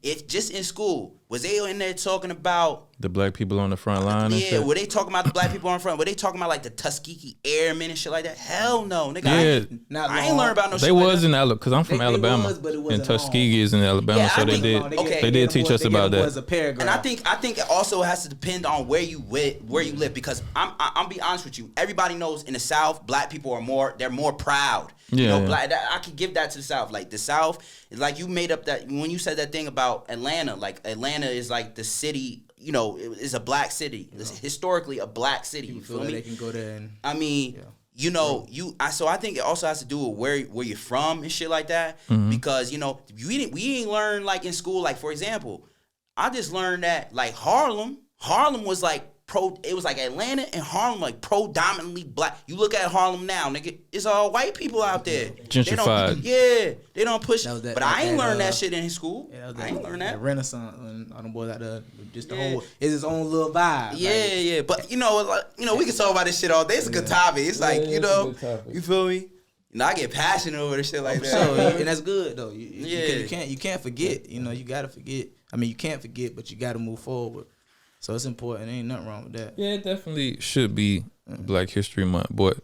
it's just in school, was they in there talking about the Black people on the front line? And shit? Were they talking about the Black people on the front? Were they talking about like the Tuskegee Airmen and shit like that? Hell no, nigga. I ain't learned about no shit. They was like in because I'm from Alabama, and Tuskegee is in Alabama, so they did teach us about that. Was a paragraph. And I think it also has to depend on where you live, because I'm be honest with you. Everybody knows in the South, Black people are more proud. Black. I could give that to the South. Like the South, like you made up that when you said that thing about Atlanta. Like Atlanta is like the city. You know, it's a Black city. It's historically a Black city. You feel me? They can go there and. I mean, you know, so I think it also has to do with where you're from and shit like that. Because, you know, we ain't learn like in school. Like, for example, I just learned that like Harlem was like it was like Atlanta and Harlem like predominantly Black. You look at Harlem now, nigga, it's all white people out there. Gentrified. They don't push. But I ain't learned that shit in school. I ain't learned that. Renaissance and all them boys out there, just the whole. It's his own little vibe. Yeah. But you know, we can talk about this shit all day. It's a good topic. It's like, you know, you feel me? You know, I get passionate over this shit like that. So, and that's good though. You can't forget. You know, you gotta forget. I mean, you can't forget, but you gotta move forward. So it's important. Ain't nothing wrong with that. Yeah, it definitely should be Black History Month. But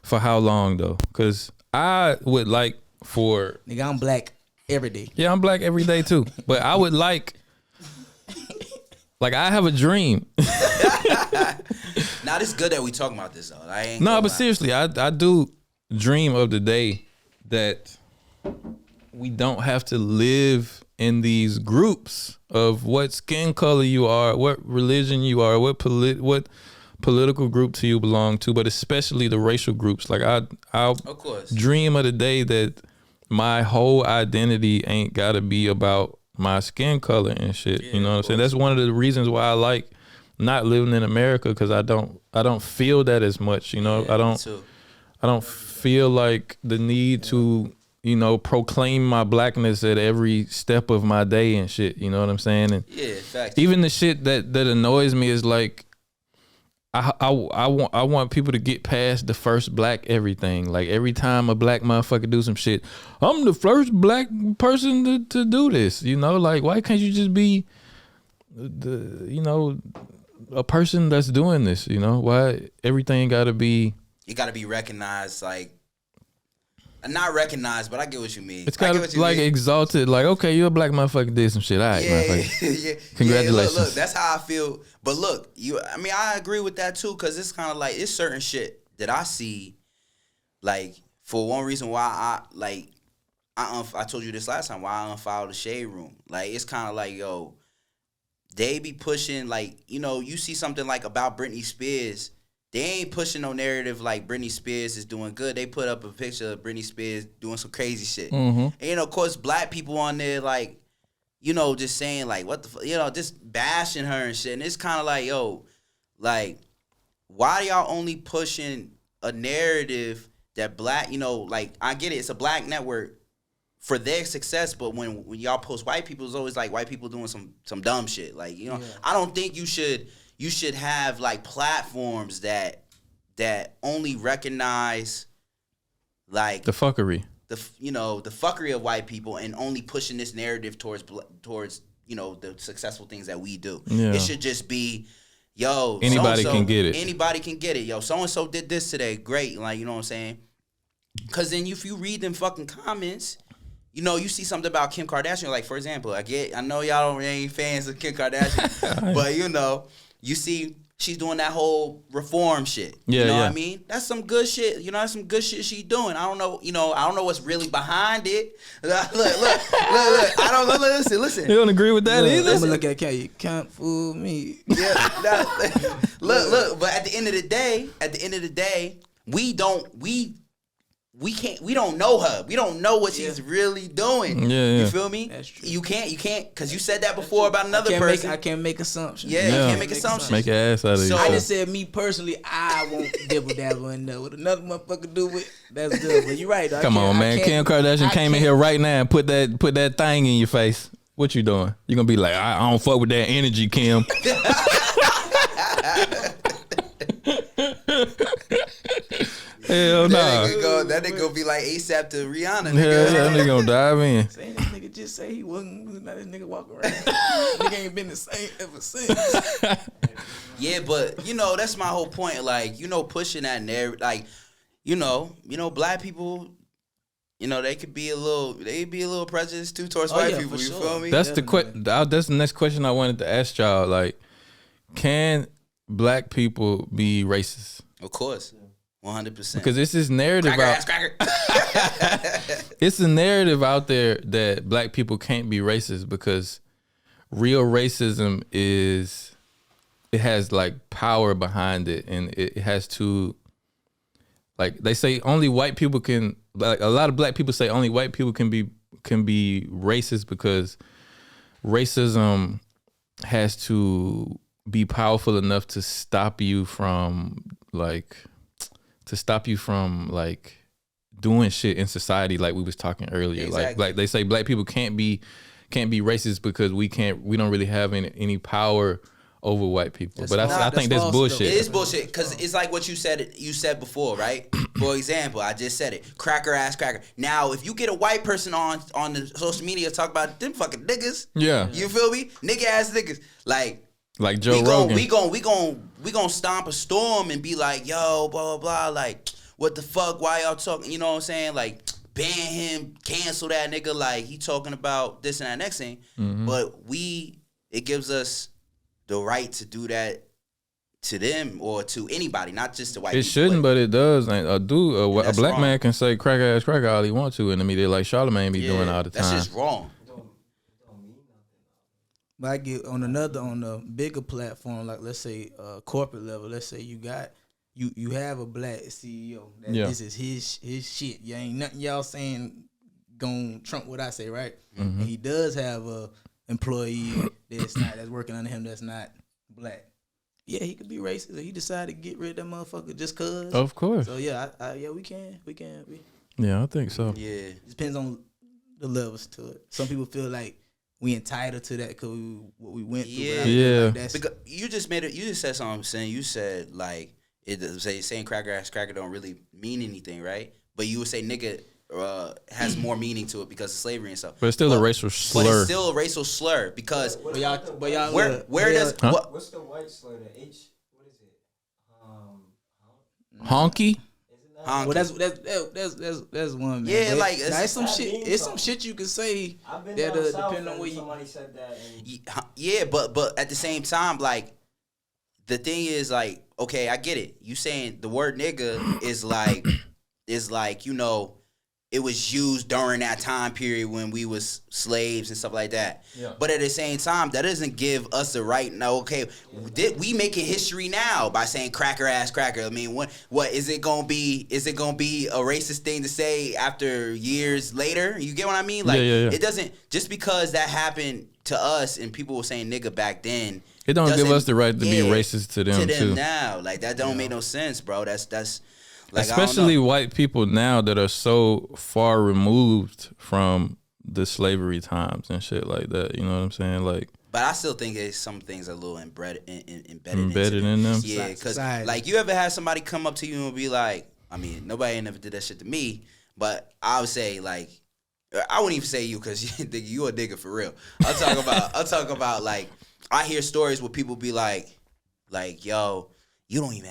for how long though? Because I would like for nigga, I'm Black every day. Yeah, I'm Black every day too. But I would like I have a dream. Now it's good that we talking about this though. But seriously, I do dream of the day that we don't have to live in these groups of what skin color you are, what religion you are, what political group you belong to, but especially the racial groups. Like I'll of course dream of the day that my whole identity ain't gotta be about my skin color and shit. Yeah, You know what I'm of saying? course. That's one of the reasons why I like not living in America, because I don't feel that as much. You know, Yeah, me too. I don't feel like the need to, you know, proclaim my blackness at every step of my day and shit. You know what I'm saying? And Yeah, fact. even the shit that annoys me is like, I want people to get past the first black everything. Like every time a black motherfucker do some shit, I'm the first black person to do this. You know, like why can't you just be a person that's doing this? You know, why everything got to be? You got to be recognized, like not recognized, but I get what you mean. It's kind of like exalted. Like, okay, you're a black motherfucker, did some shit. All right, motherfucker. Yeah. Congratulations. Yeah, look, that's how I feel. But look, I mean, I agree with that too, because it's kind of like it's certain shit that I see. Like for one reason why I told you this last time, why I unfollowed the Shade Room. Like it's kind of like, yo, they be pushing, like, you know, you see something like about Britney Spears. They ain't pushing no narrative like Britney Spears is doing good. They put up a picture of Britney Spears doing some crazy shit. Mm-hmm. And, you know, of course, black people on there, like, you know, just saying, like, what the fuck, you know, just bashing her and shit. And it's kind of like, yo, like, why y'all only pushing a narrative that black, you know, like, I get it, it's a black network for their success, but when y'all post white people, it's always like white people doing some dumb shit. Like, you know, I don't think you should have like platforms that only recognize like The fuckery. the fuckery of white people and only pushing this narrative towards you know the successful things that we do. Yeah. It should just be, yo, Anybody so-and-so, can get it. Anybody can get it. Yo, so and so did this today. Great, like, you know what I'm saying? Because then if you read them fucking comments, you know, you see something about Kim Kardashian. Like, for example, I know y'all ain't fans of Kim Kardashian, but you know, you see she's doing that whole reform shit. Yeah, you know yeah. what I mean? That's some good shit. You know, that's some good shit she doing. I don't know, you know, I don't know what's really behind it. Look. I don't know. Listen. You don't agree with that either? I'm gonna look at Kanye. You can't fool me. Yeah. Look. But at the end of the day, we don't know her. We don't know what she's really doing. Yeah. You feel me? That's true. You can't, because you said that before about another person. I can't make assumptions. Yeah, you can't make assumptions. Make an ass out of So- you. I just said me personally, I won't dibble dabble in there. What another motherfucker do with, that's good. But you're right. Though. Come on, man. Kim Kardashian came in here right now and put that thing in your face. What you doing? You gonna be like, I don't fuck with that energy, Kim. Hell nah. That nigga gonna be like ASAP to Rihanna. Hell Nigga. yeah, that nigga gonna dive in. Saying this nigga just say he wasn't. Now this nigga walk around. Nigga ain't been the same ever since. Yeah, but you know, that's my whole point. Like, you know, pushing that narrative, like, you know, black people, you know, they be a little prejudiced too towards white people. You feel me? That's that's the next question I wanted to ask y'all. Like, can black people be racist? Of course, 100%. Because it's this narrative Cracker. it's a narrative out there that black people can't be racist because real racism it has like power behind it, and it has to, like, they say only white people can, like, a lot of black people say only white people can be racist because racism has to be powerful enough to stop you from doing shit in society, like we was talking earlier. Exactly. Like they say black people can't be racist because we don't really have any power over white people. But I think that's bullshit. It is bullshit because it's like what you said before, right? For example, I just said it. Cracker ass cracker. Now, if you get a white person on the social media talk about them fucking niggas, Yeah. you feel me? Nigga ass niggas. Like Joe Rogan. We gon' stomp a storm and be like, yo, blah blah blah. Like, what the fuck? Why y'all talking? You know what I'm saying? Like, ban him, cancel that nigga. Like, he talking about this and that next thing. Mm-hmm. But it gives us the right to do that to them or to anybody, not just to white people. It shouldn't, but it does. And a black wrong. man can say crack ass cracker all he wants to in the media, like Charlamagne be doing all the time. That's just wrong. But I get on a bigger platform, like let's say corporate level. Let's say you have a black CEO. That This is his shit. You ain't nothing y'all saying gonna trump what I say, right? And he does have a employee that's working under him that's not black. Yeah, he could be racist. If he decided to get rid of that motherfucker just cause. Of course. So yeah, we can. Yeah, I think so. Yeah. It depends on the levels to it. Some people feel like we entitled to that because what we went through. Yeah. Like that's, Because you just said something. Saying you said like saying cracker ass cracker don't really mean anything, right? But you would say nigga has more meaning to it because of slavery and stuff. But it's still a racial slur. But it's still a racial slur because But y'all where does Huh? what's the white slur? The H. What is it? Honky? Isn't that? Honky. well, that's one. Man. Yeah, But like, it's some that shit. means It's some something. shit you can say I've been that down south depending on and where you. somebody said that. And yeah, but at the same time, like the thing is like, okay, I get it. You saying the word nigga is like you know, it was used during that time period when we was slaves and stuff like that. Yeah. But at the same time, that doesn't give us the right. No, okay, we making history now by saying cracker ass cracker. I mean, what is it gonna be? Is it gonna be a racist thing to say after years later? You get what I mean? Like, Yeah. it doesn't just because that happened to us and people were saying nigga back then. It don't give doesn't- us the right to be racist to them too. now. Like that don't make no sense, bro. That's like, Especially I don't know. white people now that are so far removed from the slavery times and shit like that. You know what I'm saying? Like, But I still think it's some things are a little embedded Embedded in them? Yeah, because Society. like you ever had somebody come up to you and be like, I mean, nobody ain't never did that shit to me, but I would say like, I wouldn't even say you because you a nigga for real. I'll talk about like, I hear stories where people be like, yo, you don't even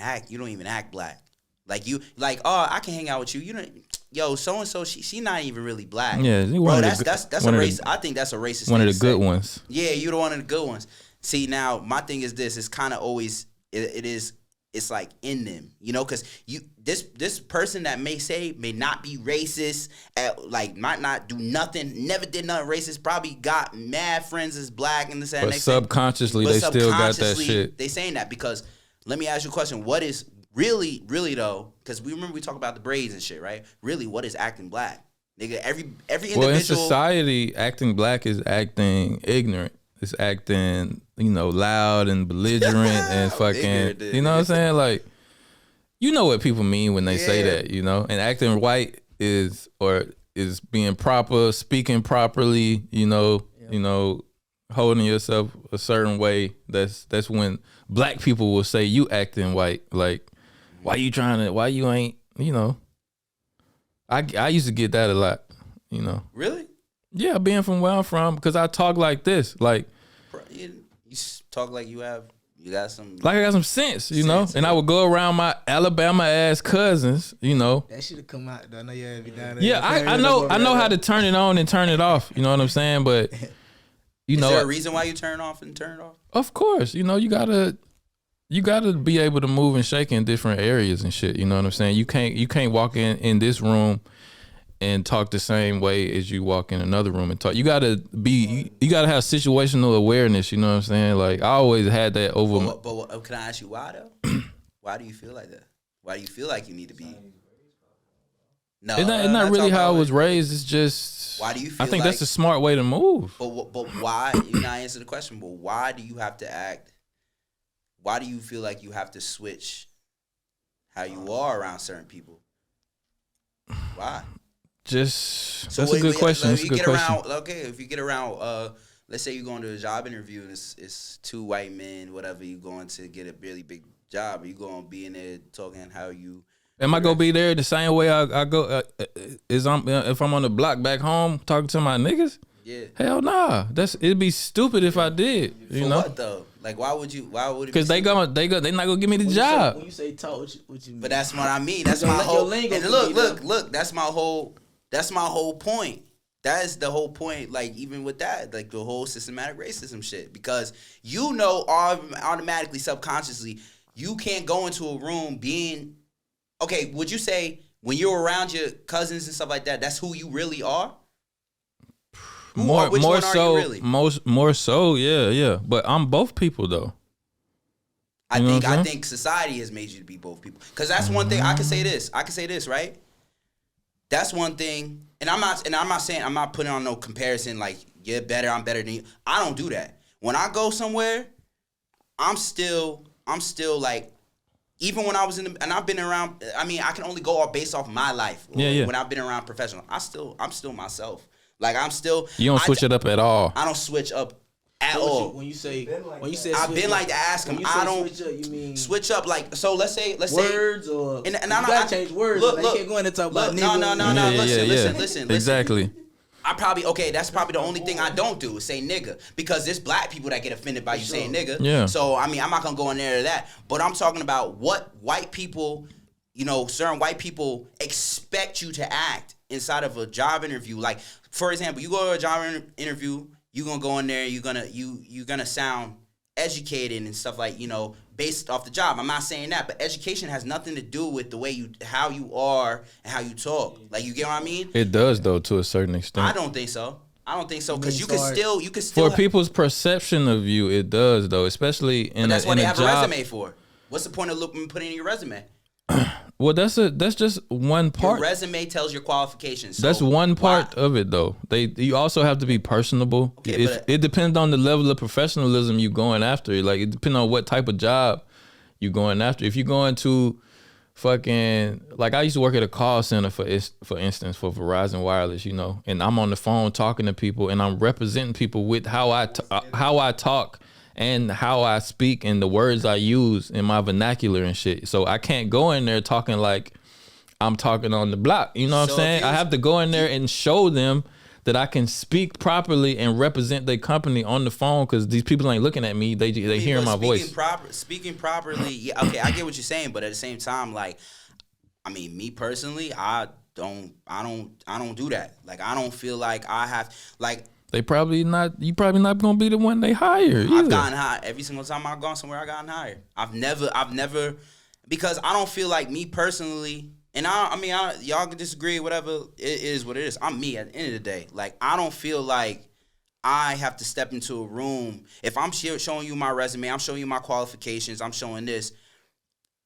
act black. Like you, like, oh, I can hang out with you. You don't, yo, so and so, she not even really black. Yeah, bro, one of that's the a one of the- racist. I think that's a racist. one of thing the to good say. ones. Yeah, you're one of the good ones. See, now my thing is this: it's kind of always it's like in them, you know, because this person that may not be racist, might not do nothing, never did nothing racist, probably got mad friends as black and this and But that. subconsciously, they still got that shit. They saying that because let me ask you a question: what is really though? Because we talk about the braids and shit, right? Really, what is acting black, nigga? Every individual. Well, in society, acting black is acting ignorant. It's acting, loud and belligerent and fucking, Ignorant, you know what I'm saying? Like, you know what people mean when they say Yeah. that, And acting white is being proper, speaking properly, holding yourself a certain way. That's when black people will say you acting white. Like, why you ain't, I used to get that a lot, Really? Yeah, being from where I'm from, because I talk like this, like Bro, you talk like you got some. I got some sense, Sense, and I would go around my Alabama ass cousins, That should have come out. I know you have down there. Yeah, I know how to turn it on and turn it off. You know what I'm saying? But Is there a reason why you turn it off and turn it off? of course, you gotta be able to move and shake in different areas and shit. You know what I'm saying? You can't walk in this room and talk the same way as you walk in another room and talk. You gotta have situational awareness. You know what I'm saying? Like, I always had that over. But can I ask you why though? Why do you feel like that? Why do you feel like you need to be? No, It's not really how I was raised. It's just. Why do you feel I think like, that's a smart way to move. But why? You not answer the question. But why do you have to act? Why do you feel like you have to switch how you are around certain people? Why? That's a good question. That's a good question. If you get around, let's say you're going to a job interview and it's two white men, whatever, you going to get a really big job. Are you going to be in there talking how you? Am I gonna be there the same way I go? If I'm on the block back home talking to my niggas? Yeah. Hell nah. It'd be stupid if I did. For what though? Like, why would it? Because they not gonna give me the job. When you say talk, what you mean? But that's what I mean. That's my Your whole. lingo And could be look. That's my whole point. That is the whole point. Like, even with that, like the whole systematic racism shit, because automatically, subconsciously, you can't go into a room being. Okay, would you say when you're around your cousins and stuff like that, that's who you really are? More so, yeah. But I'm both people though. I think society has made you to be both people. Because that's one thing I can say this, right? That's one thing. And I'm not saying, I'm not putting on no comparison like you're better, I'm better than you. I don't do that. When I go somewhere, I'm still like, even when I was and I've been around, I mean, I can only go based off my life. Yeah. When I've been around professional, I'm still myself. Like I'm still. You don't switch it up at all. I don't switch up at So all. when you say I've been like to ask him. I don't switch up. You mean switch up like, so let's say words or and you I gotta change words. Look, like, you can't go in and talk about no. niggas. Listen. Exactly. That's probably the only thing I don't do is say nigga, because there's black people that get offended by you saying nigga. Yeah. So I mean, I'm not gonna go in there to that, but I'm talking about what white people, certain white people expect you to act inside of a job interview. Like, for example, you go to a job interview, you're gonna go in there, you're gonna sound educated and stuff like, based off the job. I'm not saying that, but education has nothing to do with the way how you are and how you talk. Like, you get what I mean? It does though, to a certain extent. I don't think so, because you could still for people's perception of you, it does though, especially in that's what in they a have job. a resume for. What's the point of putting in your resume? Well, that's just one part. Your resume tells your qualifications. So That's one part why? of it, though. You also have to be personable. Okay, It depends on the level of professionalism you going after. Like, it depends on what type of job you going after. If you're going to fucking, like, I used to work at a call center for instance, for Verizon Wireless, and I'm on the phone talking to people, and I'm representing people with how I talk and how I speak and the words I use in my vernacular and shit. So I can't go in there talking like I'm talking on the block. You know what I'm saying? I have to go in there and show them that I can speak properly and represent their company on the phone, because these people ain't looking at me. They hearing my voice. Speaking properly, yeah, okay, I get what you're saying, but at the same time, like, I mean, me personally, I don't do that. Like, I don't feel like I have, like, you probably not gonna be the one they hire either. I've gotten hired every single time I've gone somewhere. I've gotten hired. I've never, because I don't feel like, me personally, and I mean, y'all can disagree, whatever. It is what it is. I'm me at the end of the day. Like, I don't feel like I have to step into a room. If I'm showing you my resume, I'm showing you my qualifications, I'm showing this,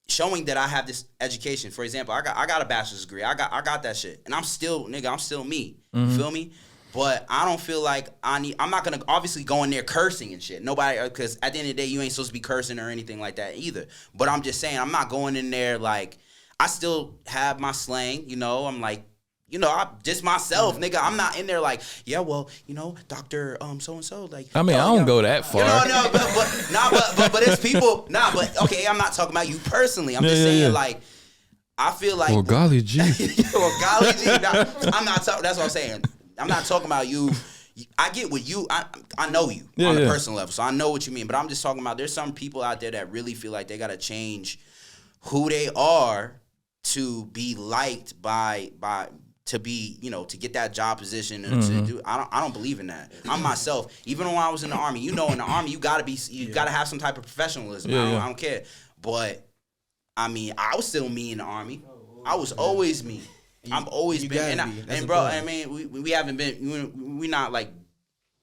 showing that I have this education. For example, I got a bachelor's degree. I got that shit, and I'm still me. Mm-hmm. You feel me? But I don't feel like I'm not going to obviously go in there cursing and shit. Nobody, because at the end of the day, you ain't supposed to be cursing or anything like that either. But I'm just saying, I'm not going in there like, I still have my slang, I'm like, I'm just myself, nigga. I'm not in there like, yeah, well, Dr. So-and-so. Like, I mean, I don't go that far. But it's people, but okay, I'm not talking about you personally. I'm just saying, like, I feel like. Well, golly gee. I'm not talking, that's what I'm saying. I'm not talking about you. I get what you. I know you on a personal level, so I know what you mean. But I'm just talking about, there's some people out there that really feel like they gotta change who they are to be liked to be, to get that job position and to do. I don't believe in that. I'm myself. Even when I was in the army, in the army you gotta have some type of professionalism. I don't care. But I mean, I was still me in the army. I was always me. I'm always been, and bro, I mean, we haven't been, we not like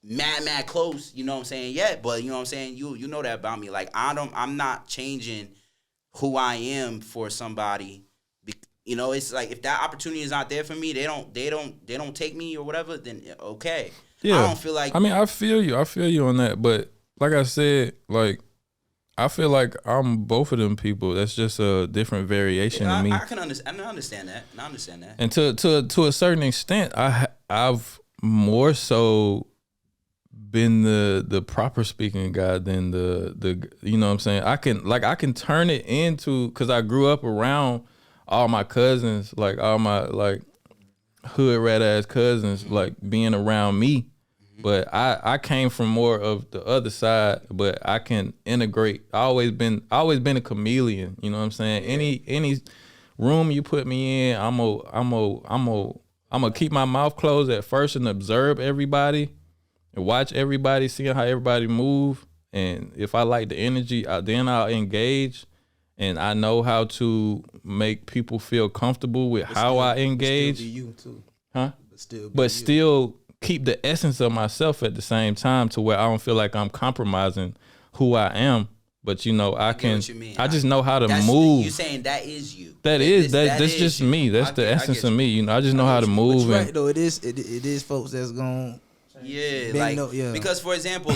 mad close, you know what I'm saying, yet, but you know what I'm saying, you know that about me. Like, I'm not changing who I am for somebody. It's like, if that opportunity is not there for me, they don't take me or whatever, then okay. Yeah. I don't feel like, I mean, I feel you on that, but like I said, like, I feel like I'm both of them people. That's just a different variation of me. I understand that. And to a certain extent, I've more so been the proper speaking guy than the you know what I'm saying. I can turn it into, because I grew up around all my cousins, like all my like hood rat ass cousins, like being around me. But I came from more of the other side, but I can integrate. I always been a chameleon, you know what I'm saying? Any room you put me in, I'm gonna keep my mouth closed at first and observe everybody and watch everybody, seeing how everybody move. And if I like the energy, then I'll engage, and I know how to make people feel comfortable with how I engage. Still be you too. Huh? But still keep the essence of myself at the same time, to where I don't feel like I'm compromising who I am But you know, I get can. what you mean. I just know how to That's, move. You saying that is you? That's just you. me. That's the essence of me. You know, I just know how to move. But right though, it is folks that's gonna Because for example,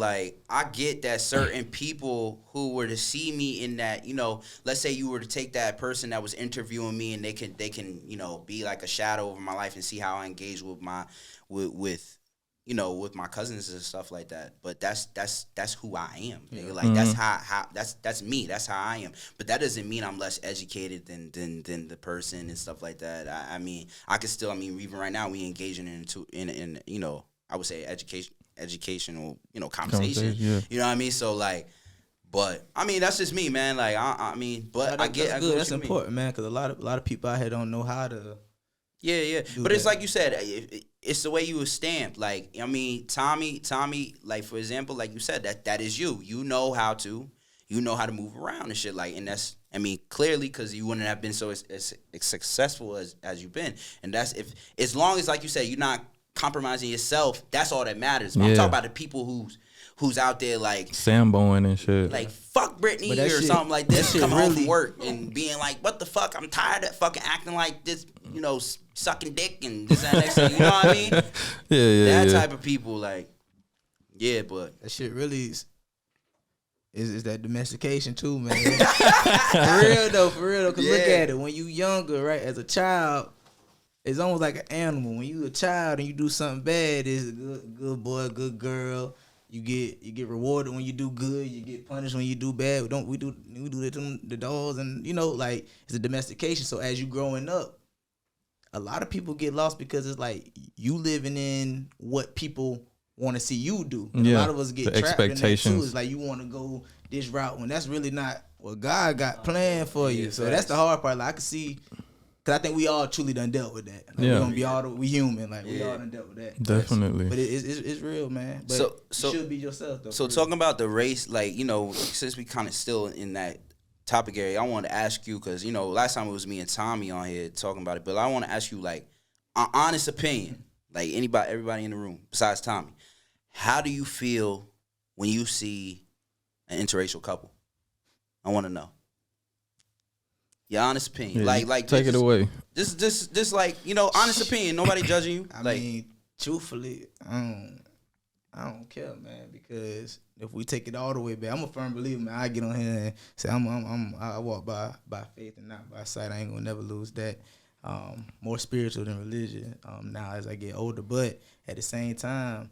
I get that certain people who were to see me in that, you know, let's say you were to take that person that was interviewing me and they can, you know, be like a shadow over my life and see how I engage with with you know, with my cousins and stuff like that. But that's who I am. Yeah. Like that's how that's me. That's how I am. But that doesn't mean I'm less educated than the person and stuff like that. I mean, I can still. I mean, even right now we engaging in you know, I would say educational, you know, conversation. Yeah. You know what I mean? So like, but I mean that's just me, man. Like I mean, but I get good. That's important, man, because a lot of people out here don't know how to. Yeah. But it's like you said, it's the way you were stamped. Like, I mean, Tommy, like, for example, like you said, that is you. You know how to move around and shit. Like, and that's, I mean, clearly, because you wouldn't have been so as successful as you've been. And that's, as long as, like you said, you're not compromising yourself, that's all that matters. But I'm talking about the people who's out there, like Samboing and shit. Like, fuck Britney or something like this. Come home from work and being like, what the fuck? I'm tired of fucking acting like this, you know, sucking dick and this and next thing. You know what I mean? Yeah. That type of people, like, yeah, but that shit really is that domestication too, man. For real though. Cause look at it. When you younger, right, as a child, it's almost like an animal. When you a child and you do something bad, it's a good boy, good girl. You get rewarded when you do good. You get punished when you do bad. We do that to the dogs, and you know, like, it's a domestication. So as you growing up, a lot of people get lost because it's like you living in what people want to see you do. And a lot of us get trapped in that too. It's like you want to go this route when that's really not what God got planned for you. So that's the hard part. Like, I can see. Cause I think we all truly done dealt with that. Like, we human. Like, we all done dealt with that. Definitely. But it's real, man. But you should be yourself though. So talking about the race, like, you know, since we kind of still in that topic area, I wanted to ask you, because, you know, last time it was me and Tommy on here talking about it, but I want to ask you, like, an honest opinion, like everybody in the room besides Tommy, how do you feel when you see an interracial couple? I want to know. Your honest opinion, yeah, like take it away. Just like, you know, honest opinion. Nobody judging you. I mean, truthfully, I don't care, man. Because if we take it all the way back, I'm a firm believer, man. I get on here and say I walk by faith and not by sight. I ain't gonna never lose that. More spiritual than religion. Now as I get older, but at the same time,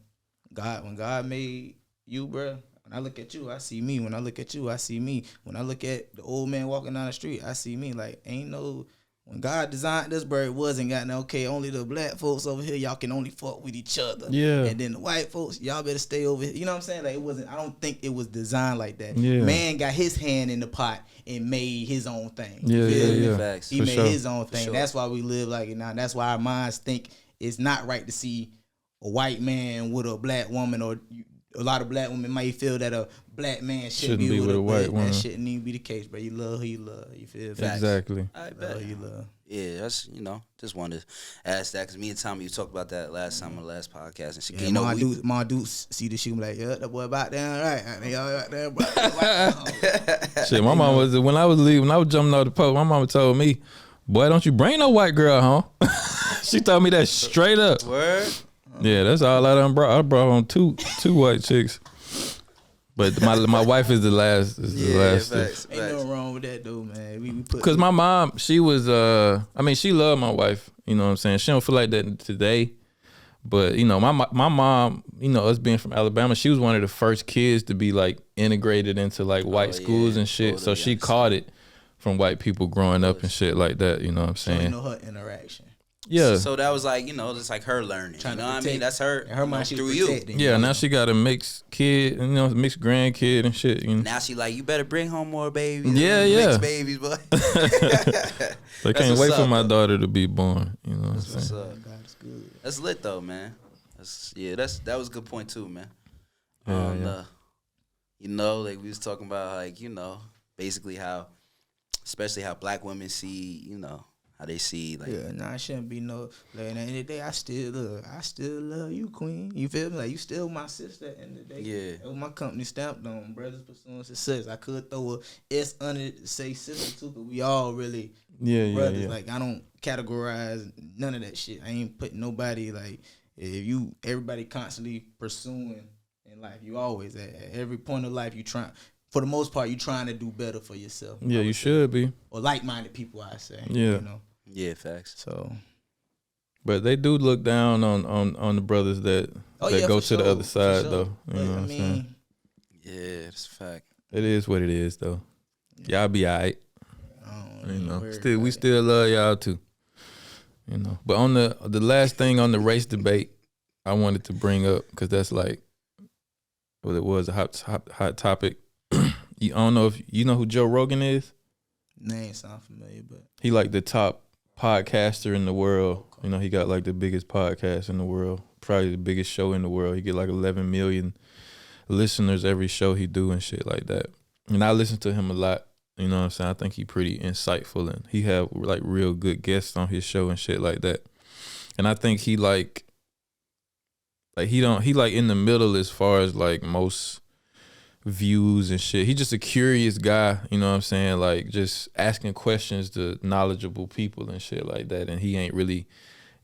when God made you, bro. When I look at you, I see me. When I look at you, I see me. When I look at the old man walking down the street, I see me. Like, when God designed this, bro, it wasn't got no, okay, only the black folks over here, y'all can only fuck with each other. Yeah. And then the white folks, y'all better stay over here. You know what I'm saying? Like, I don't think it was designed like that. Yeah. Man got his hand in the pot and made his own thing. Yeah. Facts. He made his own thing. Sure. That's why we live like it now. That's why our minds think it's not right to see a white man with a black woman, or a lot of black women might feel that a black man shouldn't be with a white woman. That shouldn't even be the case, bro. You love who you love. You feel me? Exactly. I bet. Love who you love. Yeah, that's, you know, just wanted to ask that because me and Tommy, you talked about that last time on the last podcast. And shit. Yeah, you know, my dudes see the shoe, like, yeah, that boy about down right. Y'all out there, bro. Shit, my mom was, when I was jumping off the post, my mama told me, boy, don't you bring no white girl home. She told me that straight up. Word? Yeah, that's all I done brought. I brought home two white chicks. But my wife is the last. Facts. Ain't nothing wrong with that though, man. We put, because my mom, she was I mean, she loved my wife. You know what I'm saying? She don't feel like that today. But you know, my mom, you know, us being from Alabama, she was one of the first kids to be like integrated into like white schools and shit. So she caught it from white people growing up and shit like that. You know what I'm saying? you know her interaction. Yeah. So that was like, you know, just like her learning. You know what I mean? That's her. Her mind, she through you. Yeah, now she got a mixed kid, you know, mixed grandkid and shit. You know? Now she like, you better bring home more babies. Yeah. Mixed babies, boy. I can't wait for my daughter to be born. You know what I'm What's saying? up? God is good. That's lit though, man. That was a good point too, man. Yeah. You know, like we was talking about, like, you know, basically how, especially how black women see, you know, How they see like Yeah, nah, it shouldn't be no. Like, at the end of the day, I still love you, queen. You feel me? Like, you still my sister at the end of the day. Yeah. That was my company stamped on brothers pursuing success. I could throw a S under it to say sister too, but we all really brothers. Like, I don't categorize none of that shit. I ain't putting nobody like everybody constantly pursuing in life. You always at every point of life you trying. For the most part, you trying to do better for yourself. Yeah, you should be. Or like-minded people, I say. Yeah. You know. Yeah, facts. So, but they do look down on the brothers that go to the other side though. You know what I'm saying? Yeah, that's a fact. It is what it is though. Y'all be alright. You know, we we still love y'all too. You know, but on the last thing on the race debate, I wanted to bring up because that's like, well, it was a hot topic. I don't know if you know who Joe Rogan is. Name sound familiar, but He like the top podcaster in the world. You know, he got like the biggest podcast in the world, probably the biggest show in the world. He get like 11 million listeners every show he do and shit like that. And I listen to him a lot. You know what I'm saying? I think he pretty insightful and he have like real good guests on his show and shit like that. And I think he like he like in the middle as far as like most views and shit. He just a curious guy, you know what I'm saying? Like just asking questions to knowledgeable people and shit like that. And he ain't really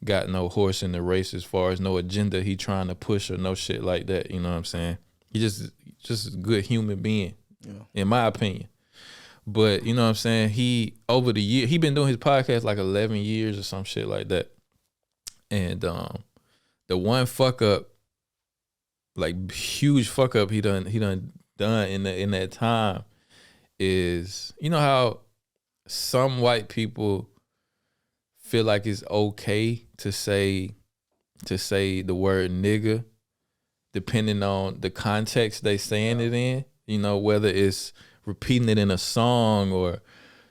got no horse in the race as far as no agenda he trying to push or no shit like that. You know what I'm saying? He just a good human being, in my opinion. But you know what I'm saying? He over the year he been doing his podcast like 11 years or some shit like that. And the one fuck up, like huge fuck up he done in that time is, you know how some white people feel like it's okay to say the word nigga depending on the context they saying it in, you know, whether it's repeating it in a song or,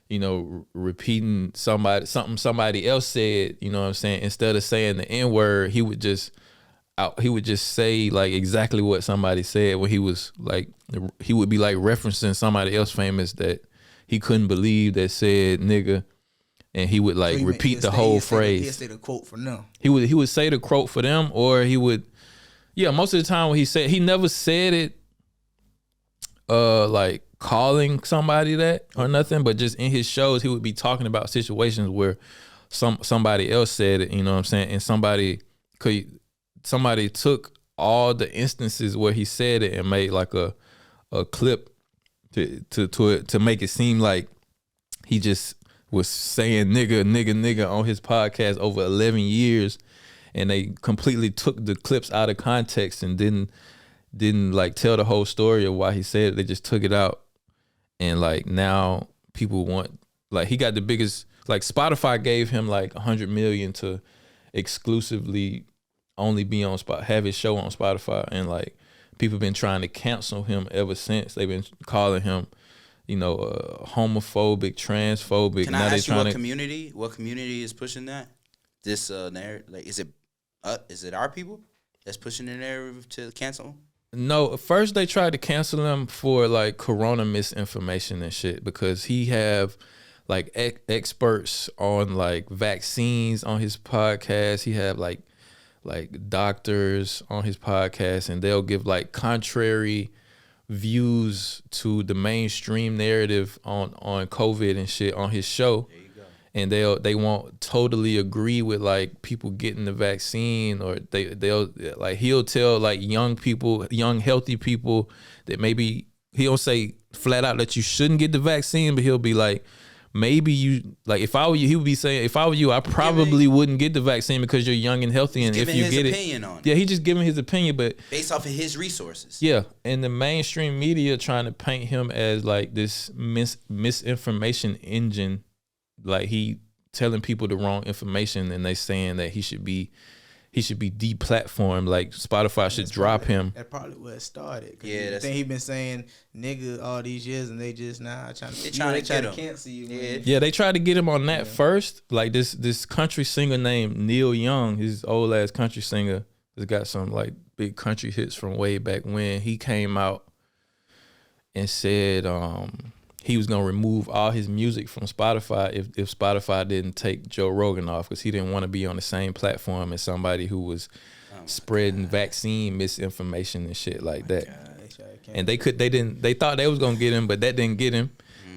you know, repeating something somebody else said, you know what I'm saying? Instead of saying the N-word, he would just say like exactly what somebody said when he was like, he would be like referencing somebody else famous that he couldn't believe that said nigga, and he would like repeat the whole phrase. He'd say the quote for them. He would say the quote for them, or he would, most of the time when he never said it, like calling somebody that or nothing, but just in his shows he would be talking about situations where somebody else said it, you know what I'm saying, and somebody took all the instances where he said it and made like a clip to make it seem like he just was saying nigga on his podcast over 11 years, and they completely took the clips out of context and didn't like tell the whole story of why he said it. They just took it out, and like now people want, like he got the biggest, like Spotify gave him like 100 million to exclusively only be on have his show on Spotify, and like people been trying to cancel him ever since. They've been calling him, you know, homophobic, transphobic. Can I ask you what community is pushing that? This narrative, like, is it our people that's pushing the narrative to cancel him? No, first they tried to cancel him for like corona misinformation and shit, because he have like experts on like vaccines on his podcast. He have like doctors on his podcast, and they'll give like contrary views to the mainstream narrative on COVID and shit on his show. There you go. And they won't totally agree with like people getting the vaccine, or they'll like, he'll tell like young people, young healthy people that maybe he'll say flat out that you shouldn't get the vaccine, but he'll be like, maybe you, like, if I were you, he would be saying, if I were you, I probably wouldn't get the vaccine because you're young and healthy, and if you get it, he just giving his opinion, but based off of his resources. Yeah, and the mainstream media trying to paint him as like this misinformation engine, like he telling people the wrong information, and they saying that he should be deplatformed, like Spotify should drop him. That's probably where it started. Yeah, I think he been saying nigga all these years, and they just trying to cancel you. Yeah, they tried to get him on that first. Like this country singer named Neil Young, his old ass country singer, has got some like big country hits from way back when. He came out and said he was gonna remove all his music from Spotify if Spotify didn't take Joe Rogan off, because he didn't want to be on the same platform as somebody who was spreading vaccine misinformation and shit like that. And they thought they was gonna get him, but that didn't get him.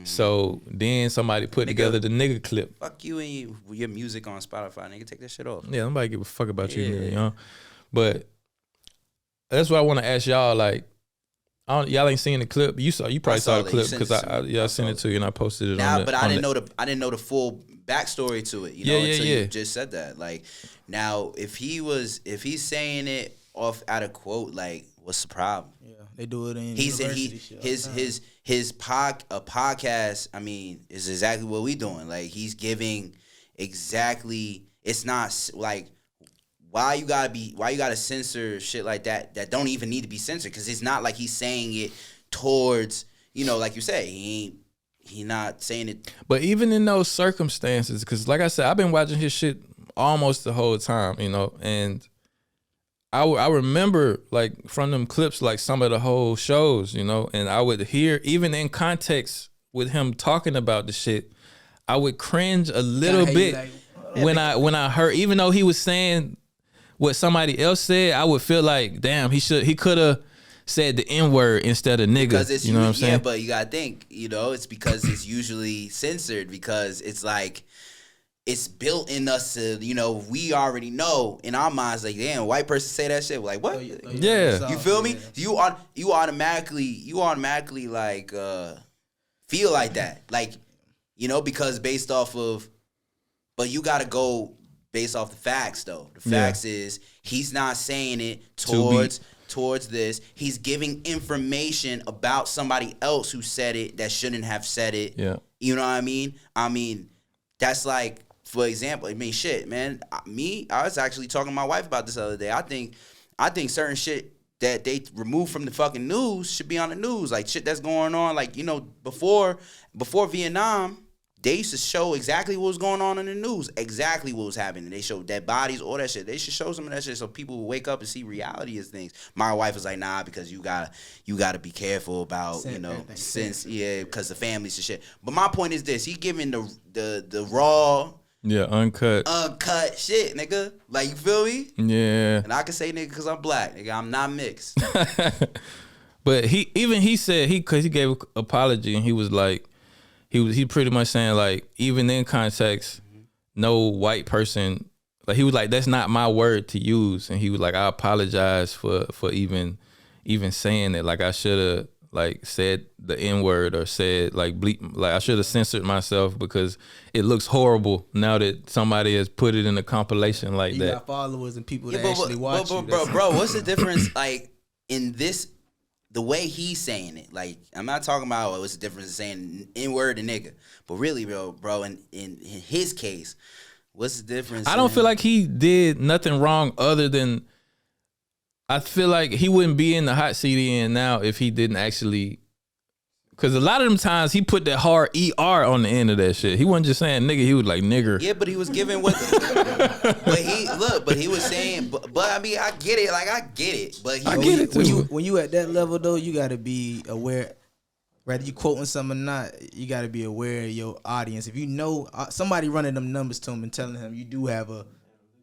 So then somebody put together the nigga clip. Fuck you and your music on Spotify, nigga. Take that shit off. Yeah, nobody give a fuck about you, nigga, you know? But that's what I want to ask y'all. Like, y'all ain't seen the clip. You probably saw the clip because I sent it to you and I posted it. But I didn't know the full backstory to it. You know, until you just said that. Like, now if he's saying it off out of quote, like, what's the problem? Yeah, they do it in his podcast. I mean, is exactly what we doing. Like, he's giving exactly. It's not like. Why you gotta censor shit like that don't even need to be censored, because it's not like he's saying it towards, you know, like you say, he not saying it. But even in those circumstances, because like I said, I've been watching his shit almost the whole time, you know, and I remember like from them clips like some of the whole shows, you know, and I would hear, even in context with him talking about the shit, I would cringe a little bit when I heard, even though he was saying what somebody else said, I would feel like, damn, he could have said the N-word instead of nigga. Because it's you know what I'm saying? Yeah, but you gotta think, you know, it's because it's usually censored, because it's like it's built in us to, you know, we already know in our minds, like, damn, white person say that shit, we're like, what? Yeah. You feel me? You automatically like feel like that, like, you know, because based off of, but you gotta go based off the facts, though. The facts is he's not saying it towards this. He's giving information about somebody else who said it that shouldn't have said it. Yeah. You know what I mean? I mean, that's like, for example, I mean, shit, man. I was actually talking to my wife about this the other day. I think certain shit that they remove from the fucking news should be on the news. Like, shit that's going on. Like, you know, before Vietnam, they used to show exactly what was going on in the news, exactly what was happening. They showed dead bodies, all that shit. They should show some of that shit so people will wake up and see reality as things. My wife was like, nah, because you gotta be careful about, you know, because the families and shit. But my point is this: he giving the raw, uncut shit, nigga. Like, you feel me? Yeah. And I can say nigga because I'm black, nigga. I'm not mixed. But he said because he gave an apology and he was like. He pretty much saying, like, even in context, no white person, like, he was like, that's not my word to use, and he was like, I apologize for even saying it. Like, I should have like said the N-word or said like bleep, like I should have censored myself because it looks horrible now that somebody has put it in a compilation like that. You got followers and people that actually watch you. Bro, what's the difference like in this? The way he's saying it, like, I'm not talking about what's the difference in saying N-word and nigga, but really, bro, in his case, what's the difference? I don't feel like he did nothing wrong other than I feel like he wouldn't be in the hot seat he in now if he didn't actually, because a lot of them times he put that hard ER on the end of that shit. He wasn't just saying nigga, he was like nigger. Yeah, but he was giving what but he was saying, but I mean, I get it, like, I get it, but I get it too. When you at that level though, you gotta be aware, whether you quoting something or not, you gotta be aware of your audience. If you know somebody running them numbers to him and telling him you do have a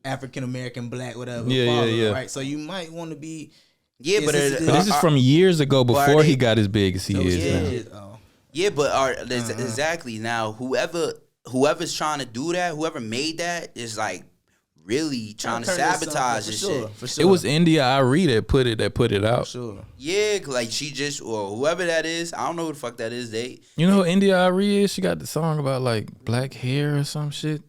African American, black, whatever, follower, right? So you might want to be. Yeah, but this is from years ago before he got as big as he is now. Yeah, but exactly now, whoever's trying to do that, whoever made that is like really trying to sabotage this shit. For sure. It was India.Arie that put it out. For sure. Yeah, like she just, or whoever that is, I don't know who the fuck that is. You know who India.Arie is? She got the song about like black hair or some shit.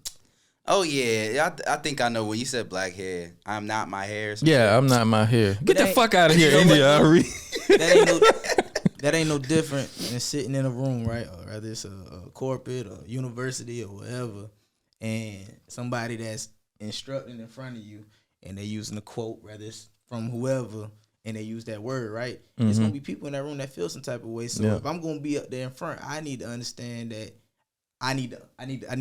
Oh yeah, I think I know when you said black hair. I'm not my hair. Yeah, I'm not my hair. Get the fuck out of here, India.Arie. That ain't no different than sitting in a room, right? Or whether it's a corporate or university or whatever, and somebody that's instructing in front of you, and they using a quote, whether it's from whoever, and they use that word, right? Mm-hmm. It's gonna be people in that room that feel some type of way. So if I'm gonna be up there in front, I need to understand that. I need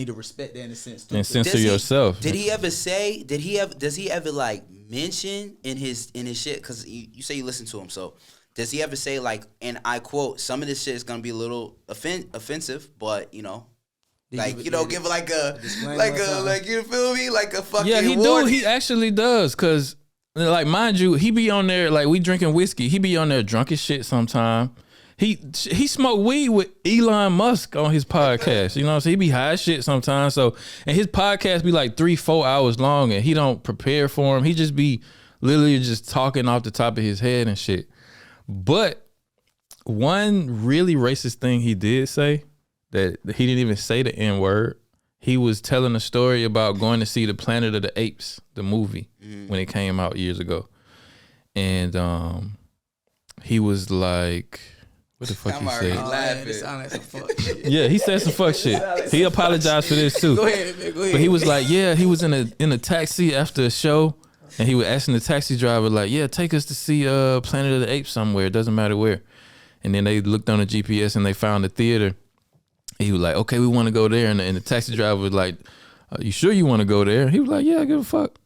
to respect that in a sense too. And censor yourself. Did he ever say? Does he ever like mention in his shit? Because you say you listen to him, so does he ever say like, and I quote, some of this shit is gonna be a little offensive, but you know, like give like a like you feel me, like a fucking he warning. do. He actually does, cause like mind you, he be on there like we drinking whiskey. He be on there drunk as shit sometime. He smoked weed with Elon Musk on his podcast. You know what I'm saying? He be high as shit sometimes. So, and his podcast be like 3-4 hours long, and he don't prepare for him. He just be literally just talking off the top of his head and shit. But one really racist thing he did say, that he didn't even say the N-word. He was telling a story about going to see the Planet of the Apes, the movie, when it came out years ago. And he was like, what the fuck he said? It sound like some fuck shit. Yeah, he said some fuck shit. He apologized for this too. Go ahead, man. Go ahead. But he was like, yeah, he was in a taxi after a show, and he was asking the taxi driver like, yeah, take us to see Planet of the Apes somewhere. It doesn't matter where. And then they looked on the GPS and they found the theater. He was like, okay, we want to go there. And the taxi driver was like, you sure you want to go there? He was like, yeah, I give a fuck.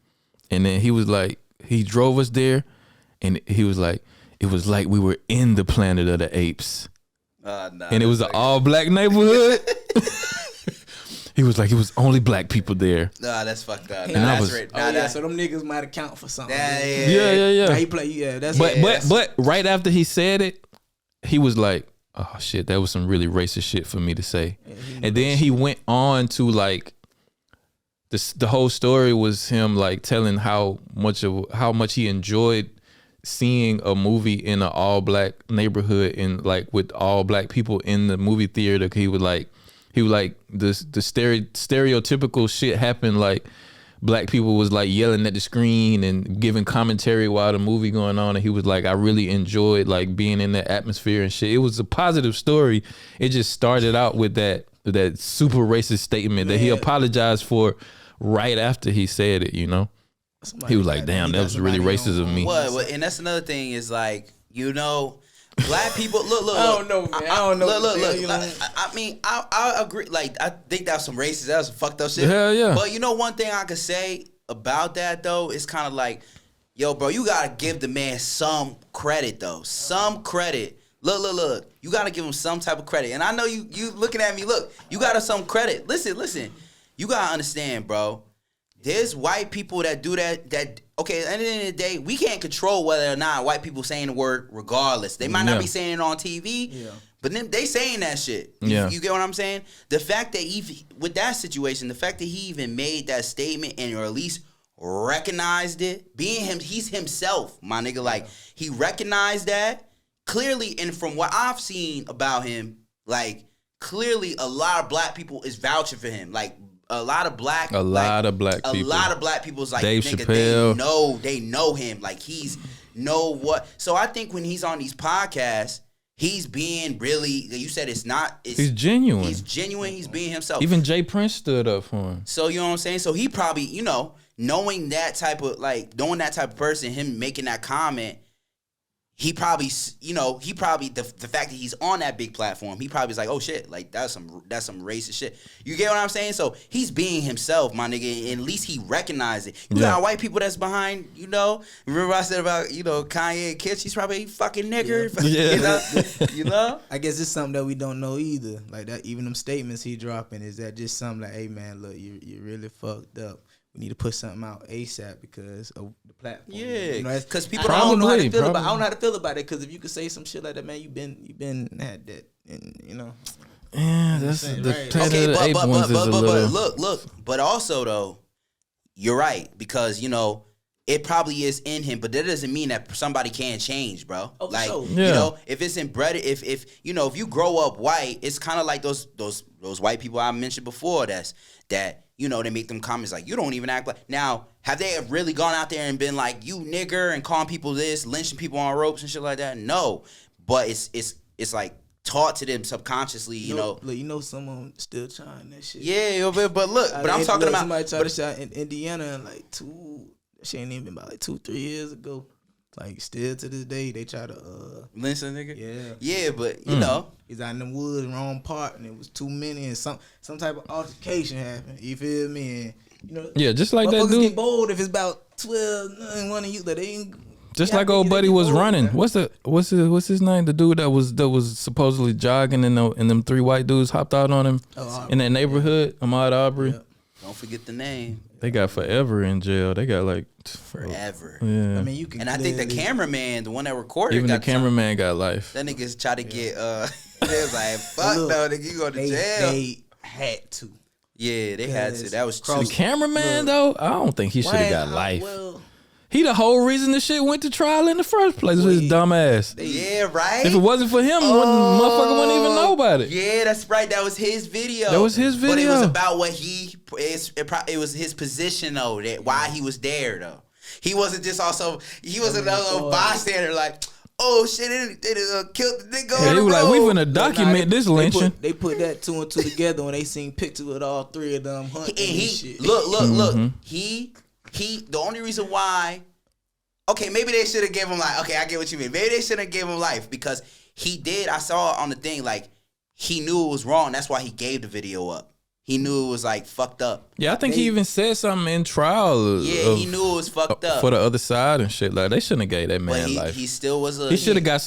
And then he was like, he drove us there, and he was like, it was like we were in the Planet of the Apes. And it was an all-black neighborhood. He was like, it was only black people there. Nah, that's fucked up. And I was, So them niggas might account for something. Yeah. Nah, he play, that's But right after he said it, he was like, oh shit, that was some really racist shit for me to say. And then he went on to like, the whole story was him like telling how much he enjoyed seeing a movie in an all black neighborhood and like with all black people in the movie theater. He would like the stereotypical shit happened, like black people was like yelling at the screen and giving commentary while the movie going on, and he was like, I really enjoyed like being in that atmosphere and shit. It was a positive story. It just started out with that super racist statement that he apologized for right after he said it, you know. He was like, damn, that was really racist of me. What? And that's another thing is like, you know, black people. Look. I don't know, man. I don't know. Look. I mean, I agree. Like, I think that's some racist. That's some fucked up shit. Hell yeah. But you know, one thing I could say about that though is kind of like, yo, bro, you gotta give the man some credit though. Some credit. Look. You gotta give him some type of credit. And I know you looking at me. Look, you gotta some credit. Listen. You gotta understand, bro. There's white people that do that, okay, at the end of the day, we can't control whether or not white people saying the word regardless. They might not be saying it on TV, but then they saying that shit. You get what I'm saying? The fact that with that situation, the fact that he even made that statement and or at least recognized it, being him, he's himself, my nigga. Like, he recognized that clearly, and from what I've seen about him, like, clearly a lot of black people is vouching for him. Like, a lot of black people. A lot of black people's like, Dave nigga, Chappelle. they know him. Like, he's know what. So I think when he's on these podcasts, he's being really, you said he's genuine. He's genuine. He's being himself. Even Jay Prince stood up for him. So, you know what I'm saying? So he probably, you know, knowing that type of person, him making that comment, he probably, the fact that he's on that big platform, he probably was like, oh shit, like that's some racist shit. You get what I'm saying? So he's being himself, my nigga, and at least he recognized it. You got white people that's behind, you know. Remember I said about, you know, Kanye and Kids, he's probably a fucking nigger. Yeah. You know? I guess it's something that we don't know either. Like that, even them statements he dropping, is that just something like, hey man, look, you really fucked up. We need to put something out ASAP because of the platform. Yeah, you know, because people I don't know how to feel about. I don't know how to feel about it, because if you could say some shit like that, man, you been had that, and you know. Yeah, that's the right. Okay, but look. But also though, you're right, because you know it probably is in him, but that doesn't mean that somebody can't change, bro. Oh, like sure. you know, if it's inbred, if you know, if you grow up white, it's kind of like those white people I mentioned before. That. You know, they make them comments like, you don't even act like... Now, have they really gone out there and been like, you nigger, and calling people this, lynching people on ropes and shit like that? No. But it's like taught to them subconsciously, you know. Look, you know someone still trying that shit. Yeah, but look, but I'm talking about... Somebody tried to shot in Indiana in like she ain't even been about like 2-3 years ago. Like, still to this day, they try to... Lynch a nigga? Yeah. Yeah, but, you know... He's out in the woods, wrong part, and it was too many, and some type of altercation happened. You feel me? And, you know... Yeah, just like that dude... get bold if it's about 12, one of you, that they ain't... Just like old buddy was running. What's his name? The dude that was supposedly jogging and them 3 white dudes hopped out on him in that neighborhood. Ahmaud Arbery. Yep. Don't forget the name. They got forever in jail. They got like forever. Yeah. I mean, you can. And I think the cameraman, the one that recorded, even the cameraman got life. That niggas try to get. They was like, "Fuck no, nigga, you go to jail." They had to. Yeah, they had to. That was true. The cameraman though, I don't think he should have got life. Well, He the whole reason the shit went to trial in the first place with his dumb ass. Yeah, right. If it wasn't for him, motherfucker wouldn't even know about it. Yeah, that's right. That was his video. That was his video. But it was about what it was his position though. That why he was there though. He wasn't just he was another bystander like, oh shit, they killed the nigga. Yeah, on they the were like, road. we finna document this lynching. They put that 2 and 2 together when they seen pictures with all 3 of them hunting and shit. Look. He. The only reason why. Okay, maybe they should have given him like. Okay, I get what you mean. Maybe they should have given him life because he did. I saw on the thing like he knew it was wrong. That's why he gave the video up. He knew it was like fucked up. Yeah, I think he even said something in trial. Yeah, he knew it was fucked up for the other side and shit. Like they shouldn't have gave that man life. He still was He should have got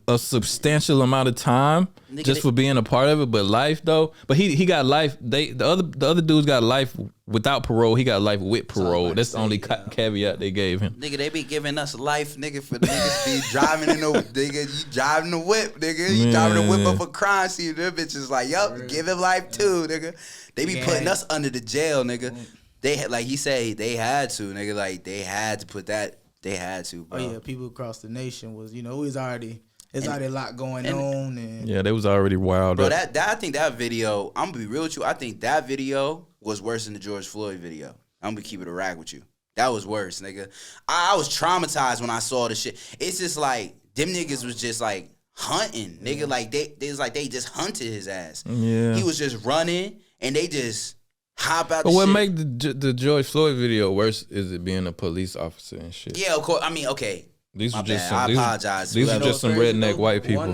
a substantial amount of time just for being a part of it. But life though, but he got life. The other dudes got life without parole. He got life with parole. That's the only caveat they gave him. Nigga, they be giving us life, nigga, for niggas be driving in the nigga. You driving the whip, nigga. You driving the whip up a crime scene. Them bitches like, yup, give him life too, nigga. They be putting us under the jail, nigga. They had, like he said, they had to, nigga. Like they had to put that. They had to, bro. Oh yeah, people across the nation was, it was already. There's already a lot going on, and yeah, they was already wild. Bro, I think that video. I'm gonna be real with you. I think that video was worse than the George Floyd video. I'm gonna keep it a rag with you. That was worse, nigga. I was traumatized when I saw the shit. It's just like them niggas was just like hunting, nigga. Like they just hunted his ass. Yeah, he was just running, and they just hop out. But what shit. make the George Floyd video worse is it being a police officer and shit. Yeah, of course. I mean, okay. These were just I apologize. These were just some redneck white people.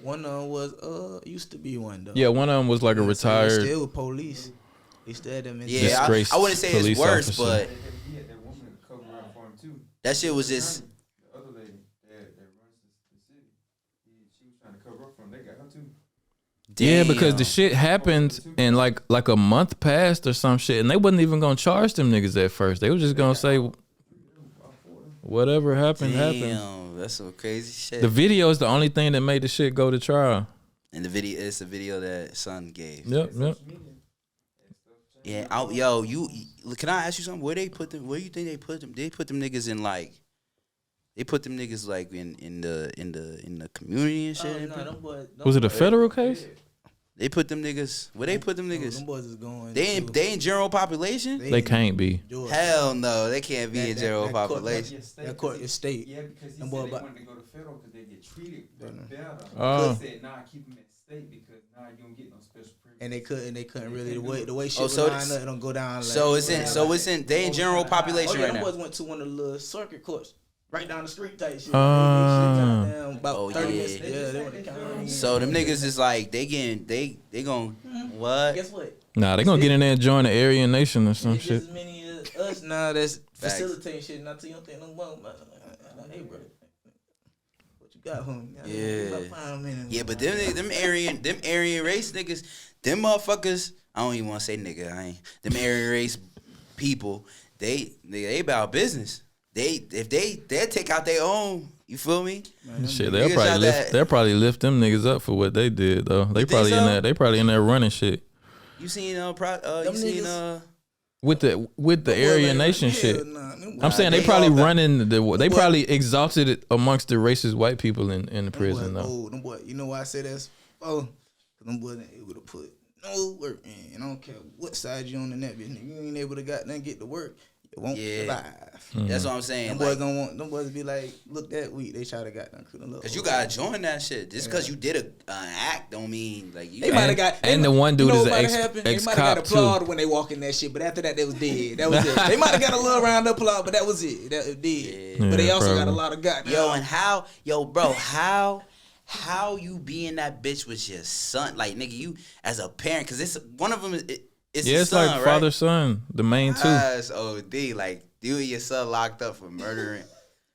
One of them was used to be one though. Yeah, one of them was like a retired. So still with police. They still had them in disgraced I wouldn't say it's worse, officer. but he had that woman cover around for him too. That shit was just. The other lady that runs the city, she was trying to cover up for him. They got her too. Yeah, because the shit happened and like a month passed or some shit, and they wasn't even gonna charge them niggas at first. They were just gonna say whatever happened happened. That's some crazy shit. The video is the only thing that made the shit go to trial. And it's a video that Son gave. Yep. Yeah, can I ask you something? Where do you think they put them? They put them niggas in like. They put them niggas like in the community and shit. Was it a federal case? They put them niggas. Where they put them niggas? Them boys is going. They in general population. They can't be. Hell no, they can't be in general population. That court is state. Yeah, because he said they wanted to go to federal because they get treated better. He said, nah, keep them at state because you don't get no special privilege. And they couldn't really the way shit was lined up, it don't go down. Like, they in general population right now. Them boys went to one of the little circuit courts. Right down the street type shit. About 30 minutes. Yeah, they went to county. So them niggas is like they gon' what? Guess what? Nah, they gonna get in there and join the Aryan Nation or some shit. As many as us now that's facilitating shit. Not till you don't think no more. Hey, bro, what you got, homie? Yeah, but them Aryan race niggas, them motherfuckers. I don't even want to say nigga. Them Aryan race people. They about business. They take out their own. You feel me? Shit, they'll probably lift them niggas up for what they did though. They probably in there. They probably in there running shit. You seen with the Aryan Nation shit. I'm saying they probably running they probably exalted it amongst the racist white people in the prison though. Them boy, you know why I say that's cause them boys ain't able to put no work in. I don't care what side you on in that bitch. You ain't able to goddamn get to work. It won't survive. That's what I'm saying. Them boys don't want them boys to be like, look that week. They try to goddamn because you gotta join that shit. Just because you did an act don't mean like you. They might have got. And the one dude is an ex-cop too. They might have got applaud when they walk in that shit, but after that they was dead. That was it. They might have got a little round of applause, but that was it. That was dead. Yeah, but they also probably got a lot of goddamn. How you being that bitch with your son? Like nigga, you as a parent, because it's one of them. It's it's son, like right? father son, the main two. That's OD. Like you and your son locked up for murdering.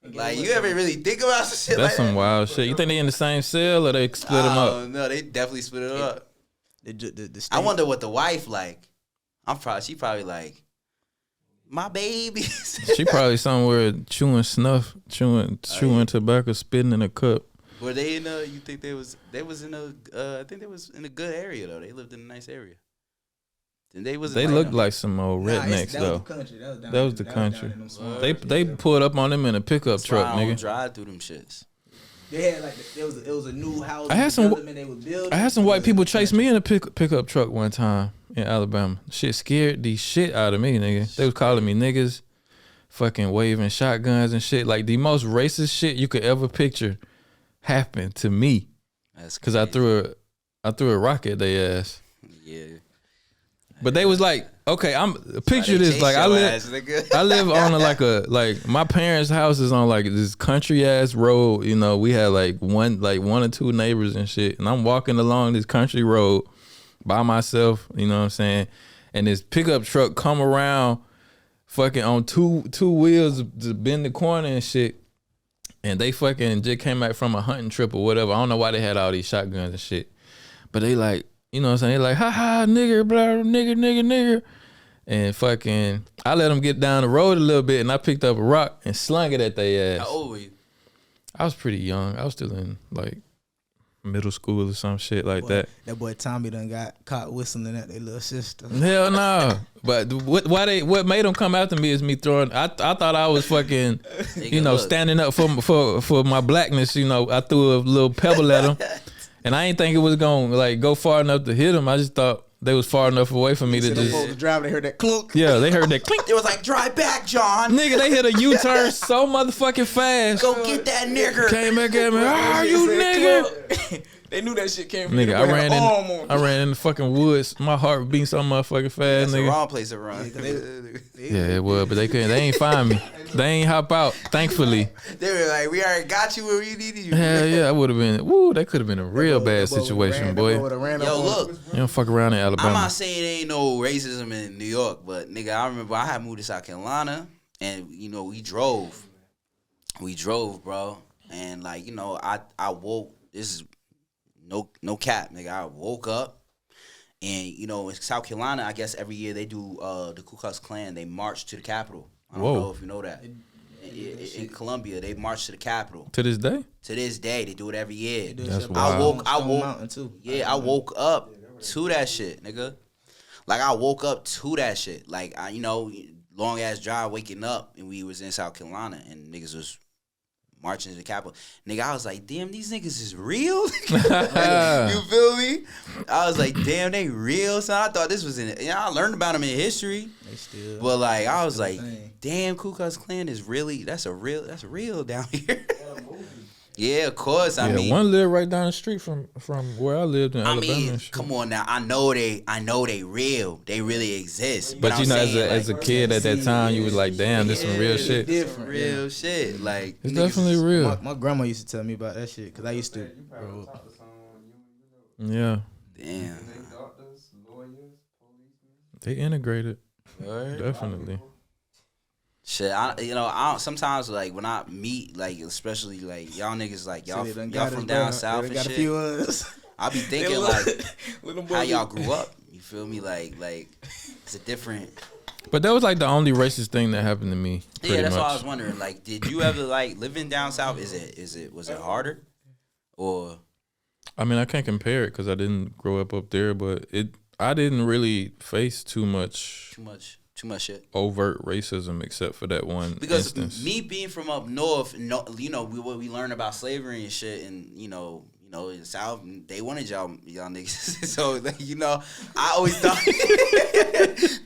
Like, you ever really think about some shit That's like some that? wild shit. You think they in the same cell or they split them up? No, they definitely split it up. The I wonder what the wife like. She probably like, my babies. She probably somewhere chewing snuff, chewing tobacco, spitting in a cup. Were they in a? You think they was in a? I think they was in a good area though. They lived in a nice area. And they looked like some old rednecks though. That was the country. They pulled up on them in a pickup truck, I don't nigga. drive through them shits. They had like it was a new house. I had some white people chase chase me in a pickup truck one time in Alabama. Shit scared the shit out of me, nigga. They was calling me niggas, fucking waving shotguns and shit. Like the most racist shit you could ever picture happened to me. That's because I threw a rock at their ass. Yeah. But they was like, okay, picture this. Like I live on like my parents' house is on like this country ass road. You know, we had like one or two neighbors and shit. And I'm walking along this country road by myself, you know what I'm saying? And this pickup truck come around fucking on two wheels to bend the corner and shit. And they fucking just came back from a hunting trip or whatever. I don't know why they had all these shotguns and shit. But they like, you know what I'm saying? They like, ha ha, nigger, blah, nigger. And fucking, I let them get down the road a little bit and I picked up a rock and slung it at their ass. How old were you? I was pretty young. I was still in like middle school or some shit like that. That boy Tommy done got caught whistling at their little sister. Hell no. But what made them come after me is me throwing. I thought I was fucking, standing up for my blackness. You know, I threw a little pebble at them, and I ain't think it was gonna like go far enough to hit them. I just thought they was far enough away from me to just drive. They heard that clunk. Yeah, they heard that clink. It was like, drive back, John. Nigga, they hit a U-turn so motherfucking fast. Go get that nigger. Came back at me. Ah, you nigga. They knew that shit came from nigga. I ran in the fucking woods. My heart beating so motherfucking fast, That's nigga. the wrong place to run. Yeah, it was, but they couldn't. They ain't find me. They ain't hop out. Thankfully. They were like, we already got you where we needed you. Hell yeah, I would have been. Woo, that could have been a real bad situation, boy. Yo, look. You don't fuck around in Alabama. I'm not saying there ain't no racism in New York, but nigga, I remember I had moved to South Carolina, and we drove, bro, and like I woke. This is no cap, nigga. I woke up, and in South Carolina, I guess every year they do the Ku Klux Klan. They march to the Capitol. I don't know if you know that. In Columbia, they march to the Capitol. To this day? To this day, they do it every year. That's wild. I woke up to that shit, nigga. Like I woke up to that shit. Like long ass drive waking up, and we was in South Carolina, and niggas was marching to the Capitol. Nigga, I was like, damn, these niggas is real? You feel me? I was like, damn, they real? So I thought this was I learned about them in history. They still. But like, I was like, damn, Ku Klux Klan is really, that's real down here. Yeah, of course. I mean, one lived right down the street from where I lived in Alabama. I mean, come on now. I know they real. They really exist. But as a kid at that time, you was like, damn, this some real shit. Different, real shit. Like it's definitely real. My grandma used to tell me about that shit because I used to. Yeah. Damn. They integrated. Definitely. Shit, I don't, sometimes like when I meet like especially like y'all niggas like y'all from down south and shit. I be thinking like how y'all grew up. You feel me? Like it's a different. But that was like the only racist thing that happened to me. Yeah, that's much. what I was wondering. Like, did you ever like living down south? Was it harder, or? I mean, I can't compare it because I didn't grow up there, but I didn't really face too much shit. Overt racism, except for that one instance. Me being from up north, what we learn about slavery and shit, and in the South, they wanted y'all niggas. So I always thought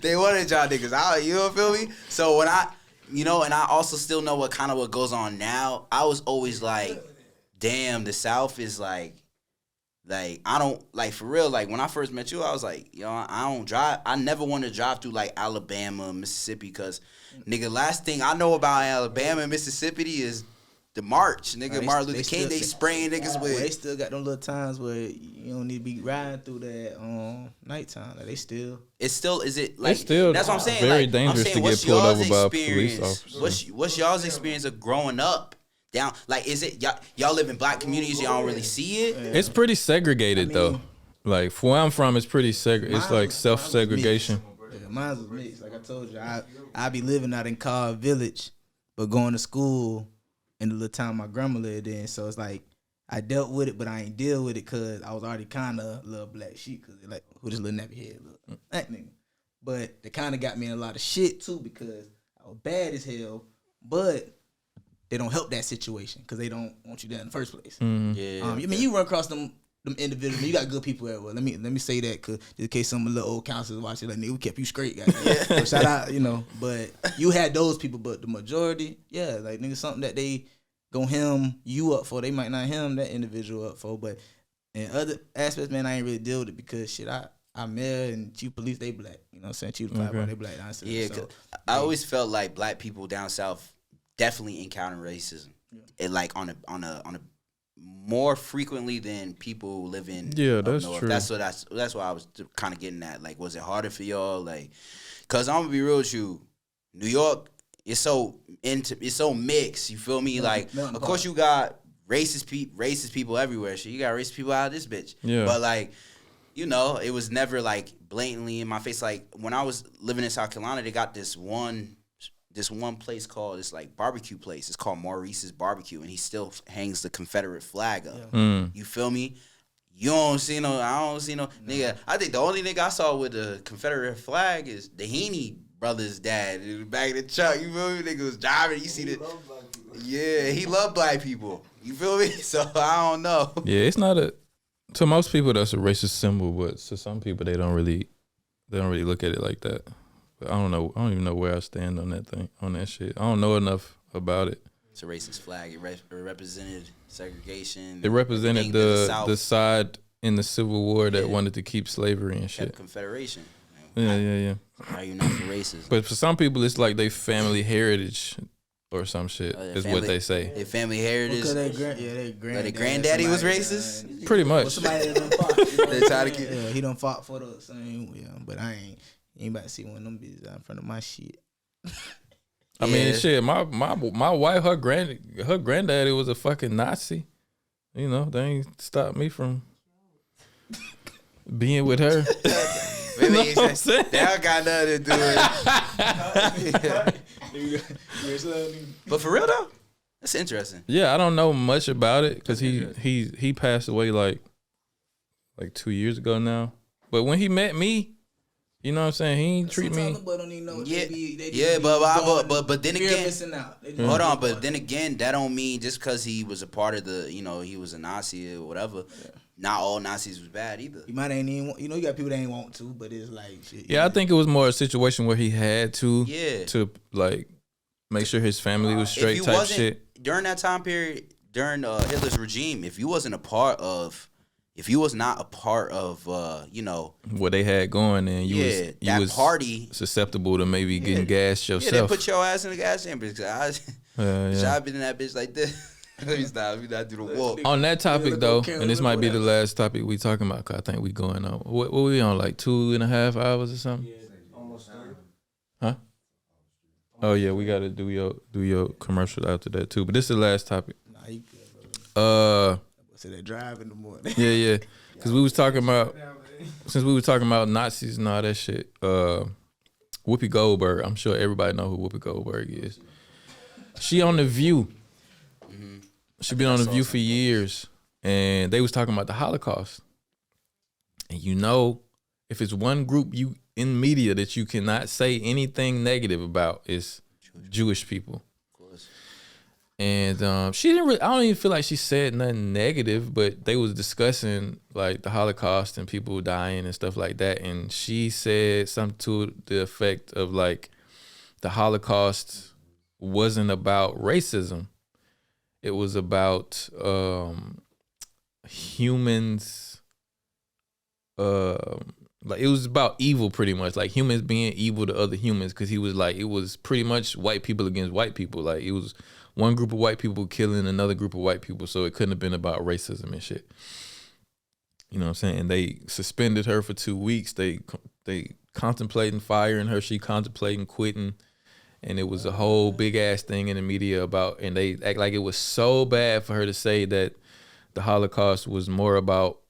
they wanted y'all niggas. You don't feel me? So when and I also still know what goes on now. I was always like, damn, the South is like I don't like for real. Like when I first met you, I was like, I don't drive. I never want to drive through like Alabama, Mississippi, because nigga, last thing I know about Alabama and Mississippi is the march, nigga. They- Martin they Luther King, still- they spraying niggas Well, they with. still got them little times where you don't need to be riding through that nighttime. Like they still. It's still, is it like? It's still that's what I'm saying. very like, dangerous I'm saying, to what's get pulled y'all's over by a police experience? officer. What's y'all's experience of growing up down? Like, is it y'all live in black communities? Y'all don't really see it. It's pretty segregated though. Like for where I'm from, it's pretty It's Mine like was- self-segregation. Yeah, mine was mixed. Like I told you, I be living out in Carr Village, but going to school in the little town my grandma lived in. So it's like I dealt with it, but I ain't deal with it because I was already kind of a little black sheep. Cause like who this little nappy head look that nigga. But they kind of got me in a lot of shit too because I was bad as hell. But they don't help that situation because they don't want you there in the first place. Yeah. I mean, you run across them individuals. You got good people at work. Let me say that because just in case some of the little old counselors watch it, like nigga, we kept you straight, guys. So shout out, But you had those people, but the majority, yeah, like nigga, something that they gon' hem you up for, they might not hem that individual up for. But in other aspects, man, I ain't really deal with it because shit, I'm mayor and chief police, they black. You know what I'm saying? Chief of fire, they black. Yeah, so, I always felt like black people down south definitely encounter racism. It like on a more frequently than people living. Yeah, up that's north. true. That's what I was kind of getting at. Like, was it harder for y'all? Like, cause I'm gonna be real with you, New York is so mixed. You feel me? Like, of course you got racist people everywhere. Shit, you got racist people out of this bitch. Yeah. But like, it was never like blatantly in my face. Like when I was living in South Carolina, they got this one place called, it's like barbecue place. It's called Maurice's Barbecue, and he still hangs the Confederate flag up. You feel me? I don't see no nigga. I think the only nigga I saw with the Confederate flag is the Heaney brothers' dad in the back of the truck. You feel me? Nigga was driving. You see the he loved black people. You feel me? So I don't know. Yeah, it's not to most people that's a racist symbol, but to some people they don't really look at it like that. But I don't know. I don't even know where I stand on that shit. I don't know enough about it. It's a racist flag. It represented segregation. It represented the the side in the Civil War that wanted to keep slavery and shit. Confederation. Yeah. Are you not for racism? But for some people, it's like they family heritage or some shit is what they say. Their family heritage. Because their granddaddy was racist? Pretty much. Somebody that done fought. They try to keep. Yeah, he done fought for the same. Yeah, but I ain't about to see one of them bitches out in front of my shit. I mean, shit. My wife, her granddaddy was a fucking Nazi. They ain't stopped me from being with her. Maybe that got nothing to do with it. But for real though, that's interesting. Yeah, I don't know much about it because he passed away like 2 years ago now. But when he met me, you know what I'm saying, he ain't treat me. But don't even know what but then again, hold on. But then again, that don't mean just because he was a part of the, he was a Nazi or whatever. Yeah. Not all Nazis was bad either. You might ain't even, you got people that ain't want to, but it's like shit. Yeah, I think it was more a situation where he had to like make sure his family was straight type shit. During that time period, during Hitler's regime, if you was not a part of what they had going, and you was party susceptible to maybe getting gassed yourself. Yeah, they put your ass in the gas chamber. I've been in that bitch like this. Let me stop. We not do the walk. On that topic though, and this might be the last topic we talking about, cause I think we going on. What we on, like 2.5 hours or something? Yeah, almost 3. Huh? Oh yeah, we gotta do your commercial after that too. But this is the last topic. Nah, you good, bro. So they drive in the morning. Yeah. Cause we was talking about Nazis and all that shit. Whoopi Goldberg. I'm sure everybody know who Whoopi Goldberg is. She on The View. She been on The View for years, and they was talking about the Holocaust. And if it's one group you in media that you cannot say anything negative about, it's Jewish people. Of course. And she didn't really. I don't even feel like she said nothing negative, but they was discussing like the Holocaust and people dying and stuff like that. And she said something to the effect of like the Holocaust wasn't about racism. It was about humans like it was about evil pretty much, like humans being evil to other humans, because he was like, it was pretty much white people against white people. Like it was one group of white people killing another group of white people, so it couldn't have been about racism and shit. You know what I'm saying? And they suspended her for 2 weeks. They contemplating firing her. She contemplating quitting. And it was a whole big ass thing in the media about, and they act like it was so bad for her to say that the Holocaust was more about,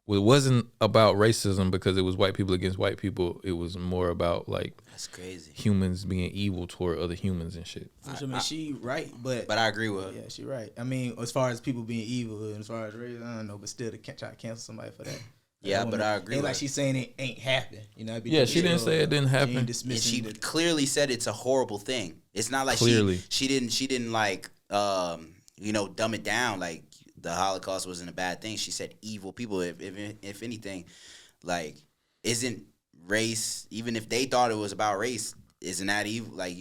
well, it wasn't about racism because it was white people against white people. It was more about like, that's crazy, humans being evil toward other humans and shit. I mean, she right, but I agree with her. Yeah, she right. I mean, as far as people being evil and as far as race, I don't know, but still to try to cancel somebody for that. Yeah, but I agree Ain't with like her. she's saying it ain't happened. You know, Yeah, she didn't say it didn't happen. And she clearly said it's a horrible thing. It's not like Clearly. she didn't like dumb it down like the Holocaust wasn't a bad thing. She said evil people. If anything, like, isn't race, even if they thought it was about race, isn't that evil? Like,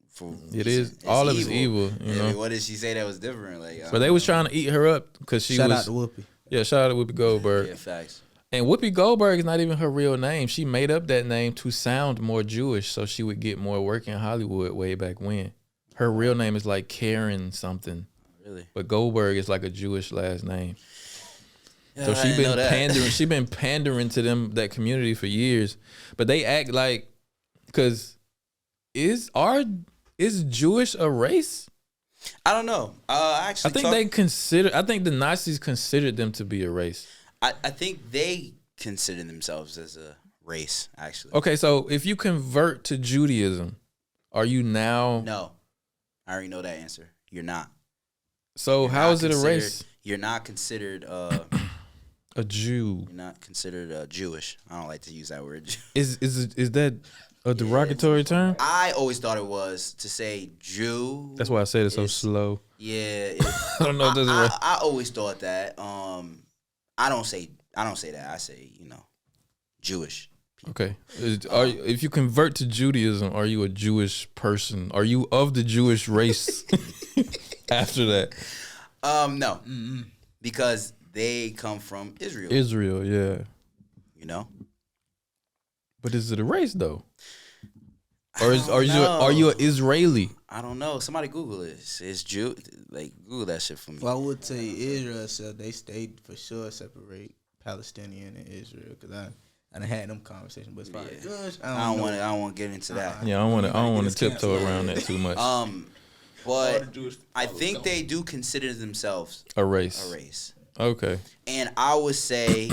for It is. All of it's evil. You know. What did she say that was different? Like, But they was trying to eat her up because she shout was. out to Whoopi. Yeah, shout out to Whoopi Goldberg. Yeah, facts. And Whoopi Goldberg is not even her real name. She made up that name to sound more Jewish so she would get more work in Hollywood way back when. Her real name is like Karen something. Really? But Goldberg is like a Jewish last name. Yeah, So I she didn't know been that. pandering. She been pandering to that community for years. But they act like, because is Jewish a race? I don't know. I think I think the Nazis considered them to be a race. I think they consider themselves as a race, actually. Okay, so if you convert to Judaism, are you now? No, I already know that answer. You're not. So how is it a race? You're not considered A Jew. You're not considered Jewish. I don't like to use that word. Is that a derogatory term? I always thought it was to say Jew. That's why I said it so slow. Yeah. I don't know if that's right. I always thought that. I don't say that. I say, Jewish. Okay. If you convert to Judaism, are you a Jewish person? Are you of the Jewish race after that? No. Because they come from Israel. Israel, yeah. But is it a race though? Or are you an Israeli? I don't know. Somebody Google it. It's Jew. Like, Google that shit for me. Well, I would say Israel, so they for sure separate Palestinian and Israel, because I done had them conversations. But as far as Jewish, I don't want to get into that. Yeah, I don't want to tiptoe around that too much. But I think they do consider themselves a race. A race. Okay. And I would say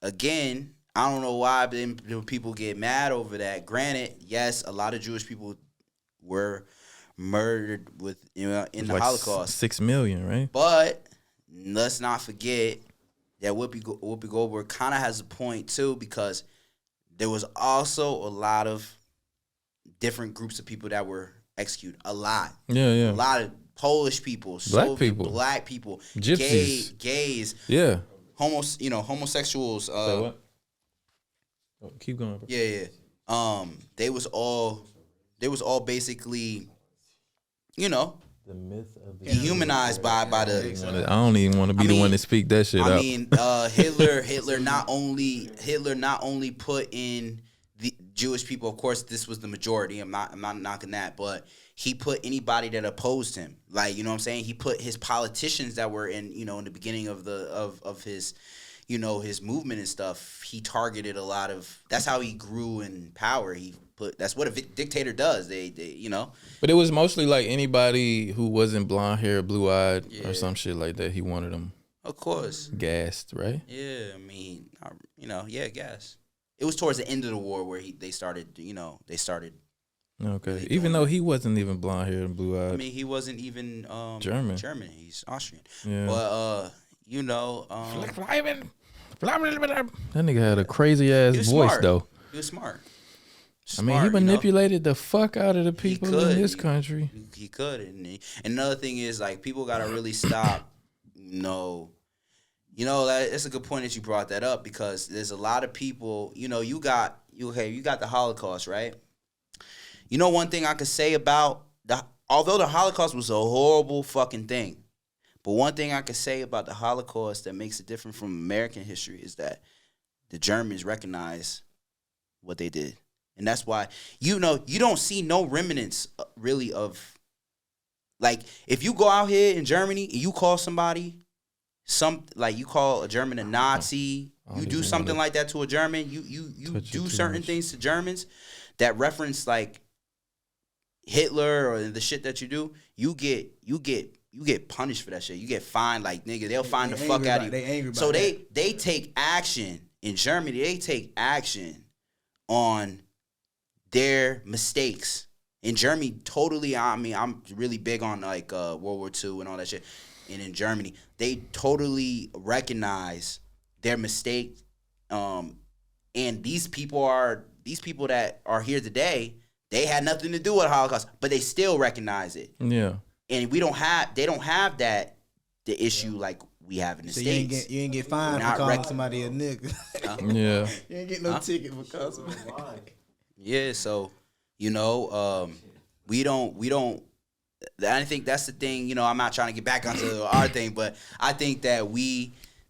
again, I don't know why but people get mad over that. Granted, yes, a lot of Jewish people were murdered in the like Holocaust. 6 million, right? But let's not forget that Whoopi Goldberg kind of has a point too, because there was also a lot of different groups of people that were executed. A lot. Yeah. A lot of Polish people, black people, gypsies, gays. Yeah. Homosexuals. What? Oh, keep going, bro. Yeah. They was all basically, the myth of the dehumanized by the. I don't even want to be the one to speak that shit out. Hitler not only put in the Jewish people. Of course, this was the majority. I'm not knocking that, but he put anybody that opposed him. Like, you know what I'm saying? He put his politicians that were in the beginning of his his movement and stuff. He targeted a lot of. That's how he grew in power. That's what a dictator does. They. But it was mostly like anybody who wasn't blonde hair, blue eyed, or some shit like that. He wanted them. Of course. Gassed, right? Yeah, I mean, gas. It was towards the end of the war where they started. Okay. Really even though he wasn't even blonde hair and blue eyed. I mean, he wasn't even German. He's Austrian. Yeah. But that nigga had a crazy ass voice smart. though. He was smart. I mean, he manipulated the fuck out of the people in this country. He could, and another thing is, like, people gotta really stop. It's a good point that you brought that up, because there's a lot of people. You got the Holocaust, right? One thing I could say about although the Holocaust was a horrible fucking thing, but one thing I could say about the Holocaust that makes it different from American history is that the Germans recognize what they did. And that's why, you don't see no remnants really of, like, if you go out here in Germany and you call somebody, you call a German a Nazi, you do something like that to a German, you do certain things to Germans that reference, like, Hitler or the shit that you do, you get punished for that shit. You get fined, like, nigga, they'll find the fuck out of you. They angry about so that. they take action in Germany. They take action on their mistakes. In Germany, totally, I mean, I'm really big on, like, World War II and all that shit. And in Germany, they totally recognize their mistake. And these people that are here today, they had nothing to do with the Holocaust, but they still recognize it. Yeah. And they don't have the issue like we have in the States. You ain't get fined for calling somebody a nigga. Yeah. You ain't get no ticket for calling somebody. Yeah, so we don't. I think that's the thing. I'm not trying to get back onto our thing, but I think that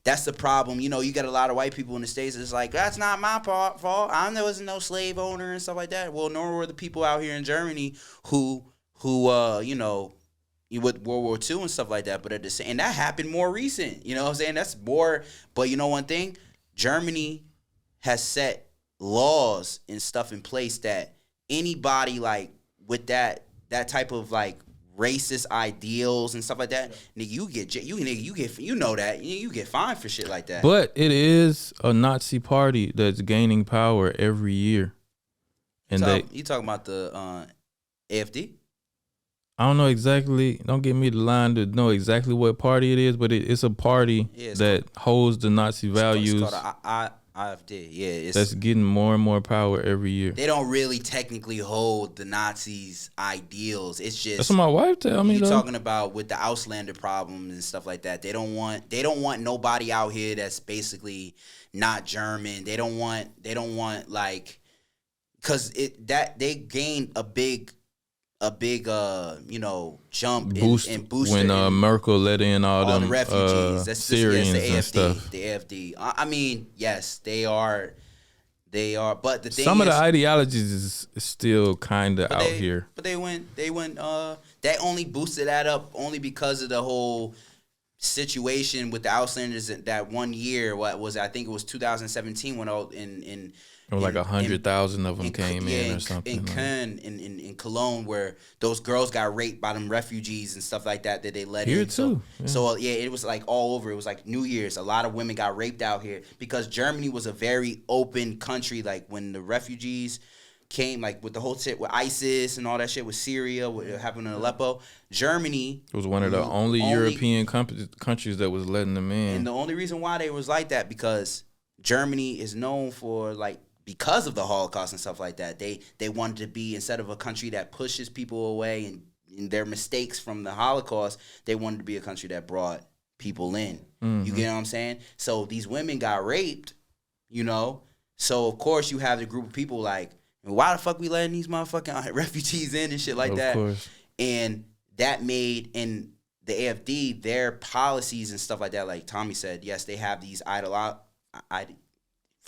that's the problem. You got a lot of white people in the States. It's like, that's not my fault. There wasn't no slave owner and stuff like that. Well, nor were the people out here in Germany who with World War II and stuff like that. But and that happened more recent. You know what I'm saying? That's more. But one thing, Germany has set laws and stuff in place that anybody like with that type of like racist ideals and stuff like that, nigga, you get fined for shit like that. But it is a Nazi party that's gaining power every year, and you talking about the AFD? I don't know exactly. Don't get me the line to know exactly what party it is, but it's a party that holds the Nazi values. It's called AFD. Yeah, that's getting more and more power every year. They don't really technically hold the Nazis' ideals. It's just that's what my wife tell me. You're talking about with the Auslander problems and stuff like that. They don't want nobody out here that's basically not German. They don't want like, because they gained a big jump and boost when Merkel let in all them the refugees. That's Syrians the AFD, and stuff. The AFD. I mean, yes, they are. But the thing some of is, the ideologies is still kind of out here. But they went. That only boosted that up only because of the whole situation with the Auslanders that 1 year. What was it? I think it was 2017 when it was like 100,000 of them came in or something. In Köln, in Cologne, where those girls got raped by them refugees and stuff like that they let here in. Too. So it was like all over. It was like New Year's. A lot of women got raped out here because Germany was a very open country. Like when the refugees came, like with the whole shit with ISIS and all that shit with Syria, what happened in Aleppo, Germany it was one of the only European countries that was letting them in. And the only reason why they was like that because Germany is known for like, because of the Holocaust and stuff like that, they wanted to be, instead of a country that pushes people away and their mistakes from the Holocaust, they wanted to be a country that brought people in. Mm-hmm. You get what I'm saying? So these women got raped, So of course you have the group of people like, why the fuck we letting these motherfucking refugees in and shit like of that? Course. And that made in the AFD their policies and stuff like that. Like Tommy said, yes, they have these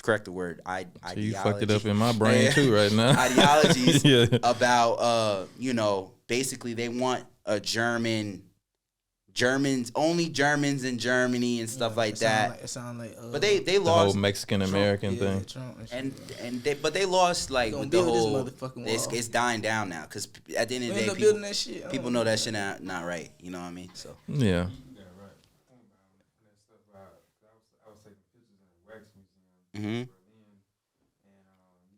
correct the word. So you fucked it up in my brain too right now. Ideologies about basically they want a only Germans in Germany and stuff like that. It sound like but they the lost whole Mexican American thing. But they lost like with the whole. It's dying down now because at the end of the day, people know that shit not right. You know what I mean? So yeah. Mm-hmm. You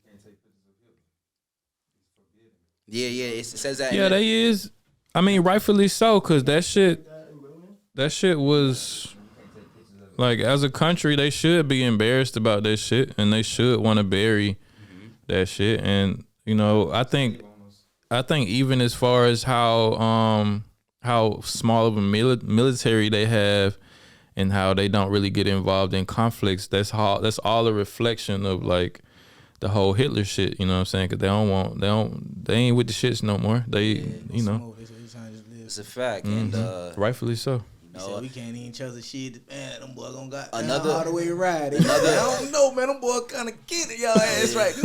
can't take pictures of Hitler. It's forbidden. Yeah, it says that. Yeah, they is. I mean, rightfully so, because that shit was like, as a country, they should be embarrassed about that shit, and they should want to bury that shit. And I think even as far as how small of a military they have. And how they don't really get involved in conflicts. That's all a reflection of like the whole Hitler shit. You know what I'm saying? Because they ain't with the shits no more. They, it's a fact, and rightfully so. said we can't even trust the shit. Man, them boys gonna got Another- all the way ride. I don't know, man. Them boys kind of get it, y'all ass right.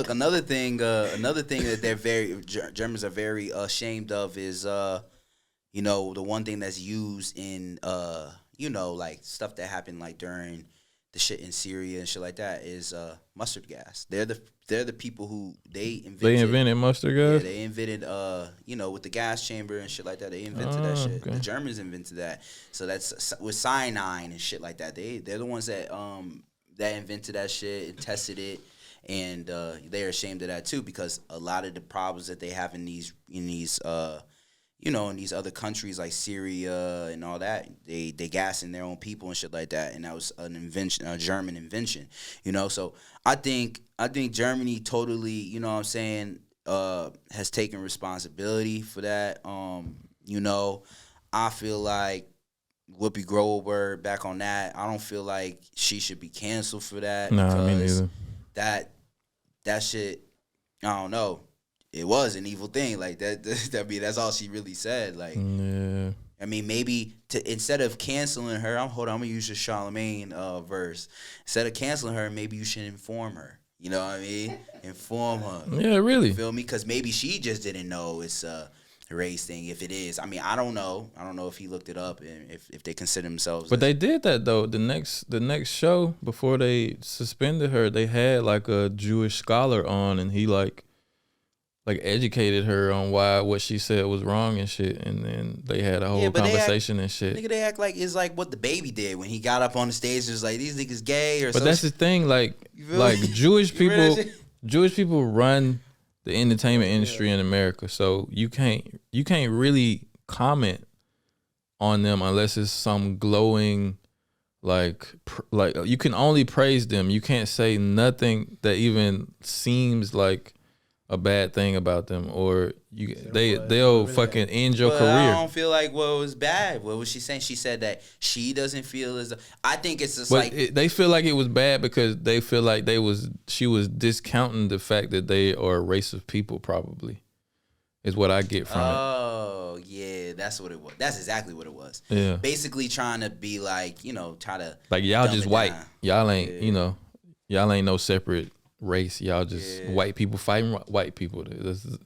Another thing that Germans are very ashamed of is you know, the one thing that's used in you know, like stuff that happened like during the shit in Syria and shit like that is mustard gas. They're the people who they invented mustard Yeah, gas. they invented you know, with the gas chamber and shit like that. They invented that shit. Okay. The Germans invented that. So that's with cyanide and shit like that. They're the ones that invented that shit and tested it, and they're ashamed of that too, because a lot of the problems that they have in these you know, in these other countries like Syria and all that, they gassing their own people and shit like that, and that was an invention, a German invention, you know. So I think Germany totally, you know what I'm saying, has taken responsibility for that. You know, I feel like Whoopi Goldberg, back on that, I don't feel like she should be canceled for that. Nah, me neither. That shit, I don't know. It was an evil thing, like that. I mean, that's all she really said. Like, Yeah. I mean, maybe instead of canceling her, I'm gonna use the Charlemagne verse. Instead of canceling her, maybe you should inform her. You know what I mean? Inform her. Yeah, really. You feel me? Because maybe she just didn't know it's a race thing. If it is, I mean, I don't know. I don't know if he looked it up and if they consider themselves. But they did that though. The next show before they suspended her, they had like a Jewish scholar on, and he like educated her on what she said was wrong and shit, and then they had a whole conversation and shit. Nigga, they act like it's like what the baby did when he got up on the stage. It was like, these niggas gay or something. But that's the thing, like Jewish people run the entertainment industry in America, so you can't really comment on them unless it's some glowing, like you can only praise them. You can't say nothing that even seems like a bad thing about them, or they'll fucking end your career. I don't feel like what was bad. What was she saying? She said that she doesn't feel as. I think it's just they feel like it was bad because they feel like she was discounting the fact that they are a race of people. Probably is what I get from it. Oh yeah, that's what it was. That's exactly what it was. Yeah, basically trying to be like, you know, try to like y'all just white. Down. Y'all ain't y'all ain't no separate race. Y'all just white people fighting white people. This is,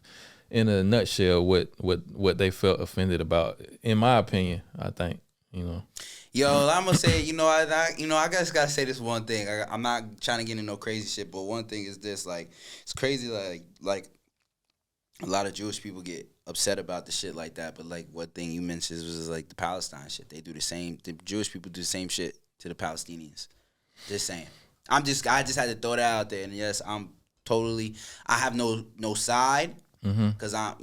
in a nutshell, what they felt offended about, in my opinion. I think, you know. Yo, I'm gonna say, I just gotta say this one thing. I'm not trying to get into no crazy shit, but one thing is this: like, it's crazy, like a lot of Jewish people get upset about the shit like that. But like, one thing you mentioned was like the Palestine shit. They do the same. The Jewish people do the same shit to the Palestinians. Just saying. I just had to throw that out there, and yes, I have no side, because I'm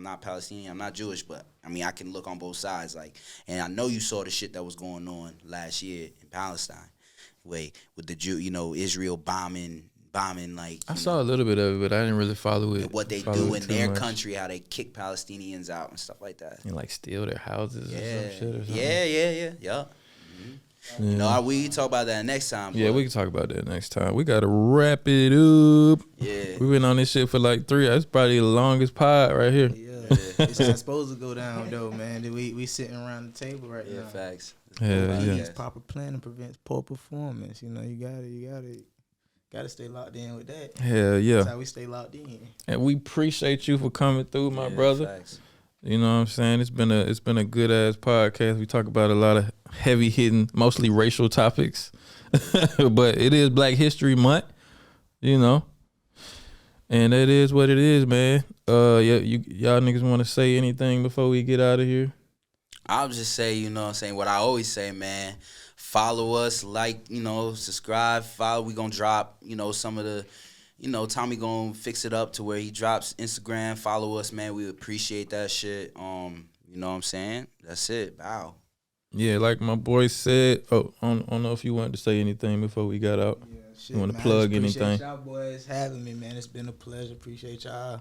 not Palestinian, I'm not Jewish, but I mean, I can look on both sides, like, and I know you saw the shit that was going on last year in Palestine, with the Israel bombing, like. I saw a little bit of it, but I didn't really follow it. What they do in their country, how they kick Palestinians out and stuff like that, and like steal their houses or some shit or something. Yeah. You know, we talk about that next time. Yeah, we can talk about that next time. We gotta wrap it up. Yeah, we've been on this shit for like 3 hours. That's probably the longest pod right here. Yeah, it's not supposed to go down though, man. We sitting around the table right now. Facts. Yeah. Proper planning prevents poor performance. You know, you gotta stay locked in with that. Hell yeah. That's how we stay locked in. And we appreciate you for coming through, my brother. Facts. You know what I'm saying? It's been a good ass podcast. We talk about a lot of heavy hitting, mostly racial topics, but it is Black History Month, you know, and that is what it is, man. Y'all niggas want to say anything before we get out of here? I'll just say, you know what I'm saying, what I always say, man. Follow us, like, subscribe, follow. We gonna drop, some of the. Tommy gonna fix it up to where he drops Instagram. Follow us, man. We appreciate that shit. You know what I'm saying? That's it. Wow. Yeah, like my boy said. Oh, I don't know if you wanted to say anything before we got out. Yeah, shit, you want to man, plug appreciate anything? Y'all boys having me, man. It's been a pleasure. Appreciate y'all,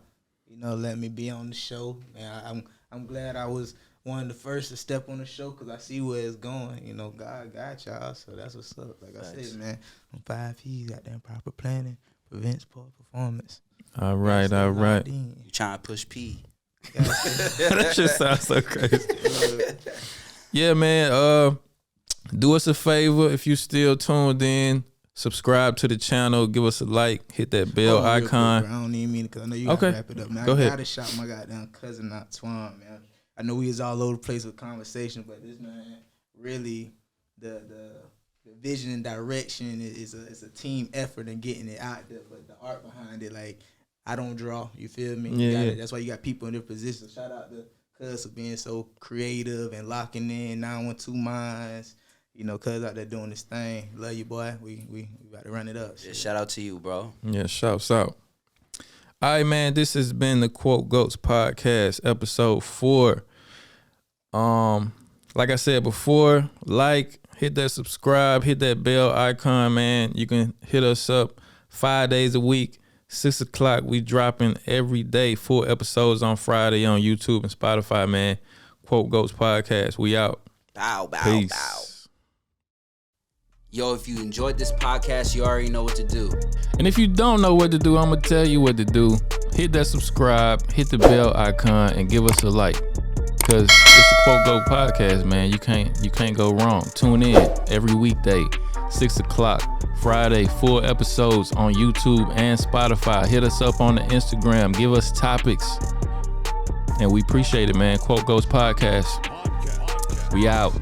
letting me be on the show. Man, I'm glad I was one of the first to step on the show because I see where it's going. God got y'all, so that's what's up. Like I said, man, on 5 P's, goddamn proper planning prevents poor performance. All right. You trying to push P. That shit sounds so crazy. Yeah, man. Do us a favor if you still tuned in. Subscribe to the channel. Give us a like. Hit that bell icon. Quick, I don't even mean it because I know you gotta wrap it up, man. Go ahead. I gotta shout my goddamn cousin out, T.Y.N.K, man. I know we was all over the place with conversation, but this man really the vision and direction is a team effort in getting it out there. But the art behind it, like I don't draw. You feel me? Yeah. That's why you got people in their position. Shout out to Cuz for being so creative and locking in 912 minds. You know, Cuz out there doing this thing. Love you, boy. We about to run it up. Yeah, shout out to you, bro. Yeah, shouts out. All right, man. This has been the Quote Goats podcast, episode 4. Like I said before, hit that subscribe, hit that bell icon, man. You can hit us up 5 days a week, 6 o'clock. We dropping every day, 4 episodes on Friday on YouTube and Spotify, man. Quote Goats podcast. We out. Bow, bow, Peace. bow. Yo, if you enjoyed this podcast, you already know what to do. And if you don't know what to do, I'm gonna tell you what to do. Hit that subscribe, hit the bell icon, and give us a like. Cause it's the Quote Goat podcast, man. You can't go wrong. Tune in every weekday, 6 o'clock, Friday, 4 episodes on YouTube and Spotify. Hit us up on the Instagram. Give us topics. And we appreciate it, man. Quote Goats podcast. We out.